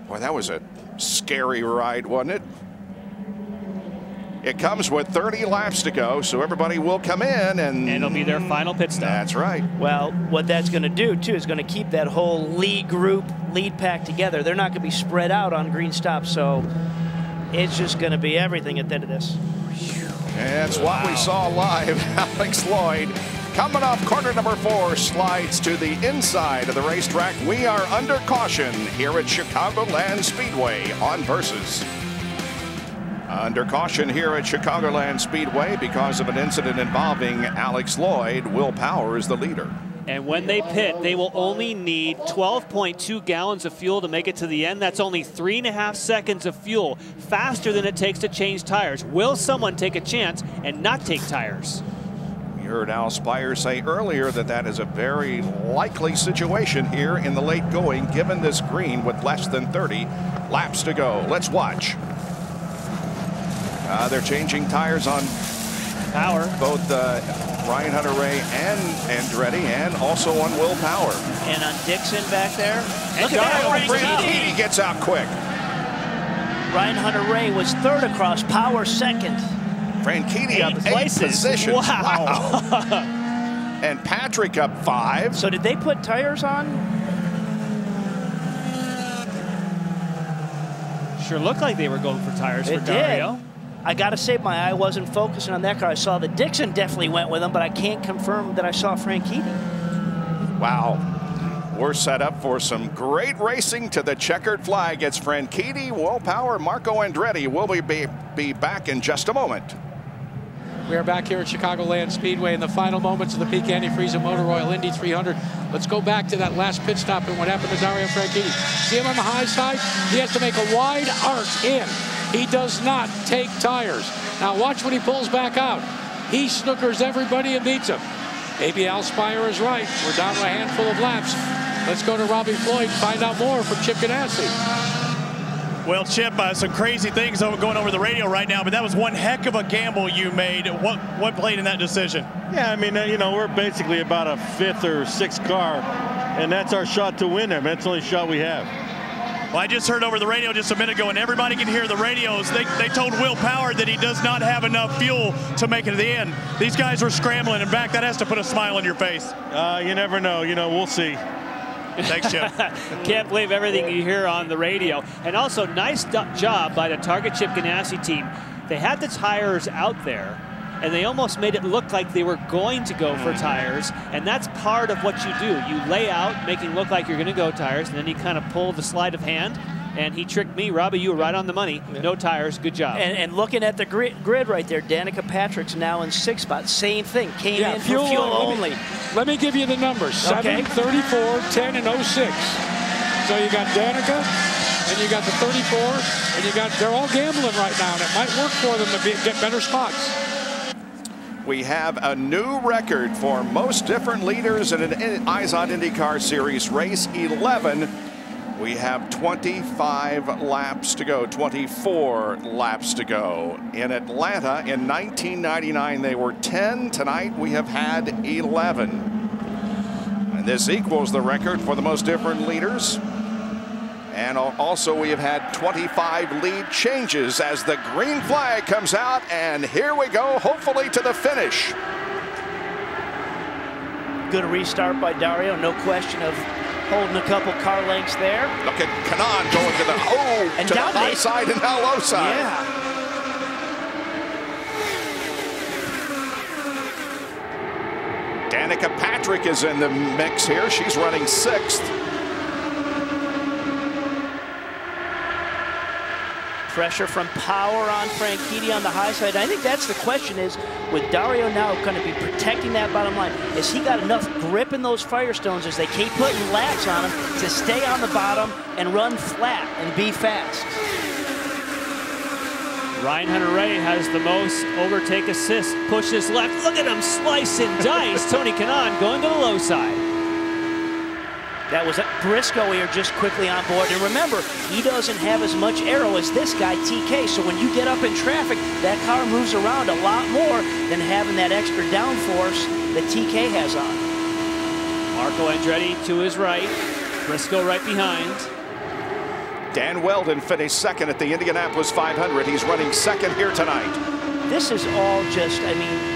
Boy, that was a scary ride, wasn't it? It comes with 30 laps to go, so everybody will come in and it'll be their final pit stop. That's right. Well, what that's going to do, too, is going to keep that whole lead pack together. They're not going to be spread out on green stops, so it's just going to be everything at the end of this. And it's what we saw live. Alex Lloyd coming off corner number 4, slides to the inside of the racetrack. We are under caution here at Chicagoland Speedway on Versus. Under caution here at Chicagoland Speedway because of an incident involving Alex Lloyd. Will Power is the leader. And when they pit, they will only need 12.2 gallons of fuel to make it to the end. That's only 3.5 seconds of fuel, faster than it takes to change tires. Will someone take a chance and not take tires? We heard Al Spire say earlier that that is a very likely situation here in the late going, given this green with less than 30 laps to go. Let's watch. They're changing tires on Power. Both Ryan Hunter-Reay and Andretti, and also on Will Power. And on Dixon back there. Look at that. Franchitti gets out quick. Ryan Hunter-Reay was 3rd across, Power 2nd. Franchitti up 8 positions. Wow. And Patrick up 5. So did they put tires on? Sure looked like they were going for tires for Dario. I got to say, my eye wasn't focusing on that car. I saw that Dixon definitely went with him, but I can't confirm that I saw Franchitti. Wow. We're set up for some great racing to the checkered flag. It's Franchitti, Will Power, Marco Andretti. We'll be back in just a moment. We are back here at Chicagoland Speedway in the final moments of the peak Antifreeze and Motor Oil Indy 300. Let's go back to that last pit stop and what happened to Dario Franchitti. See him on the high side? He has to make a wide arc in. He does not take tires. Now watch when he pulls back out. He snookers everybody and beats him. Maybe Al Spire is right. We're down to a handful of laps. Let's go to Robbie Floyd and find out more from Chip Ganassi. Well, Chip, some crazy things going over the radio right now, but that was one heck of a gamble you made. What played in that decision? Yeah, I mean, you know, we're basically about a 5th or 6th car, and that's our shot to win there. That's the only shot we have. Well, I just heard over the radio just a minute ago, and everybody can hear the radios. They told Will Power that he does not have enough fuel to make it to the end. These guys were scrambling, and back that has to put a smile on your face. You never know. You know, we'll see. Thanks, Chip. Can't believe everything you hear on the radio. And also, nice job by the Target Chip Ganassi team. They had the tires out there, and they almost made it look like they were going to go for tires, and that's part of what you do. You lay out, making it look like you're going to go tires, and then you kind of pull the sleight of hand, and he tricked me. Robbie, you were right on the money. Yeah. No tires, good job. And looking at the grid right there, Danica Patrick's now in 6th spot. Same thing, came in for fuel only. Let me give you the numbers, 7, 34, 10, and 06. So you got Danica, and you got the 34, and you got, they're all gambling right now, and it might work for them to get better spots. We have a new record for most different leaders in an IZOD IndyCar Series race 11. We have 25 laps to go, 24 laps to go. In Atlanta in 1999, they were 10. Tonight, we have had 11. And this equals the record for the most different leaders. And also, we have had 25 lead changes as the green flag comes out. And here we go, hopefully to the finish. Good restart by Dario, no question of holding a couple car lengths there. Look at Kanan going to the, to the high side and now low side. Yeah. Danica Patrick is in the mix here. She's running 6th. Pressure from Power on Franchitti on the high side. I think that's the question is, with Dario now going to be protecting that bottom line, has he got enough grip in those Firestones as they keep putting laps on him to stay on the bottom and run flat and be fast? Ryan Hunter-Ray has the most overtake assist. Pushes left. Look at him slice and dice. Tony Kanaan going to the low side. That was Briscoe here just quickly on board. And remember, he doesn't have as much aero as this guy, TK. So when you get up in traffic, that car moves around a lot more than having that extra downforce that TK has on. Marco Andretti to his right. Briscoe right behind. Dan Weldon finished 2nd at the Indianapolis 500. He's running 2nd here tonight. This is all just, I mean,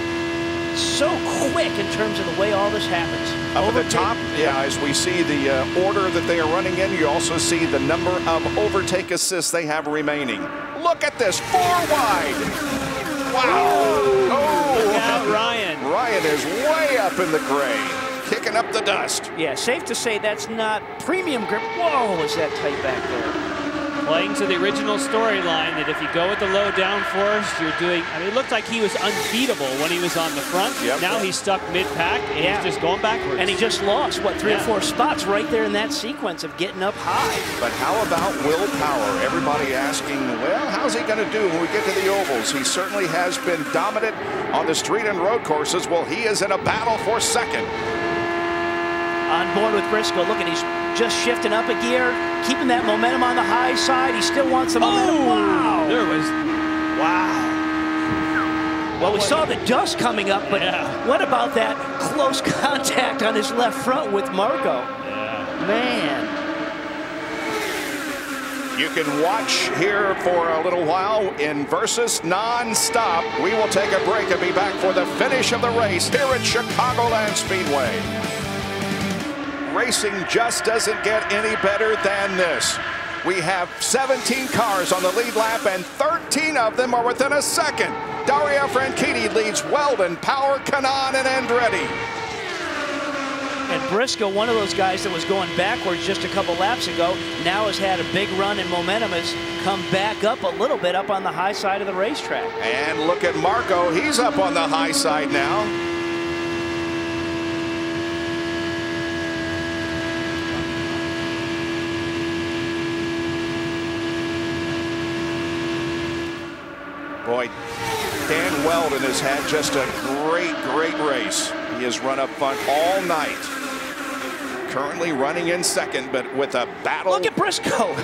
so quick in terms of the way all this happens. Up at the top, yeah, as we see the order that they are running in, you also see the number of overtake assists they have remaining. Look at this, 4 wide. Wow. Oh, look out, Ryan. Ryan is way up in the gray, kicking up the dust. Yeah, safe to say that's not premium grip. Whoa, is that tight back there. Playing to the original storyline that if you go with the low downforce, you're doing, I mean, it looked like he was unbeatable when he was on the front. Yep. Now he's stuck mid-pack, and he's just going backwards. And he just lost, what, 3 or 4 spots right there in that sequence of getting up high. But how about Will Power? Everybody asking, well, how's he going to do when we get to the ovals? He certainly has been dominant on the street and road courses. Well, he is in a battle for 2nd. On board with Briscoe. Look, and he's just shifting up a gear, keeping that momentum on the high side. He still wants the momentum. Wow. There was, wow. Well, we saw the dust coming up, but what about that close contact on his left front with Marco? Yeah. Man. You can watch here for a little while in Versus non-stop. We will take a break and be back for the finish of the race here at Chicagoland Speedway. Racing just doesn't get any better than this. We have 17 cars on the lead lap, and 13 of them are within a second. Dario Franchitti leads Weldon, Power, Kanaan, and Andretti. And Briscoe, one of those guys that was going backwards just a couple laps ago, now has had a big run and momentum has come back up a little bit up on the high side of the racetrack. And look at Marco. He's up on the high side now. Boy, Dan Weldon has had just a great race. He has run up front all night. Currently running in second, but with a battle. Look at Briscoe.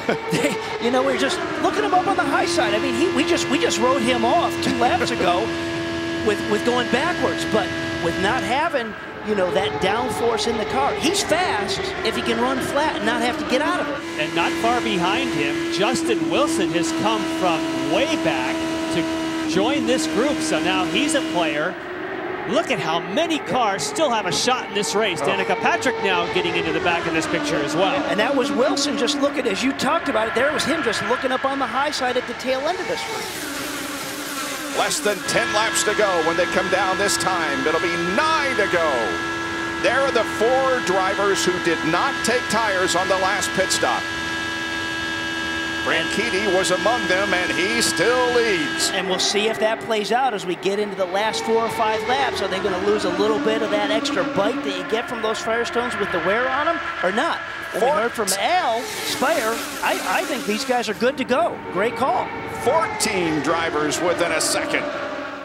You know, we're just looking him up on the high side. I mean, we just rode him off 2 laps ago with going backwards, but with not having, you know, that downforce in the car. He's fast if he can run flat and not have to get out of it. And not far behind him, Justin Wilson has come from way back to join this group. So now he's a player. Look at how many cars still have a shot in this race. Danica Patrick now getting into the back of this picture as well. And that was Wilson just looking, as you talked about it, there was him just looking up on the high side at the tail end of this race. Less than 10 laps to go when they come down this time. It'll be 9 to go. There are the 4 drivers who did not take tires on the last pit stop. Franchitti was among them, and he still leads. And we'll see if that plays out as we get into the last 4 or 5 laps. Are they going to lose a little bit of that extra bite that you get from those Firestones with the wear on them, or not? Well, we heard from Al Spire. I think these guys are good to go. Great call. 14 drivers within a second.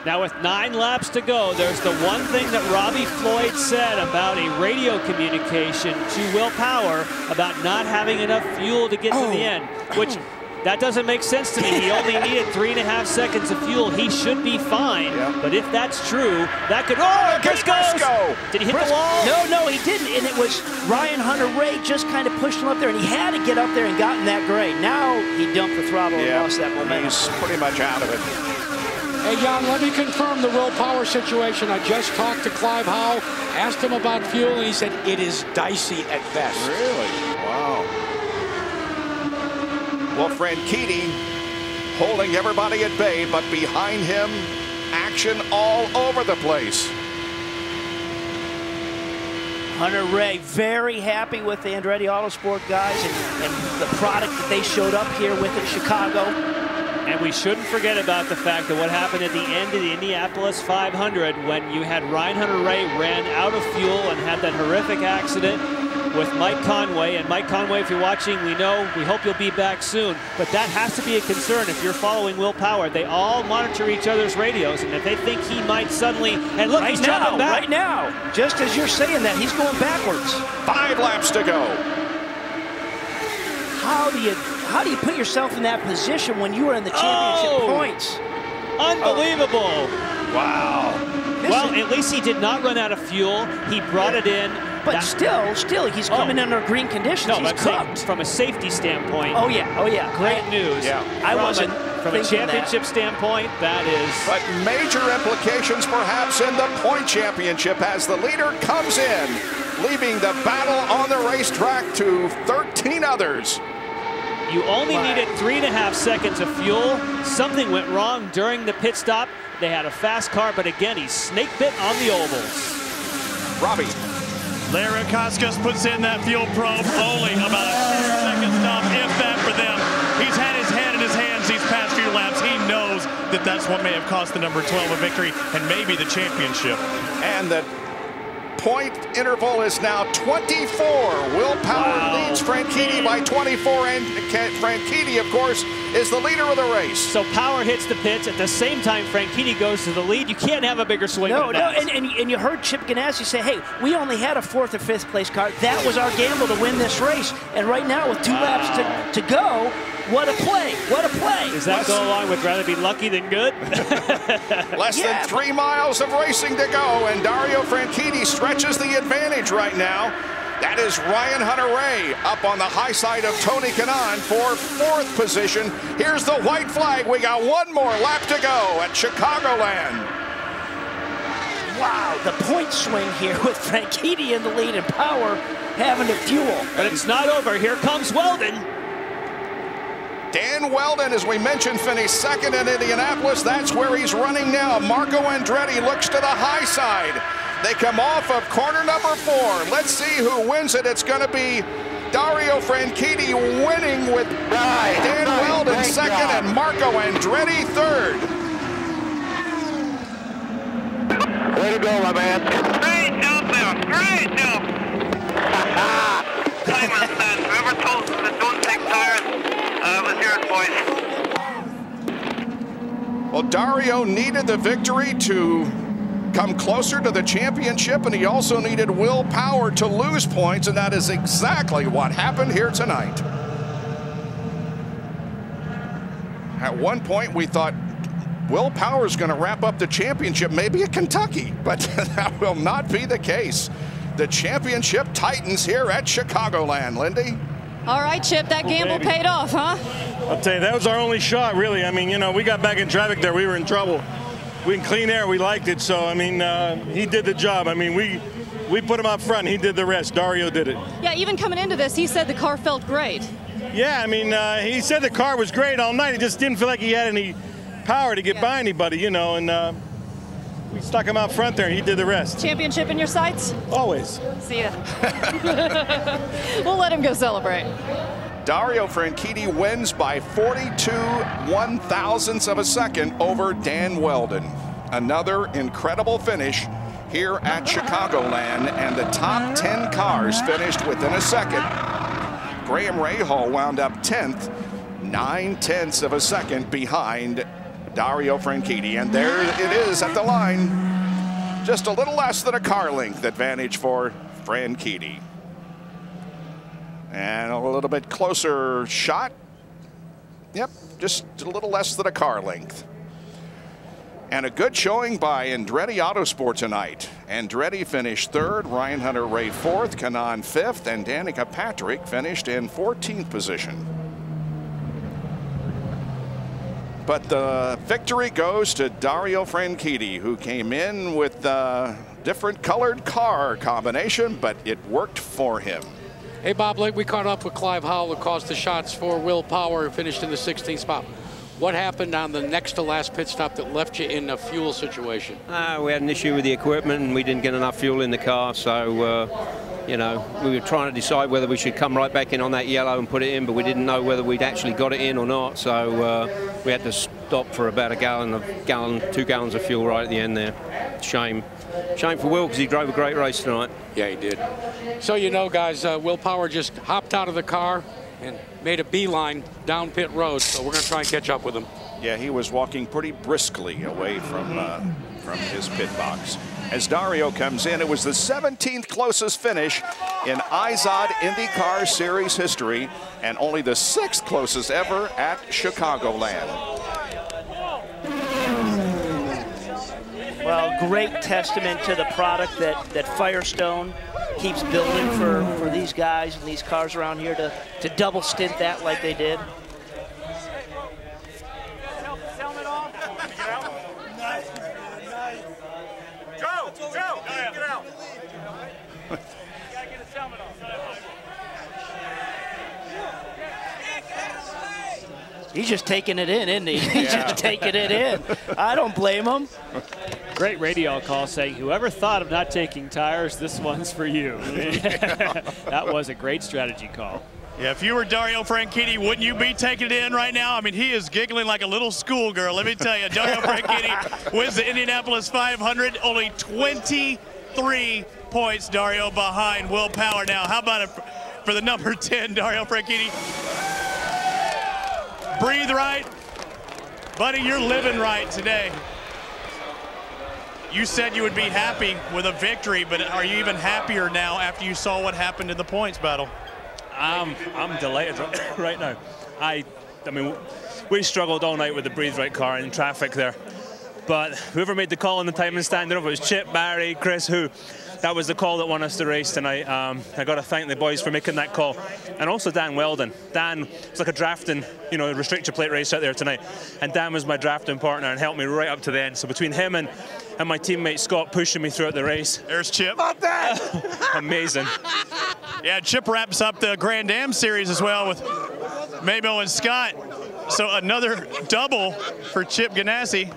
Now with 9 laps to go, there's the one thing that Robbie Floyd said about a radio communication to Will Power about not having enough fuel to get to the end, which that doesn't make sense to me. He only needed 3.5 seconds of fuel. He should be fine. But if that's true, that could... Oh, Briscoe! Did he hit the wall? No, he didn't. And it was Ryan Hunter-Reay just kind of pushed him up there, and he had to get up there and gotten that grade. Now he dumped the throttle and lost that momentum. He's pretty much out of it. Hey, Jan, let me confirm the Will Power situation. I just talked to Clive Howe, asked him about fuel, and he said it is dicey at best. Really? Wow. Well, Franchitti holding everybody at bay, but behind him, action all over the place. Hunter-Reay very happy with the Andretti Autosport guys and the product that they showed up here with in Chicago. And we shouldn't forget about the fact that what happened at the end of the Indianapolis 500 when you had Ryan Hunter-Reay ran out of fuel and had that horrific accident with Mike Conway. And Mike Conway, if you're watching, we hope you'll be back soon. But that has to be a concern if you're following Will Power. They all monitor each other's radios, and if they think he might suddenly... And look, he's jumping back. Right now, just as you're saying that, he's going backwards. 5 laps to go. How do you put yourself in that position when you are in the championship points? Unbelievable. Wow. Well, at least he did not run out of fuel. He brought it in. But still, he's coming under green conditions. No, he's cooked. From a safety standpoint. Oh yeah. Great news. Yeah. I wasn't from a championship standpoint, that is. But major implications perhaps in the point championship as the leader comes in, leaving the battle on the racetrack to 13 others. You only needed 3.5 seconds of fuel. Something went wrong during the pit stop. They had a fast car, but again, he snake bit on the ovals. Robbie. Larry Koskas puts in that fuel probe. Only about a 10-second stop, if that, for them. He's had his head in his hands these past few laps. He knows that that's what may have cost the number 12 a victory and maybe the championship. And the point interval is now 24. Will Power leads Franchitti by 24, and Franchitti, of course, is the leader of the race. So Power hits the pits at the same time Franchitti goes to the lead. You can't have a bigger swing than that. And you heard Chip Ganassi say, hey, we only had a 4th or 5th place car. That was our gamble to win this race. And right now, with 2 laps to go, what a play. What a play. Does that go along with rather be lucky than good? Less than 3 miles of racing to go, and Dario Franchitti stretches the advantage right now. That is Ryan Hunter-Reay up on the high side of Tony Kanaan for 4th position. Here's the white flag. We got 1 more lap to go at Chicagoland. Wow, the point swing here with Franchitti in the lead and Power having to fuel. But it's not over. Here comes Weldon. Dan Weldon, as we mentioned, finished 2nd in Indianapolis. That's where he's running now. Marco Andretti looks to the high side. They come off of corner number 4. Let's see who wins it. It's going to be Dario Franchitti winning with Dan Weldon second and Marco Andretti third. Way to go, my man. Great job there. Great job. Simon said, whoever told them that don't take tires was yours, boys. Well, Dario needed the victory to come closer to the championship, and he also needed Will Power to lose points, and that is exactly what happened here tonight. At one point, we thought Will Power is going to wrap up the championship, maybe at Kentucky, but that will not be the case. The championship titans here at Chicagoland, Lindy. All right, Chip, that gamble paid off, huh? I'll tell you, that was our only shot, really. I mean, you know, we got back in traffic there. We were in trouble. We in clean air, we liked it. So, I mean, he did the job. I mean, we put him up front, and he did the rest. Dario did it. Yeah, even coming into this, he said the car felt great. Yeah, I mean, he said the car was great all night. He just didn't feel like he had any power to get by anybody, you know, and we stuck him out front there, and he did the rest. Championship in your sights? Always. See ya. We'll let him go celebrate. Dario Franchitti wins by 42 one-thousandths of a second over Dan Weldon. Another incredible finish here at Chicagoland, and the top 10 cars finished within a second. Graham Rahal wound up 10th, 9/10ths of a second behind Dario Franchitti, and there it is at the line. Just a little less than a car length advantage for Franchitti. And a little bit closer shot. Yep, just a little less than a car length. And a good showing by Andretti Autosport tonight. Andretti finished third, Ryan Hunter-Reay fourth, Kanaan fifth, and Danica Patrick finished in 14th position. But the victory goes to Dario Franchitti, who came in with a different colored car combination, but it worked for him. Hey, Bob, we caught up with Clive Howell, who caused the shots for Will Power, and finished in the 16th spot. What happened on the next to last pit stop that left you in a fuel situation? We had an issue with the equipment, and we didn't get enough fuel in the car, so you know, we were trying to decide whether we should come right back in on that yellow and put it in, but we didn't know whether we'd actually got it in or not, so we had to stop for about 2 gallons of fuel right at the end there. Shame for Will, because he drove a great race tonight. Yeah, he did. So, you know, guys, Will Power just hopped out of the car and made a beeline down pit road, so we're going to try and catch up with him. Yeah, he was walking pretty briskly away from his pit box. As Dario comes in, it was the 17th closest finish in IZOD IndyCar Series history, and only the 6th closest ever at Chicagoland. Well, great testament to the product that Firestone keeps building for these guys and these cars around here to double stint that like they did. He's just taking it in, isn't he? He's just taking it in. I don't blame him. Great radio call saying, whoever thought of not taking tires, this one's for you. That was a great strategy call. Yeah, if you were Dario Franchitti, wouldn't you be taking it in right now? I mean, he is giggling like a little schoolgirl. Let me tell you, Dario Franchitti wins the Indianapolis 500, only 23 points, Dario, behind Will Power. Now, how about it for the number 10, Dario Franchitti? Breathe right. Buddy, you're living right today. You said you would be happy with a victory, but are you even happier now after you saw what happened in the points battle? I'm delighted right now. I mean, we struggled all night with the Breathe Right car in traffic there. But whoever made the call on the timing stand, I don't know if it was Chip, Barry, Chris, who, that was the call that won us the race tonight. I got to thank the boys for making that call. And also Dan Weldon. Dan, it's like a drafting, you know, restrictor plate race out there tonight. And Dan was my drafting partner and helped me right up to the end. So between him and my teammate Scott pushing me throughout the race. There's Chip. Not that! Amazing. Yeah, Chip wraps up the Grand Am series as well with Mabel and Scott. So another double for Chip Ganassi.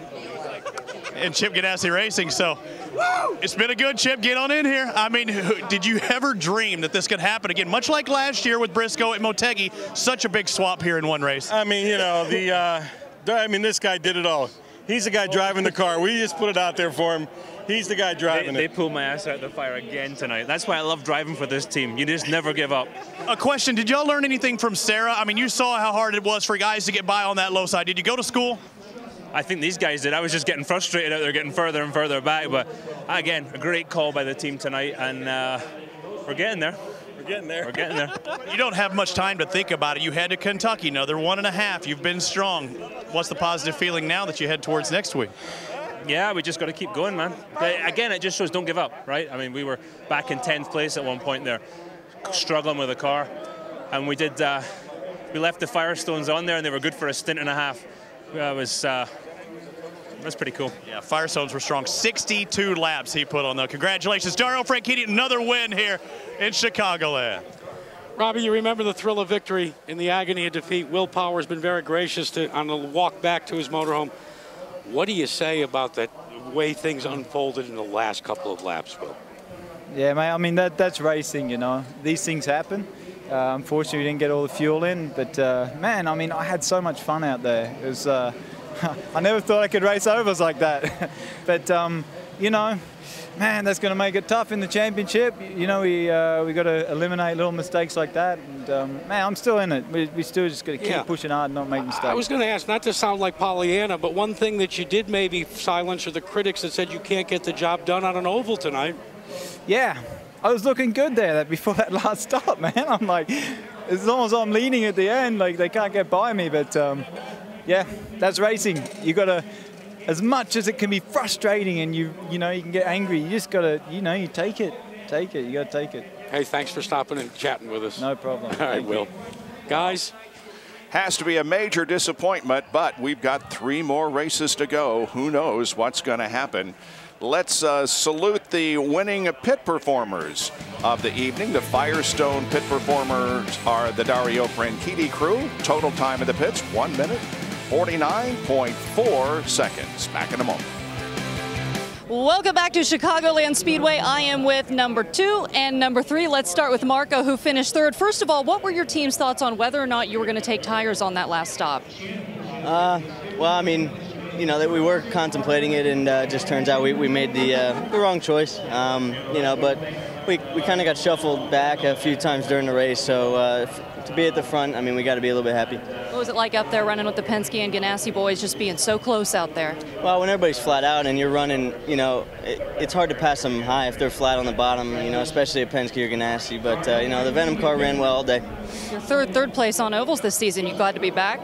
and Chip Ganassi Racing. So it's been a good, Chip. Get on in here. I mean, did you ever dream that this could happen again? Much like last year with Briscoe at Motegi, such a big swap here in one race. I mean, you know, this guy did it all. He's the guy driving the car. We just put it out there for him. He's the guy driving They pulled my ass out of the fire again tonight. That's why I love driving for this team. You just never give up. A question, did y'all learn anything from Sarah? I mean, you saw how hard it was for guys to get by on that low side. Did you go to school? I think these guys did. I was just getting frustrated out there, getting further and further back. But again, a great call by the team tonight, and we're getting there. We're getting there. We're getting there. You don't have much time to think about it. You head to Kentucky, another 1.5. You've been strong. What's the positive feeling now that you head towards next week? Yeah, we just got to keep going, man. But again, it just shows don't give up, right? I mean, we were back in 10th place at one point there, struggling with the car. And we left the Firestones on there, and they were good for a stint and a half. That's pretty cool. Yeah, Firestones were strong. 62 laps he put on, though. Congratulations, Dario Franchitti, another win here in Chicagoland. Robbie, you remember the thrill of victory in the agony of defeat. Will Power's been very gracious on the walk back to his motorhome. What do you say about the way things unfolded in the last couple of laps, Will? Yeah, mate, I mean, that's racing, you know. These things happen. Unfortunately, we didn't get all the fuel in. But, man, I mean, I had so much fun out there. It was, I never thought I could race overs like that. But, you know, man, that's going to make it tough in the championship. You know, we got to eliminate little mistakes like that. And, man, I'm still in it. We still just got to keep pushing hard and not make mistakes. I was going to ask, not to sound like Pollyanna, but one thing that you did maybe silence are the critics that said you can't get the job done on an oval tonight. Yeah, I was looking good there before that last stop, man. I'm like, it's almost I'm leaning at the end, like they can't get by me. But, yeah, that's racing. You got to, as much as it can be frustrating and you know, you can get angry, you just got to, you know, you take it. Take it. You got to take it. Hey, thanks for stopping and chatting with us. No problem. All right, Will. Guys. Has to be a major disappointment, but we've got 3 more races to go. Who knows what's going to happen? Let's salute the winning pit performers of the evening. The Firestone pit performers are the Dario Franchitti crew. Total time of the pits, 1 minute, 49.4 seconds. Back in a moment. Welcome back to Chicagoland Speedway. I am with number 2 and number 3. Let's start with Marco, who finished 3rd. First of all, what were your team's thoughts on whether or not you were going to take tires on that last stop? Well, I mean, you know, that we were contemplating it, and just turns out we made the wrong choice. You know, but we kind of got shuffled back a few times during the race, so to be at the front, I mean, we got to be a little bit happy. What was it like up there running with the Penske and Ganassi boys, just being so close out there? Well, when everybody's flat out and you're running, you know, it's hard to pass them high if they're flat on the bottom, you know, especially at Penske or Ganassi. But, you know, the Venom car ran well all day. Your third place on ovals this season. You glad to be back?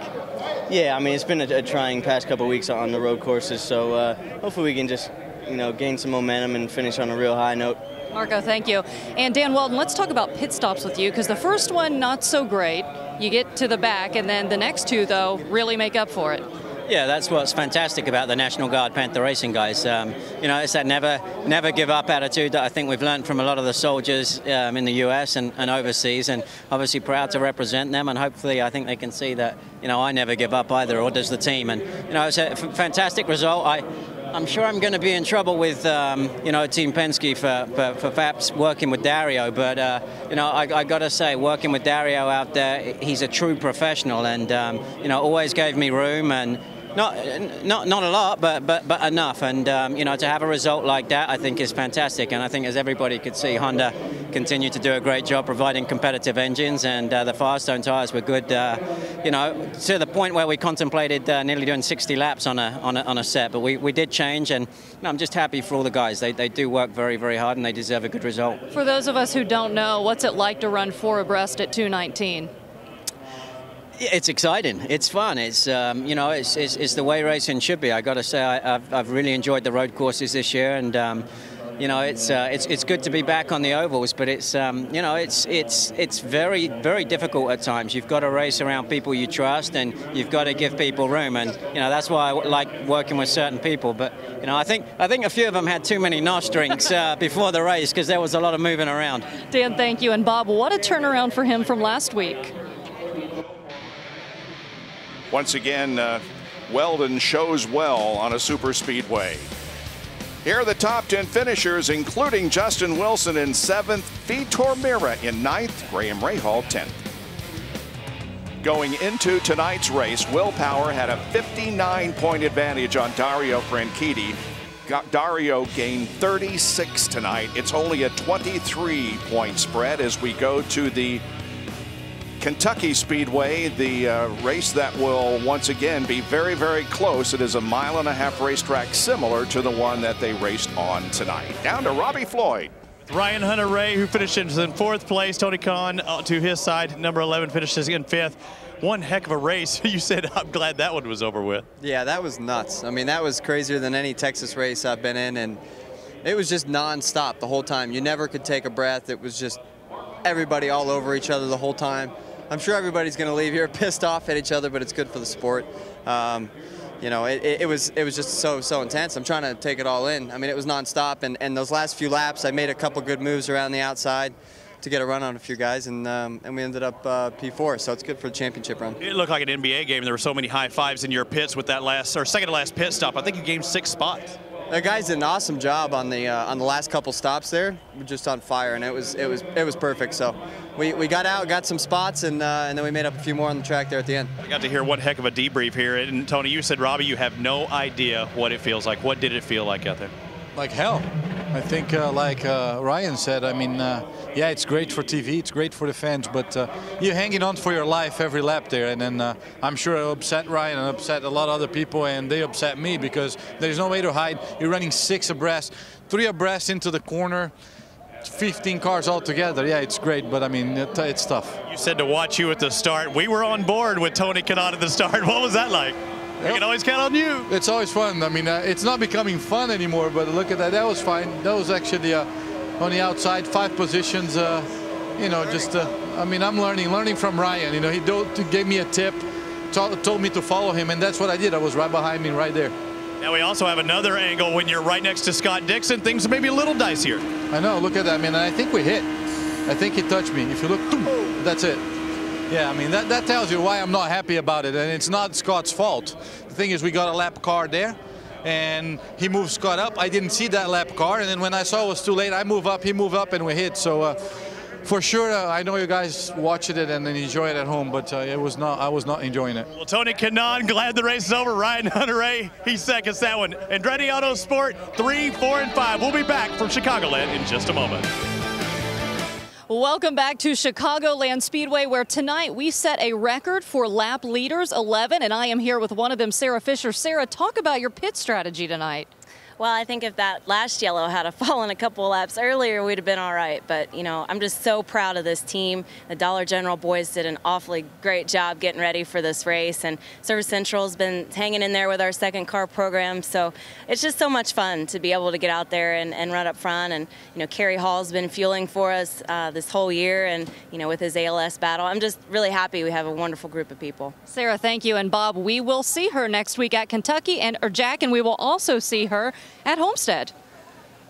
Yeah, I mean, it's been a trying past couple of weeks on the road courses, so hopefully we can just, you know, gain some momentum and finish on a real high note. Marco, thank you. And Dan Weldon, let's talk about pit stops with you, because the first one, not so great. You get to the back, and then the next 2, though, really make up for it. Yeah, that's what's fantastic about the National Guard Panther Racing guys. You know, it's that never give up attitude that I think we've learned from a lot of the soldiers in the US and overseas, and obviously proud to represent them, and hopefully I think they can see that, you know, I never give up either, or does the team. And, you know, it's a fantastic result. I'm sure I'm going to be in trouble with, you know, Team Penske for perhaps working with Dario, but, you know, I got to say, working with Dario out there, he's a true professional, and, you know, always gave me room, and not a lot, but enough. And, you know, to have a result like that, I think is fantastic. And I think, as everybody could see, Honda continued to do a great job providing competitive engines, and the Firestone tires were good, you know, to the point where we contemplated nearly doing 60 laps on a set. But we did change, and you know, I'm just happy for all the guys. They do work very, very hard, and they deserve a good result. For those of us who don't know, what's it like to run 4 abreast at 219? It's exciting. It's fun. It's you know, it's the way racing should be. I got to say, I've really enjoyed the road courses this year, and you know, it's good to be back on the ovals. But it's you know, it's very, very difficult at times. You've got to race around people you trust, and you've got to give people room. And you know, that's why I like working with certain people. But you know, I think a few of them had too many NOS drinks before the race, because there was a lot of moving around. Dan, thank you. And Bob, what a turnaround for him from last week. Once again, Weldon shows well on a super speedway. Here are the top 10 finishers, including Justin Wilson in 7th, Vitor Meira in 9th, Graham Rahal 10th. Going into tonight's race, Will Power had a 59-point advantage on Dario Franchitti. Dario gained 36 tonight. It's only a 23-point spread as we go to the Kentucky Speedway, the race that will once again be very, very close. It is a 1.5 mile racetrack similar to the one that they raced on tonight. Down to Robbie Floyd. Ryan Hunter-Reay, who finishes in 4th place. Tony Kanaan to his side, number 11, finishes in 5th. One heck of a race. You said, I'm glad that one was over with. Yeah, that was nuts. I mean, that was crazier than any Texas race I've been in, and it was just nonstop the whole time. You never could take a breath. It was just everybody all over each other the whole time. I'm sure everybody's going to leave here pissed off at each other, but it's good for the sport. You know, it was just so intense. I'm trying to take it all in. I mean, it was nonstop, and those last few laps, I made a couple good moves around the outside to get a run on a few guys, and we ended up P4, so it's good for the championship run. It looked like an NBA game. There were so many high fives in your pits with that second to last pit stop. I think you gained 6 spots. The guys did an awesome job on the last couple stops there. We're just on fire, and it was perfect. So we got out, got some spots, and then we made up a few more on the track there at the end. I got to hear one heck of a debrief here. And Tony, you said, Robbie, you have no idea what it feels like. What did it feel like out there? Like hell. I think like Ryan said, I mean, yeah, it's great for TV, it's great for the fans, but you're hanging on for your life every lap there, and then I'm sure it upset Ryan and upset a lot of other people, and they upset me because there's no way to hide. You're running 6 abreast, 3 abreast into the corner, 15 cars all together. Yeah, it's great, but I mean, it's tough. You said to watch you at the start. We were on board with Tony Kanaan at the start. What was that like? We can always count on you. It's always fun. I mean, it's not becoming fun anymore, but look at that. That was fine. That was actually on the outside, 5 positions. You know, just, I mean, I'm learning from Ryan. You know, he gave me a tip, told me to follow him, and that's what I did. I was right behind me, right there. Now we also have another angle when you're right next to Scott Dixon. Things may be a little dicier. I know. Look at that. I mean, I think we hit. I think he touched me. If you look, that's it. Yeah, I mean, that tells you why I'm not happy about it, and it's not Scott's fault. The thing is, we got a lap car there, and he moved Scott up. I didn't see that lap car, and then when I saw it was too late, I move up, he moved up, and we hit. So for sure, I know you guys watched it and then enjoy it at home, but I was not enjoying it. Well, Tony Kanaan, glad the race is over. Ryan Hunter-Reay, he seconds that one. Andretti Autosport 3, 4, and 5. We'll be back from Chicagoland in just a moment. Welcome back to Chicagoland Speedway, where tonight we set a record for lap leaders, 11, and I am here with one of them, Sarah Fisher. Sarah, talk about your pit strategy tonight. Well, I think if that last yellow had fallen a couple laps earlier, we'd have been all right. But, you know, I'm just so proud of this team. The Dollar General boys did an awfully great job getting ready for this race. And Service Central's been hanging in there with our second car program. So it's just so much fun to be able to get out there and run up front. And, you know, Kerry Hall's been fueling for us this whole year. And, you know, with his ALS battle, I'm just really happy we have a wonderful group of people. Sarah, thank you. And Bob, we will see her next week at Kentucky, or Jack, and we will also see her at Homestead.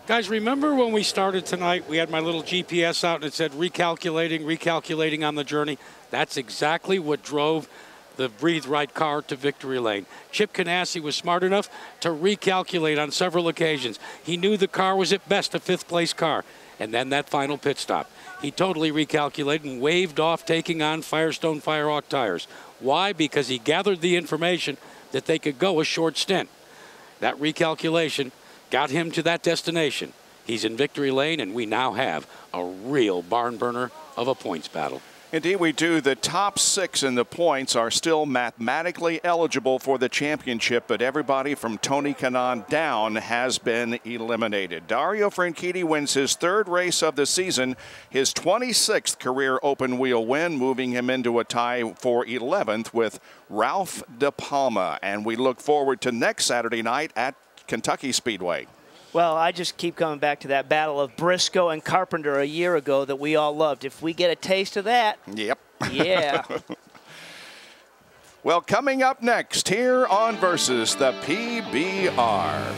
Guys, remember when we started tonight, we had my little GPS out and it said recalculating on the journey? That's exactly what drove the Breathe Right car to victory lane. Chip Ganassi was smart enough to recalculate on several occasions. He knew the car was at best a 5th place car. And then that final pit stop, he totally recalculated and waved off taking on Firestone Firehawk tires. Why? Because he gathered the information that they could go a short stint. That recalculation got him to that destination. He's in victory lane, and we now have a real barn burner of a points battle. Indeed, we do. The top 6 in the points are still mathematically eligible for the championship, but everybody from Tony Kanaan down has been eliminated. Dario Franchitti wins his 3rd race of the season, his 26th career open wheel win, moving him into a tie for 11th with Ralph De Palma. And we look forward to next Saturday night at Kentucky Speedway. Well, I just keep coming back to that battle of Briscoe and Carpenter a year ago that we all loved. If we get a taste of that. Yep. Yeah. Well, coming up next here on Versus, the PBR.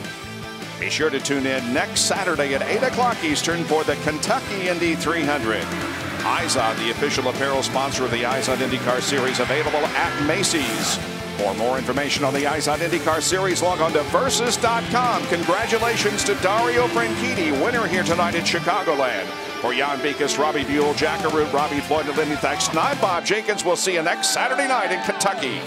Be sure to tune in next Saturday at 8 o'clock Eastern for the Kentucky Indy 300. IZOD, the official apparel sponsor of the IZOD IndyCar Series, available at Macy's. For more information on the IZOD IndyCar Series, log on to Versus.com. Congratulations to Dario Franchitti, winner here tonight in Chicagoland. For Jan Beekes, Robbie Buell, Jack Arute, Robbie Floyd, and Lindy Thaxton, I'm Bob Jenkins. We'll see you next Saturday night in Kentucky.